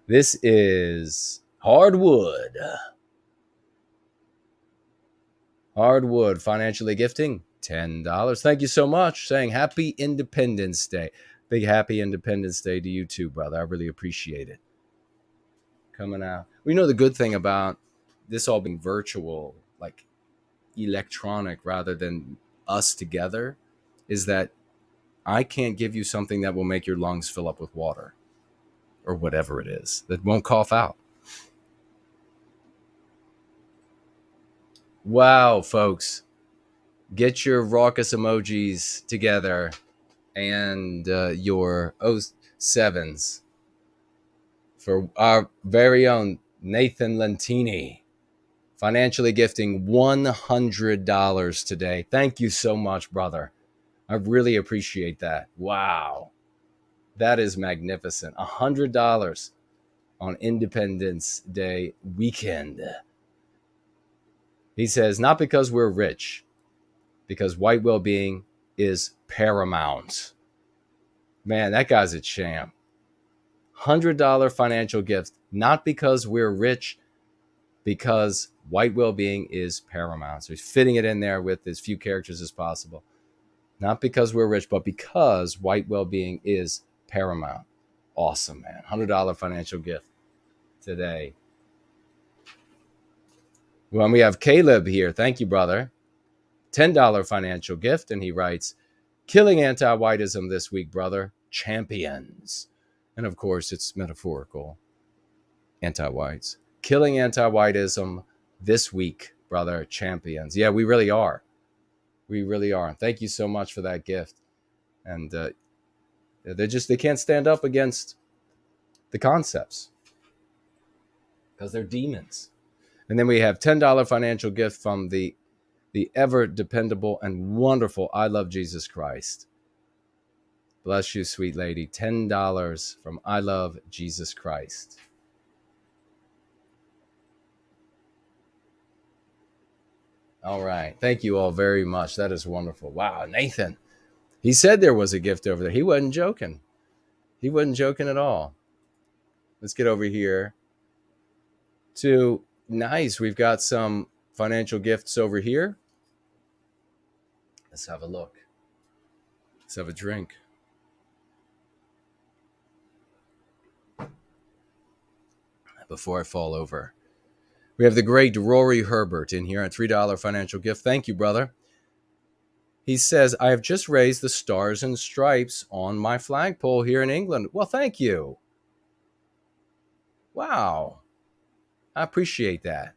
this is Hardwood. Hardwood financially gifting $10. Thank you so much. Saying Happy Independence Day. Big Happy Independence Day to you too, brother. I really appreciate it. Coming out. We know the good thing about this all being virtual, like electronic rather than us together, is that I can't give you something that will make your lungs fill up with water or whatever it is that won't cough out. Wow, folks. Get your raucous emojis together and your 07s for our very own Nathan Lentini, financially gifting $100 today. Thank you so much, brother. I really appreciate that. Wow. That is magnificent. $100 on Independence Day weekend. He says, not because we're rich, because white well-being is paramount. Man, that guy's a champ. $100 financial gift, not because we're rich, because white well-being is paramount. So he's fitting it in there with as few characters as possible. Not because we're rich, but because white well-being is paramount. Awesome, man. $100 financial gift today. Well, we have Caleb here. Thank you, brother. $10 financial gift. And he writes, killing anti-whiteism this week, brother. Champions. And of course, it's metaphorical. Anti-whites. Killing anti-whiteism this week, brother. Champions. Yeah, we really are. We really are. Thank you so much for that gift. And they can't stand up against the concepts because they're demons. And then we have $10 financial gift from the ever dependable and wonderful I Love Jesus Christ. Bless you, sweet lady. $10 from I Love Jesus Christ. All right. Thank you all very much. That is wonderful. Wow, Nathan. He said there was a gift over there. He wasn't joking. He wasn't joking at all. Let's get over here to nice. We've got some financial gifts over here. Let's have a look. Let's have a drink. Before I fall over. We have the great Rory Herbert in here, a $3 financial gift. Thank you, brother. He says, I have just raised the stars and stripes on my flagpole here in England. Well, thank you. Wow. I appreciate that.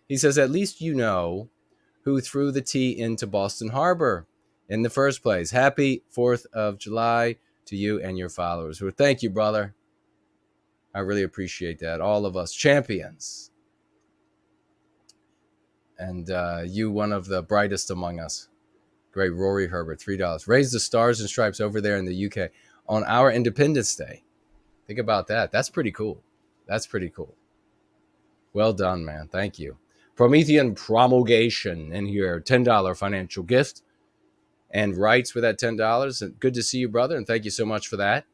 He says, at least you know who threw the tea into Boston Harbor in the first place. Happy 4th of July to you and your followers. Well, thank you, brother. I really appreciate that. All of us champions. And you, one of the brightest among us. Great Rory Herbert, $3. Raise the stars and stripes over there in the UK on our Independence Day. Think about that. That's pretty cool. That's pretty cool. Well done, man. Thank you. Promethean Promulgation in here, $10 financial gift. And writes with that $10. Good to see you, brother, and thank you so much for that.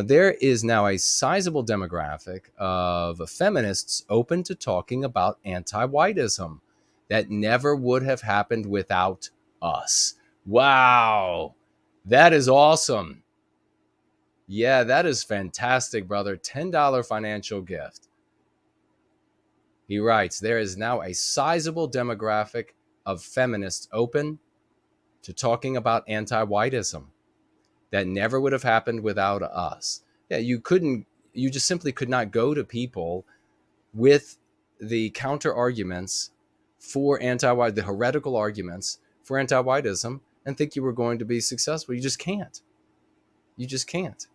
There is now a sizable demographic of feminists open to talking about anti-whiteism. That never would have happened without us. Wow. That is awesome. Yeah, that is fantastic, brother. $10 financial gift. He writes, there is now a sizable demographic of feminists open to talking about anti-whiteism. That never would have happened without us. Yeah, you just simply could not go to people with the counter arguments for anti-white, the heretical arguments for anti-whiteism and think you were going to be successful. You just can't. You just can't.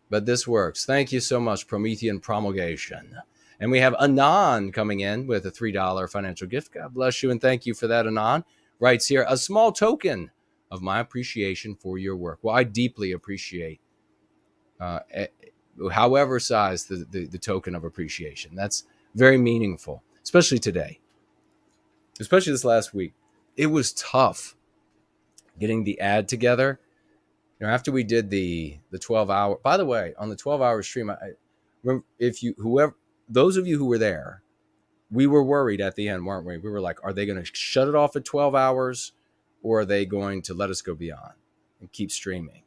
But this works. Thank you so much, Promethean Promulgation. And we have Anon coming in with a $3 financial gift. God bless you and thank you for that, Anon. Writes here, a small token of my appreciation for your work. Well, I deeply appreciate however size the token of appreciation. That's very meaningful, especially today, especially this last week. It was tough getting the ad together. You know, after we did the 12-hour, by the way, on the 12-hour stream, I remember those of you who were there, we were worried at the end, weren't we? We were like, are they going to shut it off at 12 hours or are they going to let us go beyond and keep streaming?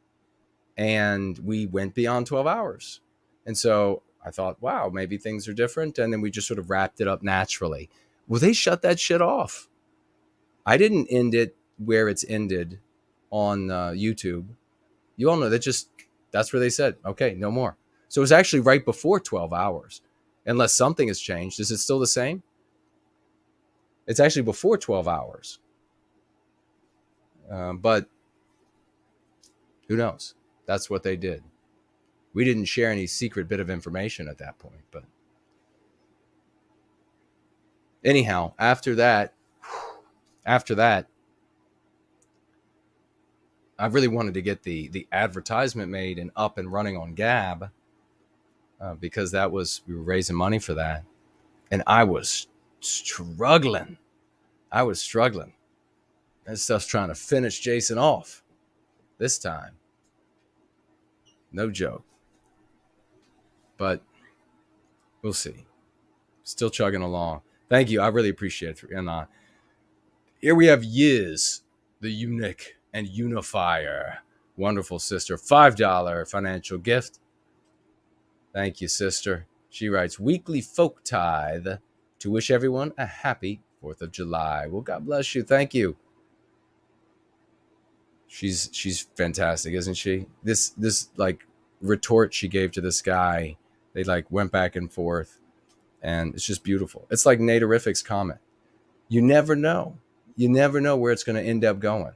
And we went beyond 12 hours. And so I thought, wow, maybe things are different. And then we just sort of wrapped it up naturally. Well, they shut that shit off. I didn't end it where it's ended on YouTube. You all know that's where they said, okay, no more. So it was actually right before 12 hours. Unless something has changed. Is it still the same? It's actually before 12 hours. But who knows? That's what they did. We didn't share any secret bit of information at that point. But anyhow, after that, I really wanted to get the advertisement made and up and running on Gab because we were raising money for that. And I was struggling. That stuff's trying to finish Jason off this time. No joke. But We'll see. Still chugging along. Thank you. I really appreciate it. And here we have Yiz, the eunuch and unifier. Wonderful sister. $5 financial gift. Thank you, sister. She writes, weekly folk tithe to wish everyone a happy 4th of July. Well, God bless you. Thank you. She's fantastic, isn't she? This like retort she gave to this guy, they like went back and forth, and it's just beautiful. It's like Naderific's comment. You never know. You never know where it's going to end up going.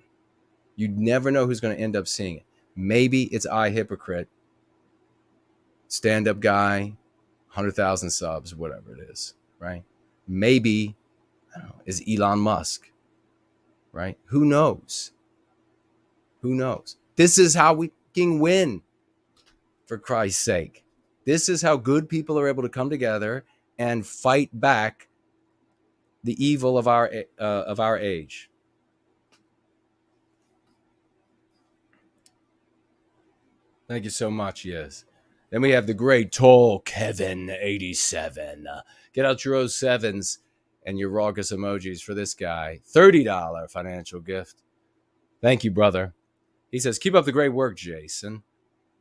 You never know who's going to end up seeing it. Maybe it's Hypocrite, stand-up guy, 100,000 subs, whatever it is, right? Maybe, I don't know, is Elon Musk, right? Who knows? Who knows? This is how we can win, for Christ's sake. This is how good people are able to come together and fight back the evil of our age. Thank you so much. Yes. Then we have the great tall Kevin 87. Get out your 07s and your raucous emojis for this guy. $30 financial gift. Thank you, brother. He says, keep up the great work, Jason.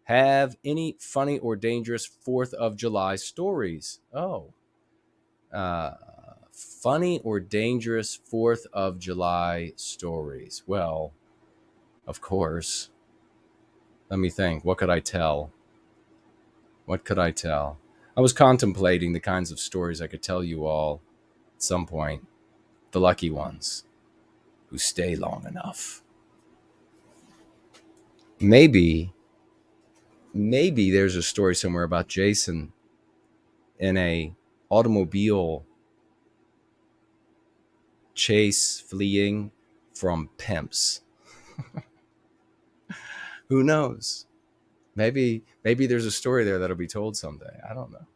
Have any funny or dangerous 4th of July stories? Oh. Funny or dangerous 4th of July stories? Well, of course. Let me think. What could I tell? What could I tell? I was contemplating the kinds of stories I could tell you all at some point. The lucky ones who stay long enough. Maybe there's a story somewhere about Jason in a automobile chase fleeing from pimps. Who knows? Maybe there's a story there that'll be told someday. I don't know.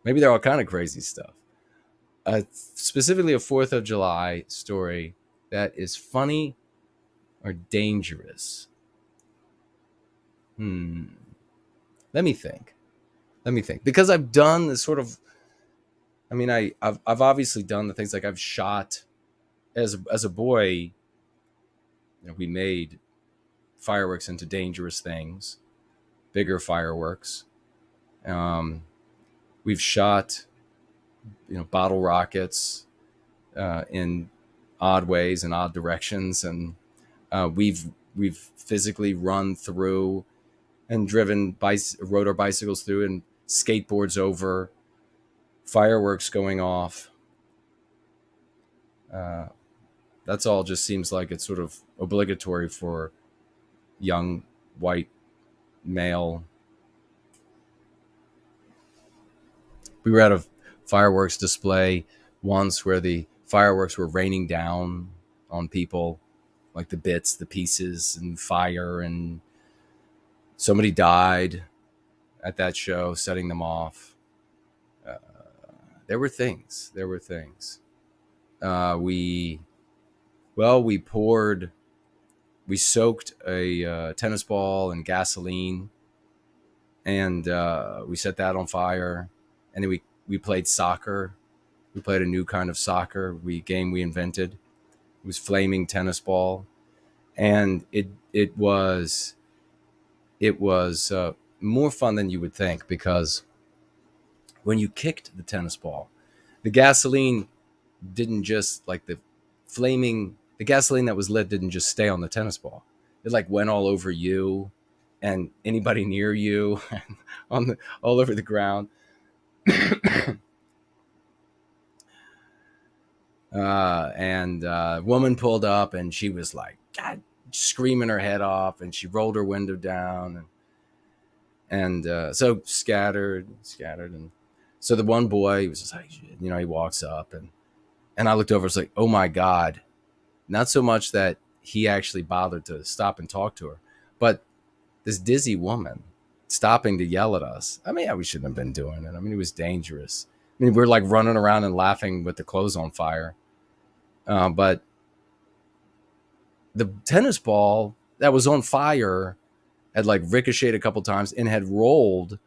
Maybe they're all kind of crazy stuff. Specifically a 4th of July story that is funny or dangerous. Let me think. Because I've done this sort of, I mean, I've obviously done the things like I've shot as a boy. You know, we made fireworks into dangerous things, bigger fireworks. We've shot, bottle rockets in odd ways and odd directions, and we've physically run through and rode our bicycles through and skateboards over fireworks going off. That's all just seems like it's sort of obligatory for young white male. We were at a fireworks display once where the fireworks were raining down on people, like the bits, the pieces, and fire, and somebody died at that show setting them off. There were things. We soaked a tennis ball in gasoline, and we set that on fire. And then we played soccer. We played a new kind of soccer game we invented. It was flaming tennis ball, and it was more fun than you would think, because when you kicked the tennis ball, the gasoline didn't just like the gasoline that was lit didn't just stay on the tennis ball. It like went all over you and anybody near you and all over the ground. And a woman pulled up, and she was like, God, screaming her head off, and she rolled her window down, and so scattered, and so the one boy was just like, he walks up, and I looked over, it's like, oh my God. Not so much that he actually bothered to stop and talk to her, but this dizzy woman stopping to yell at us. I mean, yeah, we shouldn't have been doing it. I mean, it was dangerous. I mean, we're like running around and laughing with the clothes on fire. But the tennis ball that was on fire had like ricocheted a couple times and had rolled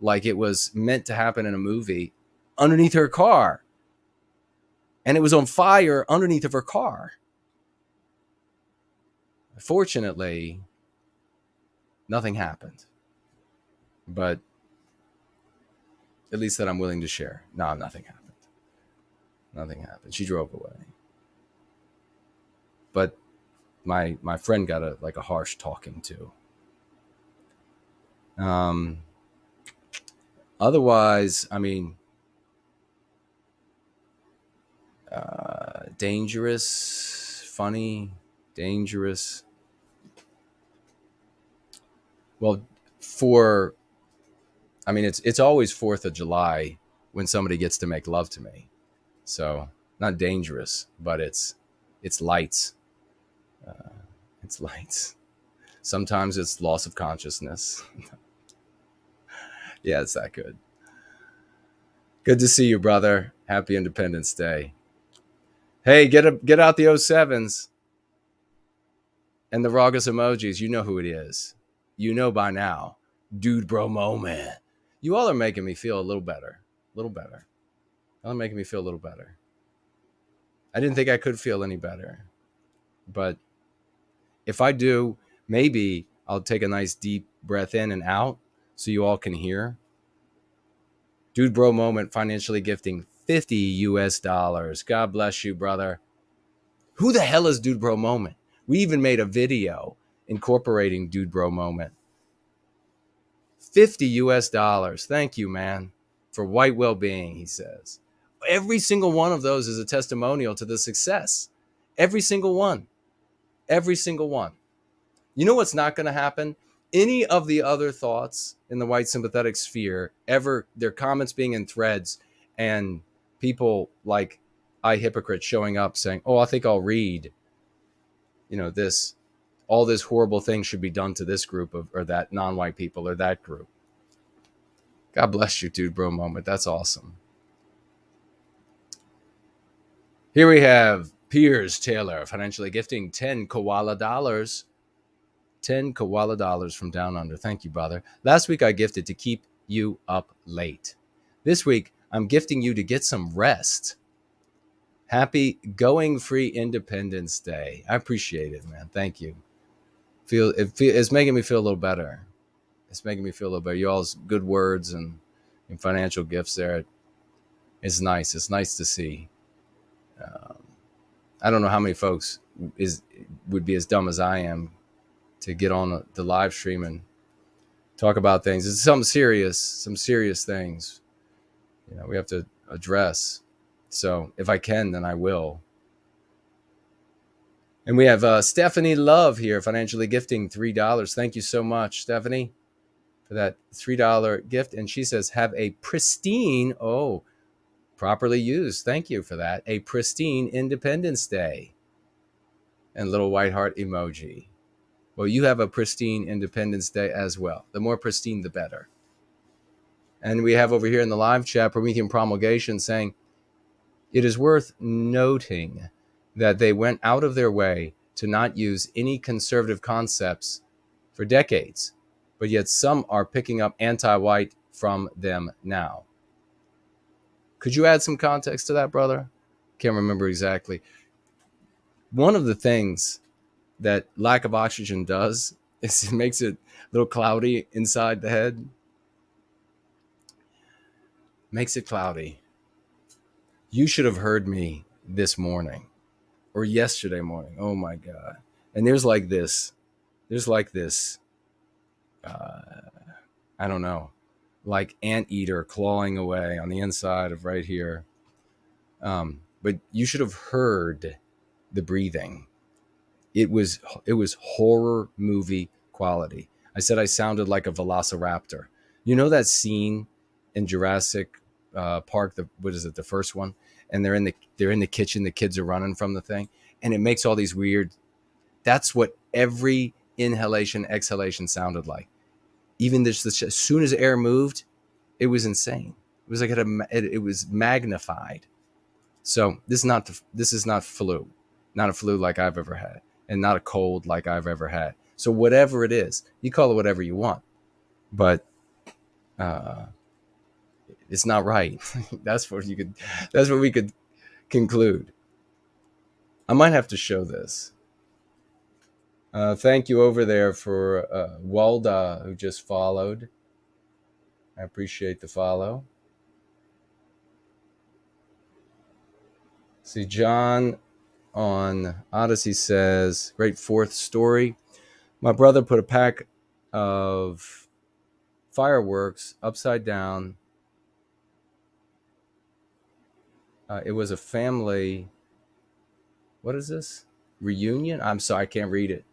like it was meant to happen in a movie underneath her car. And it was on fire underneath of her car. Fortunately, nothing happened. But at least that I'm willing to share. No, nothing happened. Nothing happened. She drove away. But my friend got a harsh talking to. Otherwise, I mean, dangerous, funny, dangerous. Well, it's always 4th of July when somebody gets to make love to me. So not dangerous, but it's lights. It's lights. Sometimes it's loss of consciousness. Yeah, it's that good. Good to see you, brother. Happy Independence Day. Hey, get out the 07s and the Ragas emojis. You know who it is. You know by now. Dude, bro, moment. You all are making me feel a little better. A little better. Y'all are making me feel a little better. I didn't think I could feel any better. But if I do, maybe I'll take a nice deep breath in and out so you all can hear. Dude, bro, moment, financially gifting $50. God bless you, brother. Who the hell is Dude, bro, moment? We even made a video incorporating Dude, bro, moment. $50. Thank you, man, for white well-being, he says. Every single one of those is a testimonial to the success. Every single one. Every single one. You know what's not going to happen? Any of the other thoughts in the white sympathetic sphere, their comments being in threads and people like Hypocrite showing up saying, oh, I think I'll read, all this horrible thing should be done to this group or that non-white people or that group. God bless you, dude, bro, moment. That's awesome. Here we have Piers Taylor financially gifting $10 koala dollars. $10 koala dollars from down under. Thank you, brother. Last week I gifted to keep you up late. This week I'm gifting you to get some rest. Happy Going Free Independence Day. I appreciate it, man. Thank you. It's making me feel a little better. It's making me feel a little better. You all's good words and financial gifts there. It's nice. It's nice to see. I don't know how many folks would be as dumb as I am to get on the live stream and talk about things. It's some serious things, we have to address. So if I can, then I will. And we have Stephanie Love here, financially gifting $3. Thank you so much, Stephanie, for that $3 gift. And she says, have a pristine, properly used. Thank you for that. A pristine Independence Day. And little white heart emoji. Well, you have a pristine Independence Day as well. The more pristine, the better. And we have over here in the live chat, Promethean Promulgation saying, it is worth noting that they went out of their way to not use any conservative concepts for decades, but yet some are picking up anti-white from them now. Could you add some context to that, brother? Can't remember exactly. One of the things that lack of oxygen does is it makes it a little cloudy inside the head. Makes it cloudy. You should have heard me this morning or yesterday morning. Oh my God. And there's like this, I don't know, like anteater clawing away on the inside of right here. But you should have heard the breathing. It was horror movie quality. I said I sounded like a velociraptor. You know that scene in Jurassic Park, the first one, and they're in the kitchen, the kids are running from the thing, and it makes all these weird. That's what every inhalation, exhalation sounded like. Even this, as soon as air moved, it was insane. It was like it was magnified. So this is not flu, not a flu like I've ever had, and not a cold like I've ever had. So whatever it is, you call it whatever you want. But it's not right. That's what we could conclude. I might have to show this. Thank you over there for Walda, who just followed. I appreciate the follow. See, John on Odyssey says, great fourth story. My brother put a pack of fireworks upside down. It was a family, what is this? Reunion? I'm sorry, I can't read it.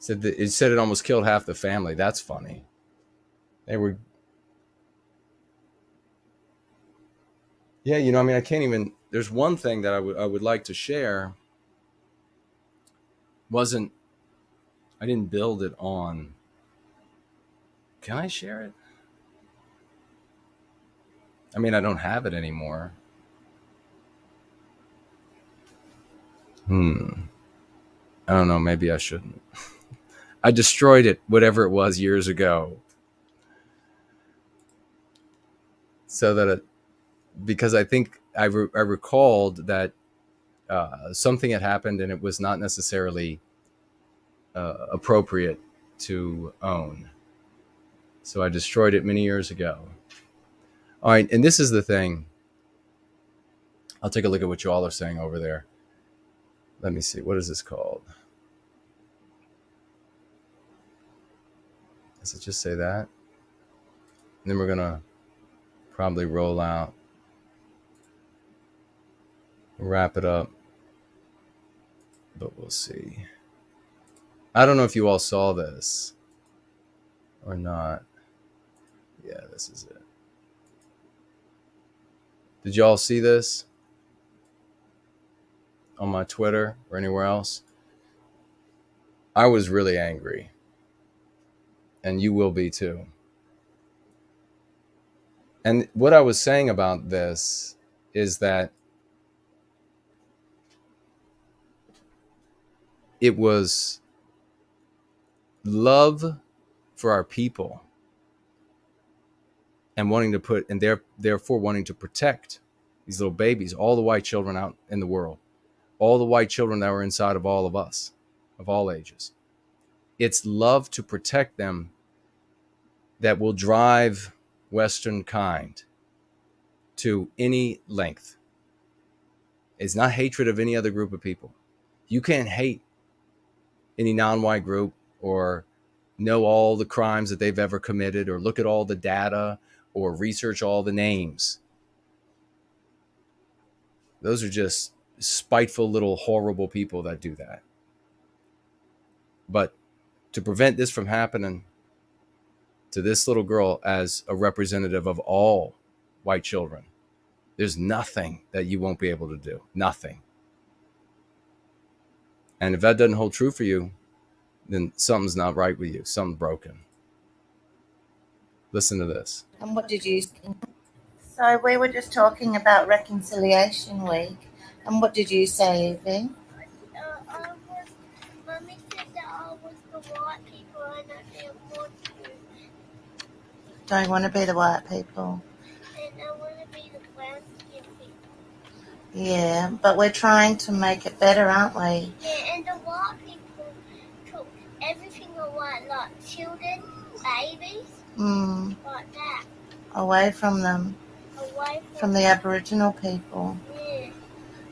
It said it almost killed half the family. That's funny. They were, yeah, you know, I mean, I can't even, there's one thing that I would like to share. I didn't build it on. Can I share it? I mean, I don't have it anymore. I don't know. Maybe I shouldn't. I destroyed it, whatever it was, years ago. So that because I think I recalled that something had happened and it was not necessarily appropriate to own. So I destroyed it many years ago. All right, and this is the thing. I'll take a look at what you all are saying over there. Let me see. What is this called? Does it just say that? And then we're going to probably roll out. Wrap it up. But we'll see. I don't know if you all saw this or not. Yeah, this is it. Did you all see this on my Twitter or anywhere else? I was really angry. And you will be too. And what I was saying about this is that it was love for our people and wanting to put, and therefore wanting to protect these little babies, all the white children out in the world, all the white children that were inside of all of us, of all ages. It's love to protect them that will drive Western kind to any length. It's not hatred of any other group of people. You can't hate any non-white group or know all the crimes that they've ever committed or look at all the data or research all the names. Those are just spiteful little horrible people that do that. But to prevent this from happening to this little girl as a representative of all white children, there's nothing that you won't be able to do. Nothing. And if that doesn't hold true for you, then something's not right with you. Something's broken. Listen to this. And what did you... So we were just talking about Reconciliation Week. And what did you say, Evie? Mummy said that I was the white people and I didn't want to. Don't want to be the white people. And I want to be the brown skin people. Yeah, but we're trying to make it better, aren't we? Yeah, and the white people took everything away, like children, babies, like that. Away from them. Away From the Aboriginal people. Yeah.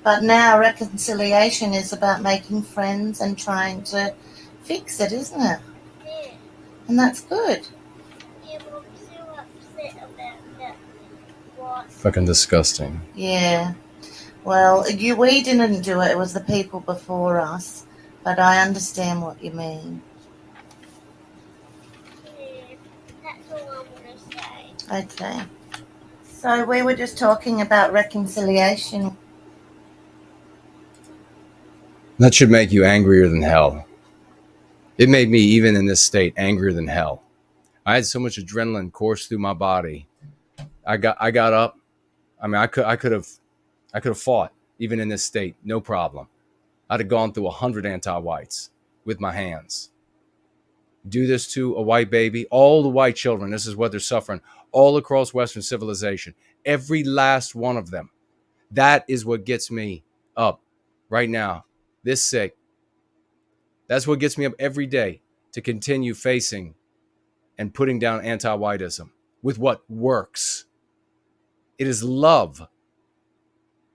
But now reconciliation is about making friends and trying to fix it, isn't it? Yeah. And that's good. Yeah, but I'm still upset about that. What? Fucking disgusting. Yeah. Well, we didn't do it. It was the people before us. But I understand what you mean. Yeah, that's all I want to say. Okay. So we were just talking about reconciliation. That should make you angrier than hell. It made me, even in this state, angrier than hell. I had so much adrenaline course through my body. I got up. I mean, I could have fought even in this state, no problem. I'd have gone through 100 anti-whites with my hands. Do this to a white baby, all the white children, this is what they're suffering all across Western civilization. Every last one of them. That is what gets me up right now, this sick. That's what gets me up every day to continue facing and putting down anti-whiteism with what works. It is love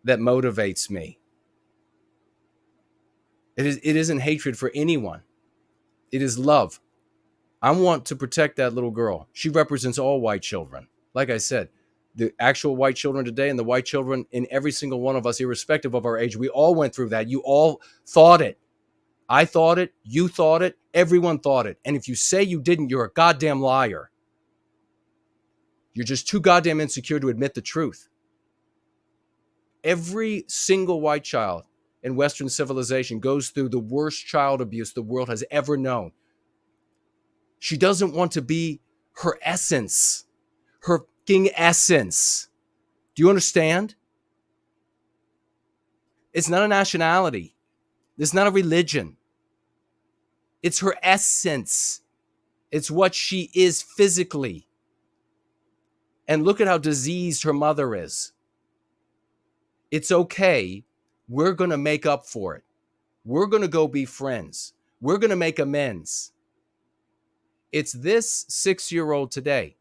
that motivates me. It isn't hatred for anyone. It is love. I want to protect that little girl. She represents all white children. Like I said, the actual white children today and the white children in every single one of us, irrespective of our age, we all went through that. You all thought it. I thought it. You thought it. Everyone thought it. And if you say you didn't, you're a goddamn liar. You're just too goddamn insecure to admit the truth. Every single white child in Western civilization goes through the worst child abuse the world has ever known. She doesn't want to be her essence, her fucking essence. Do you understand? It's not a nationality. It's not a religion. It's her essence. It's what she is physically. And look at how diseased her mother is. It's okay. We're going to make up for it. We're going to go be friends. We're going to make amends. It's this 6-year-old today.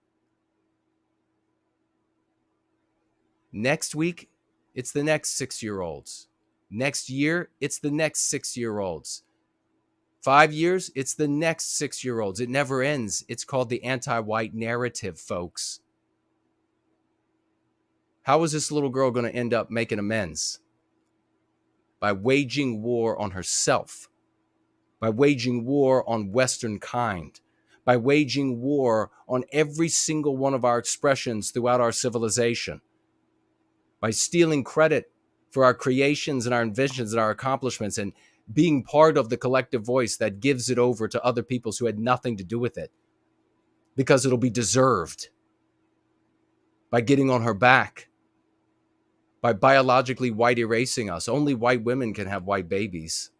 Next week, it's the next 6-year-olds. Next year, it's the next 6-year-olds. 5 years, it's the next 6-year-olds. It never ends. It's called the anti-white narrative, folks. How is this little girl going to end up making amends? By waging war on herself. By waging war on Western kind. By waging war on every single one of our expressions throughout our civilization. By stealing credit for our creations and our inventions and our accomplishments and being part of the collective voice that gives it over to other peoples who had nothing to do with it. Because it'll be deserved. By getting on her back. By biologically white erasing us. Only white women can have white babies.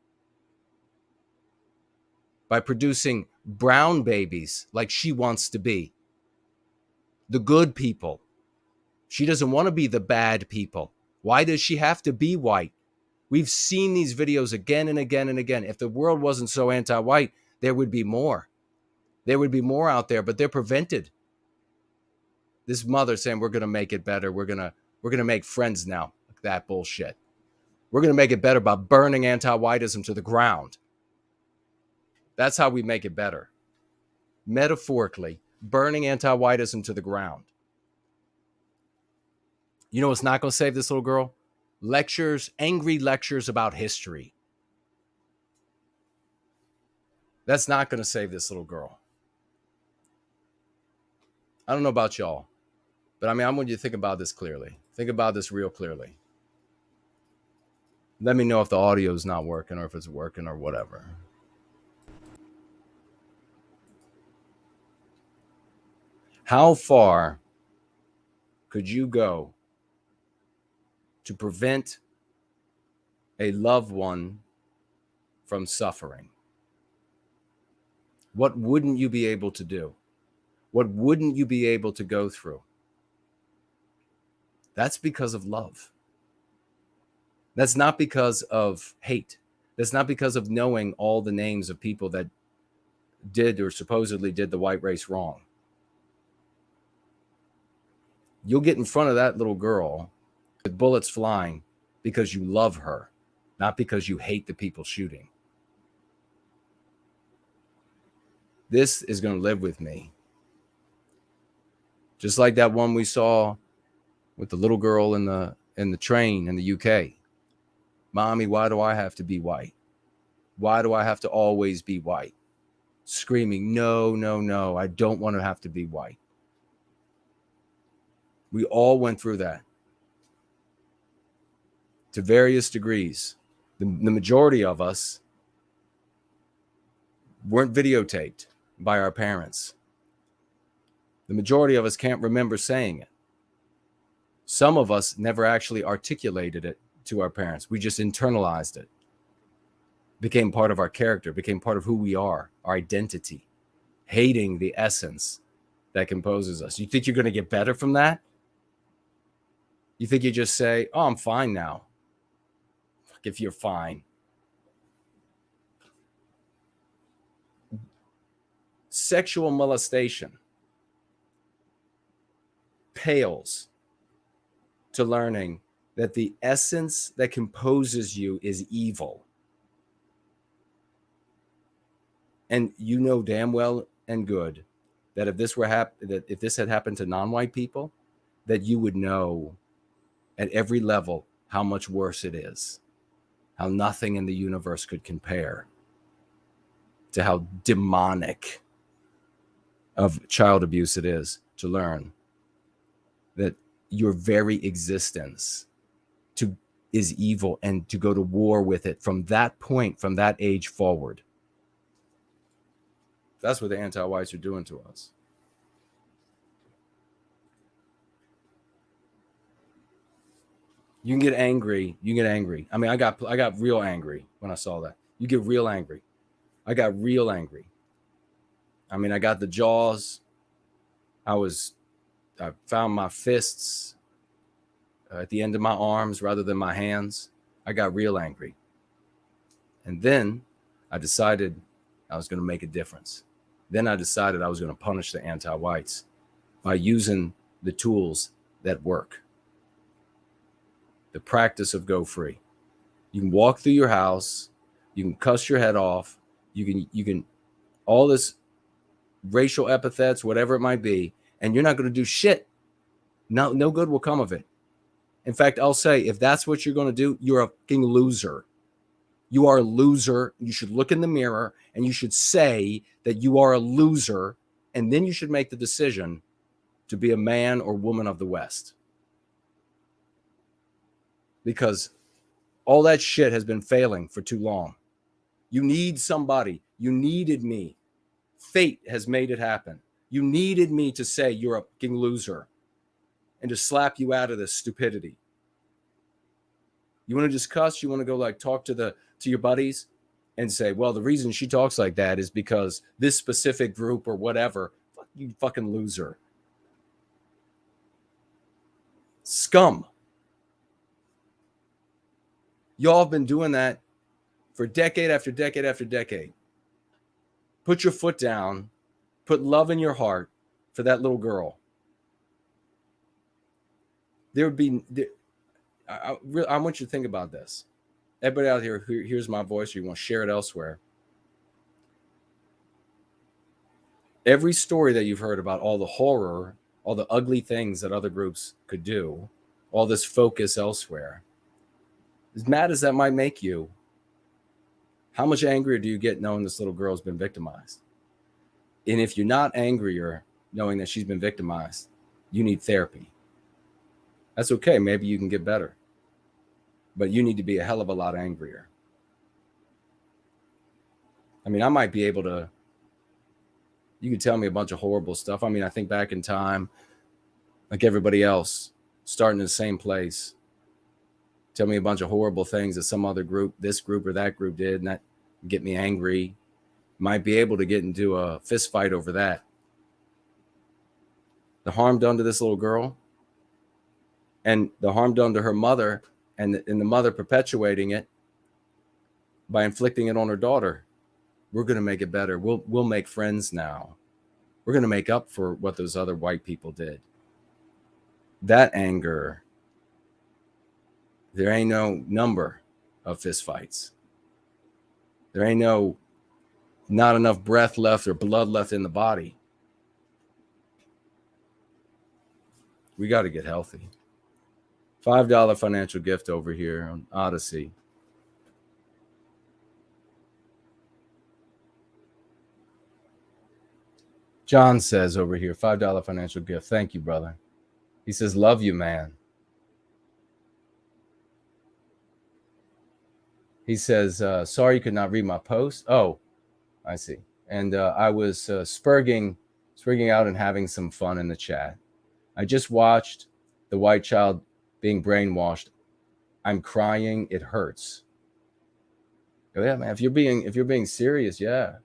By producing brown babies like she wants to be. The good people. She doesn't want to be the bad people. Why does she have to be white? We've seen these videos again and again and again. If the world wasn't so anti-white, there would be more. There would be more out there, but they're prevented. This mother saying we're going to make it better. We're going to make friends now. That bullshit. We're going to make it better by burning anti-whiteism to the ground. That's how we make it better. Metaphorically, burning anti-whiteism to the ground. You know what's not going to save this little girl? Lectures, angry lectures about history. That's not going to save this little girl. I don't know about y'all, but I want you to think about this clearly. Think about this real clearly. Let me know if the audio is not working or if it's working or whatever. How far could you go to prevent a loved one from suffering? What wouldn't you be able to do? What wouldn't you be able to go through? That's because of love. That's not because of hate. That's not because of knowing all the names of people that did or supposedly did the white race wrong. You'll get in front of that little girl with bullets flying because you love her, not because you hate the people shooting. This is going to live with me. Just like that one we saw with the little girl in the train in the UK. Mommy, why do I have to be white? Why do I have to always be white? Screaming, no, no, no, I don't want to have to be white. We all went through that to various degrees. The majority of us weren't videotaped by our parents. The majority of us can't remember saying it. Some of us never actually articulated it to our parents. We just internalized it. Became part of our character, became part of who we are, our identity. hating the essence that composes us. You think you're going to get better from that? You think you just say, oh, I'm fine now. Fuck if you're fine. Sexual molestation pales to learning that the essence that composes you is evil. And you know damn well and good that if this were if this had happened to non-white people, that you would know at every level how much worse it is, how nothing in the universe could compare to how demonic of child abuse it is to learn that your very existence is evil, and to go to war with it from that point, from that age forward. That's what the anti-whites are doing to us. You can get angry. I mean, I got real angry when I saw that. You get real angry. I got real angry. I mean, I got the jaws. I found my fists at the end of my arms rather than my hands. I got real angry. And then I decided I was going to make a difference. Then I decided I was going to punish the anti-whites by using the tools that work. The practice of Go Free. You can walk through your house. You can cuss your head off. You can all this racial epithets, whatever it might be, and you're not going to do shit. No good will come of it. In fact, I'll say, if that's what you're going to do, you're a fucking loser. You are a loser. You should look in the mirror and you should say that you are a loser, and then you should make the decision to be a man or woman of the West. Because all that shit has been failing for too long. You need somebody. You needed me. Fate has made it happen. You needed me to say you're a fucking loser and to slap you out of this stupidity. You want to just cuss? You want to go like talk to your buddies and say, well, the reason she talks like that is because this specific group or whatever. Fuck you, fucking loser. Scum. Y'all have been doing that for decade after decade after decade. Put your foot down. Put love in your heart for that little girl. I want you to think about this. Everybody out here who hears my voice, or you want to share it elsewhere. Every story that you've heard about all the horror, all the ugly things that other groups could do, all this focus elsewhere, as mad as that might make you, how much angrier do you get knowing this little girl's been victimized? And if you're not angrier knowing that she's been victimized, you need therapy. That's okay. Maybe you can get better. But you need to be a hell of a lot angrier. I mean, I might be able to, you could tell me a bunch of horrible stuff. I mean, I think back in time, like everybody else, starting in the same place. Tell me a bunch of horrible things that some other group, this group or that group did, and that get me angry. Might be able to get into a fist fight over that. The harm done to this little girl and the harm done to her mother, and the mother perpetuating it by inflicting it on her daughter. We're going to make it better. We'll make friends now. We're going to make up for what those other white people did. That anger, there ain't no number of fist fights. There ain't not enough breath left or blood left in the body. We got to get healthy. $5 financial gift over here on Odyssey. John says over here, $5 financial gift. Thank you, brother. He says, love you, man. He says, sorry you could not read my post. Oh, I see. And I was spurging out and having some fun in the chat. I just watched the white child being brainwashed. I'm crying. It hurts. Oh, yeah, man. If you're being serious, yeah.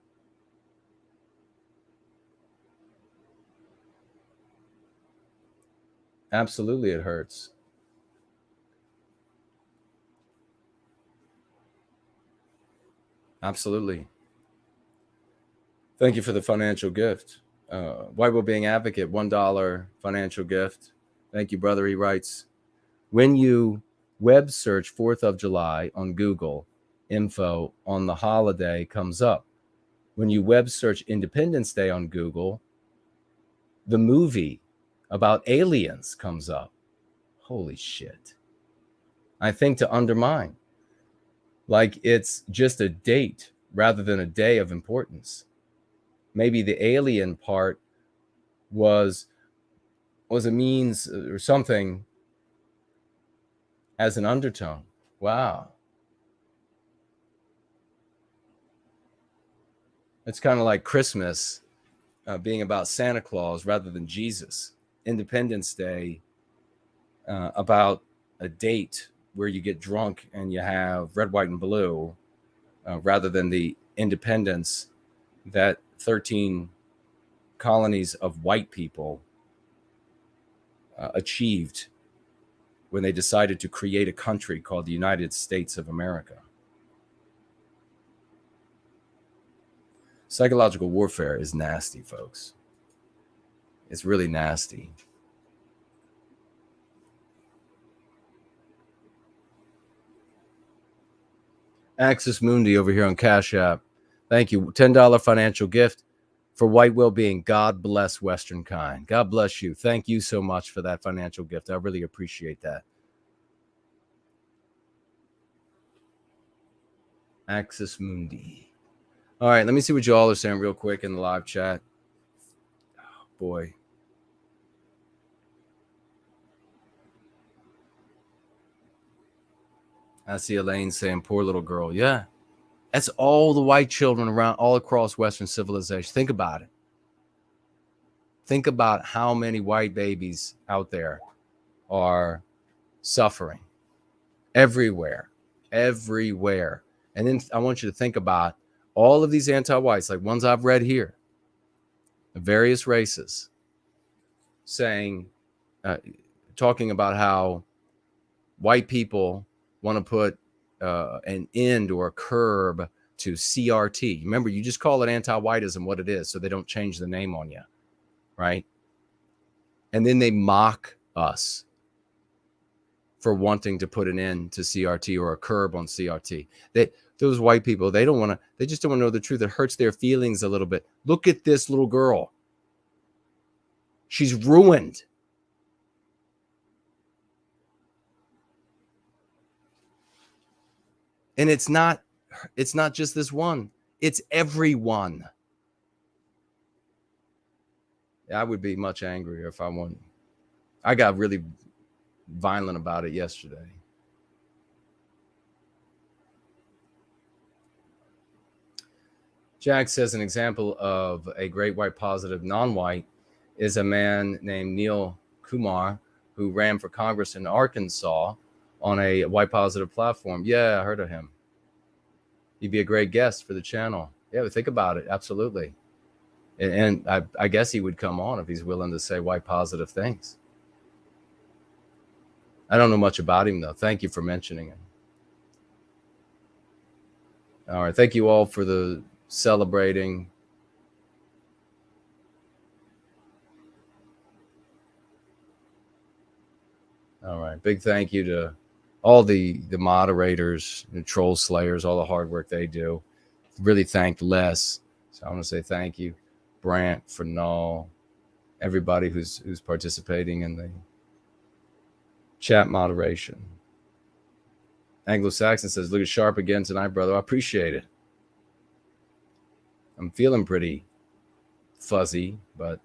Absolutely, it hurts. Absolutely. Thank you for the financial gift. White Well-Being Advocate, $1 financial gift. Thank you, brother. He writes, when you web search 4th of July on Google, info on the holiday comes up. When you web search Independence Day on Google, the movie about aliens comes up. Holy shit. I think to undermine. Like it's just a date rather than a day of importance. Maybe the alien part was a means or something as an undertone. Wow. It's kind of like Christmas being about Santa Claus rather than Jesus. Independence Day about a date where you get drunk and you have red, white, and blue rather than the independence that 13 colonies of white people achieved when they decided to create a country called the United States of America. Psychological warfare is nasty, folks. It's really nasty. Axis Mundi over here on Cash App. Thank you. $10 financial gift for white well-being. God bless Western kind. God bless you. Thank you so much for that financial gift. I really appreciate that. Axis Mundi. All right, let me see what you all are saying real quick in the live chat. Oh, boy. I see Elaine saying, poor little girl. Yeah. That's all the white children around all across Western civilization. Think about it. Think about how many white babies out there are suffering everywhere. And then I want you to think about all of these anti-whites, like ones I've read here, of various races, saying, talking about how white people want to put an end or a curb to CRT. Remember, you just call it anti-whiteism what it is, so they don't change the name on you, right? And then they mock us for wanting to put an end to CRT or a curb on CRT. Those white people, they just don't want to know the truth. It hurts their feelings a little bit. Look at this little girl. She's ruined. And it's not just this one. It's everyone. I would be much angrier if I won. I got really violent about it yesterday. Jack says an example of a great white positive non-white is a man named Neil Kumar who ran for Congress in Arkansas on a white positive platform. Yeah, I heard of him. He'd be a great guest for the channel. Yeah, but think about it. Absolutely. And I guess he would come on if he's willing to say white positive things. I don't know much about him, though. Thank you for mentioning him. All right. Thank you all for the celebrating. All right. Big thank you to all the moderators, the troll slayers, all the hard work they do. Really thank Les. So I want to say thank you, Brant, Fernal, everybody who's participating in the chat moderation. Anglo-Saxon says, look at sharp again tonight, brother. I appreciate it. I'm feeling pretty fuzzy, but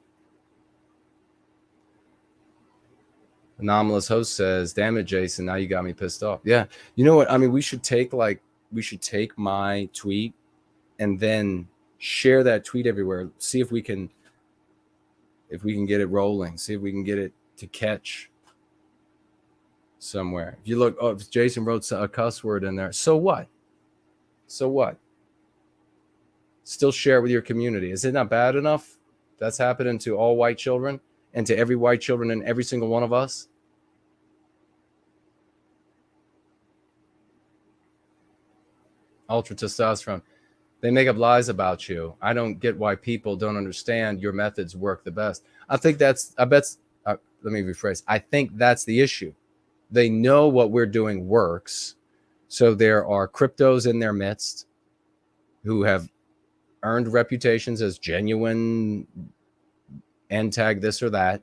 Anomalous Host says, damn it, Jason, now you got me pissed off. Yeah. You know what? I mean, we should take my tweet and then share that tweet everywhere. See if we can get it rolling. See if we can get it to catch somewhere. If you look, if Jason wrote a cuss word in there, so what? So what? Still share it with your community. Is it not bad enough that's happening to all white children? and to every white children and every single one of us? Ultra testosterone. They make up lies about you. I don't get why people don't understand your methods work the best. I think that's, let me rephrase. I think that's the issue. They know what we're doing works. So there are cryptos in their midst who have earned reputations as genuine antag this or that.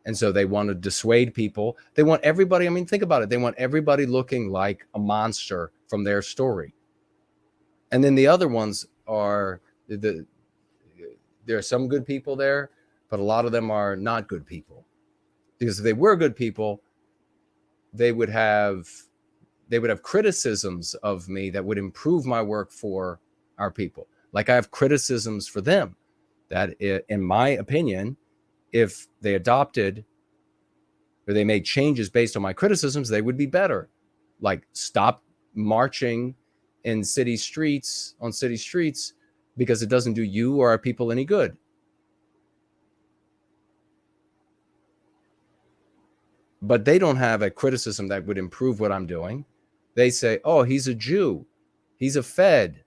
And so they want to dissuade people. They want everybody, I mean, think about it. They want everybody looking like a monster from their story. And then the other ones are, there are some good people there, but a lot of them are not good people. Because if they were good people, they would have criticisms of me that would improve my work for our people. Like I have criticisms for them that, in my opinion, if they adopted or they made changes based on my criticisms, they would be better. Like stop marching in city streets, because it doesn't do you or our people any good. But they don't have a criticism that would improve what I'm doing. They say, oh, he's a Jew. He's a Fed.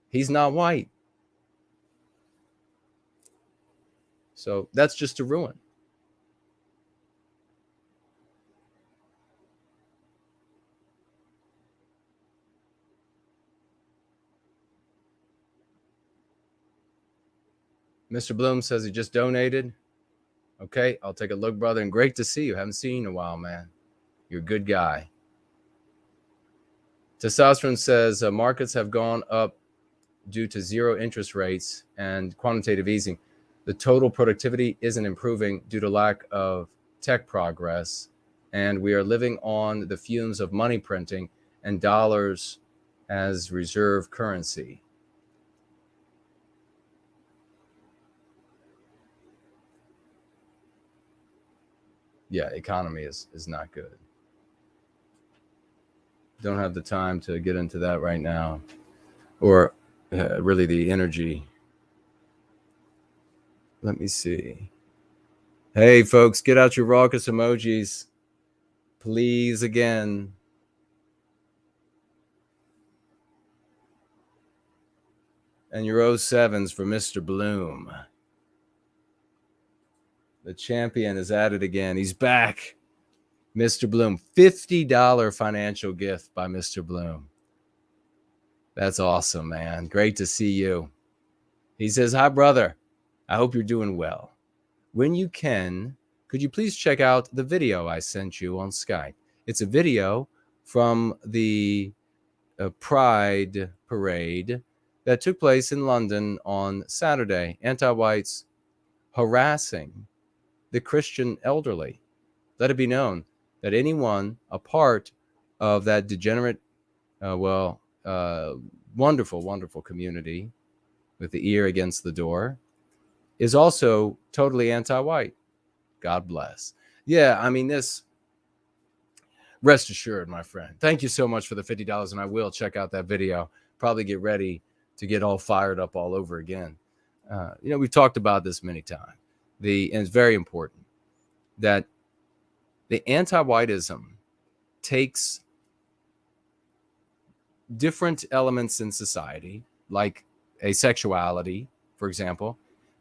He's not white. So that's just a ruin. Mr. Bloom says he just donated. Okay, I'll take a look, brother. And great to see you. Haven't seen you in a while, man. You're a good guy. Testosterone says markets have gone up due to zero interest rates and quantitative easing. The total productivity isn't improving due to lack of tech progress. And we are living on the fumes of money printing and dollars as reserve currency. Yeah, economy is not good. Don't have the time to get into that right now, or really the energy. Let me see. Hey, folks, get out your raucous emojis, please, again. And your 07s for Mr. Bloom. The champion is at it again. He's back. Mr. Bloom. $50 financial gift by Mr. Bloom. That's awesome, man. Great to see you. He says, hi, brother. I hope you're doing well. When you can, could you please check out the video I sent you on Skype? It's a video from the Pride Parade that took place in London on Saturday. Anti-whites harassing the Christian elderly. Let it be known that anyone a part of that degenerate, wonderful, wonderful community with the ear against the door is also totally anti-white. God bless. Yeah, I mean, this, rest assured, my friend. Thank you so much for the $50, and I will check out that video. Probably get ready to get all fired up all over again. We've talked about this many times. And it's very important that the anti-whiteism takes different elements in society, like asexuality, for example,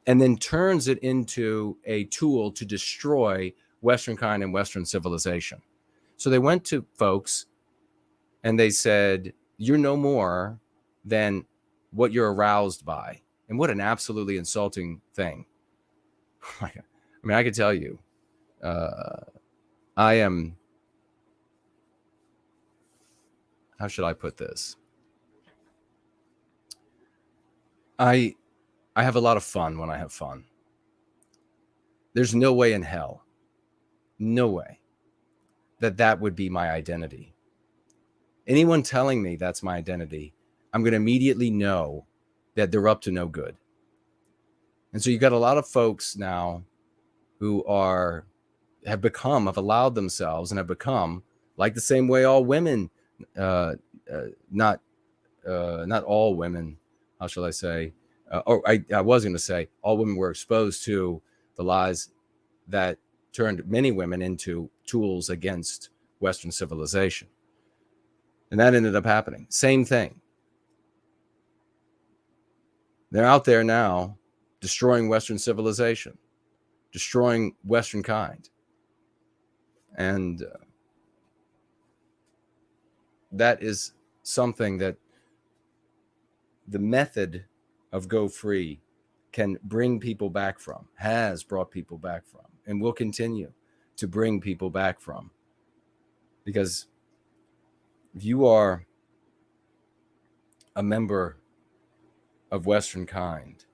and then turns it into a tool to destroy Western kind and Western civilization. So they went to folks and they said, you're no more than what you're aroused by. And what an absolutely insulting thing. I mean, I could tell you, I am, how should I put this? I have a lot of fun when I have fun. There's no way in hell, no way, that would be my identity. Anyone telling me that's my identity, I'm going to immediately know that they're up to no good. And so you got a lot of folks now who have allowed themselves and have become like the same way all women, not all women, how shall I say? I was going to say all women were exposed to the lies that turned many women into tools against Western civilization. And that ended up happening. Same thing. They're out there now destroying Western civilization, destroying Western kind. And that is something that the method of Go Free can bring people back from, has brought people back from, and will continue to bring people back from. Because if you are a member of Western kind,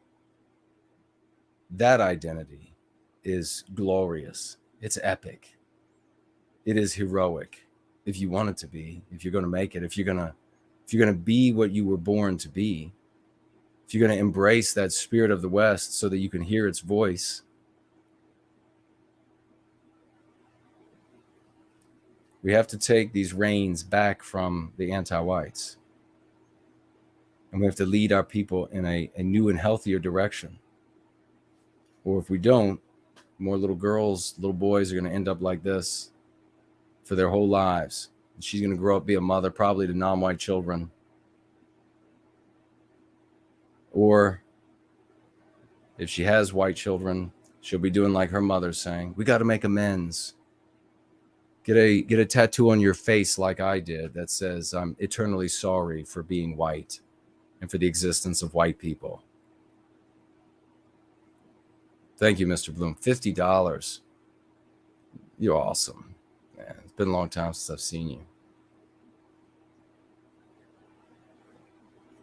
that identity is glorious. It's epic. It is heroic. If you want it to be, if you're going to make it, if you're going to be what you were born to be, if you're going to embrace that spirit of the West so that you can hear its voice, we have to take these reins back from the anti-whites. And we have to lead our people in a new and healthier direction. Or if we don't, more little girls, little boys are going to end up like this for their whole lives. And she's going to grow up, be a mother, probably to non-white children. Or if she has white children, she'll be doing like her mother's saying, we got to make amends. Get a tattoo on your face like I did that says, I'm eternally sorry for being white and for the existence of white people. Thank you, Mr. Bloom. $50. You're awesome. Man, it's been a long time since I've seen you.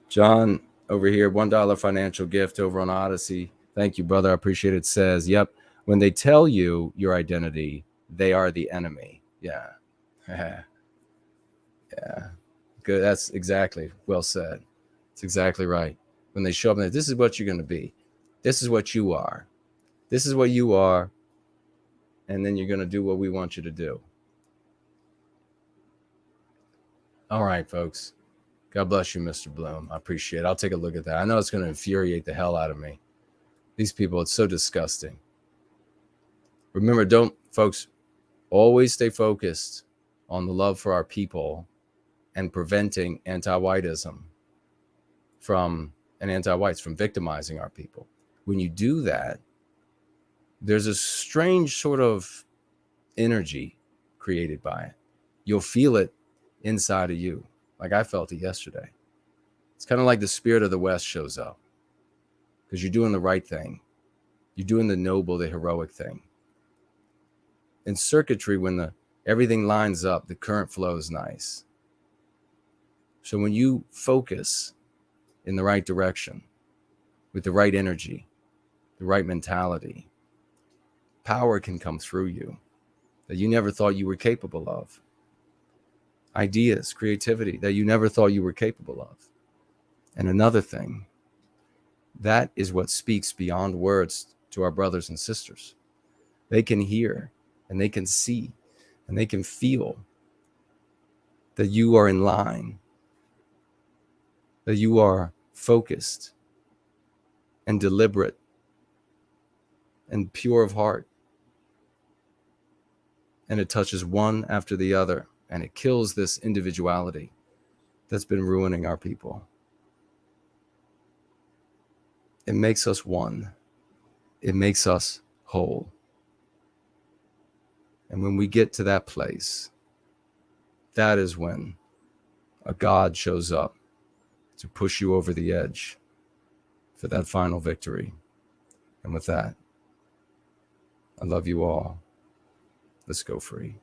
John over here, $1 financial gift over on Odyssey. Thank you, brother. I appreciate it. Says, yep, when they tell you your identity, they are the enemy. Yeah. Yeah. Good. That's exactly well said. It's exactly right. When they show up, this is what you're going to be. This is what you are. This is what you are. And then you're going to do what we want you to do. All right, folks. God bless you, Mr. Bloom. I appreciate it. I'll take a look at that. I know it's going to infuriate the hell out of me. These people, it's so disgusting. Remember, folks, always stay focused on the love for our people and preventing anti-whiteism from victimizing our people. When you do that, there's a strange sort of energy created by it. You'll feel it inside of you, like I felt it yesterday. It's kind of like the spirit of the West shows up because you're doing the right thing. You're doing the noble, the heroic thing. In circuitry, when everything lines up, the current flow is nice. So when you focus in the right direction, with the right energy, the right mentality, power can come through you that you never thought you were capable of. Ideas, creativity that you never thought you were capable of. And another thing, that is what speaks beyond words to our brothers and sisters. They can hear and they can see and they can feel that you are in line, that you are focused and deliberate and pure of heart. And it touches one after the other, and it kills this individuality that's been ruining our people. It makes us one. It makes us whole. And when we get to that place, that is when a God shows up to push you over the edge for that final victory. And with that, I love you all. Let's go free.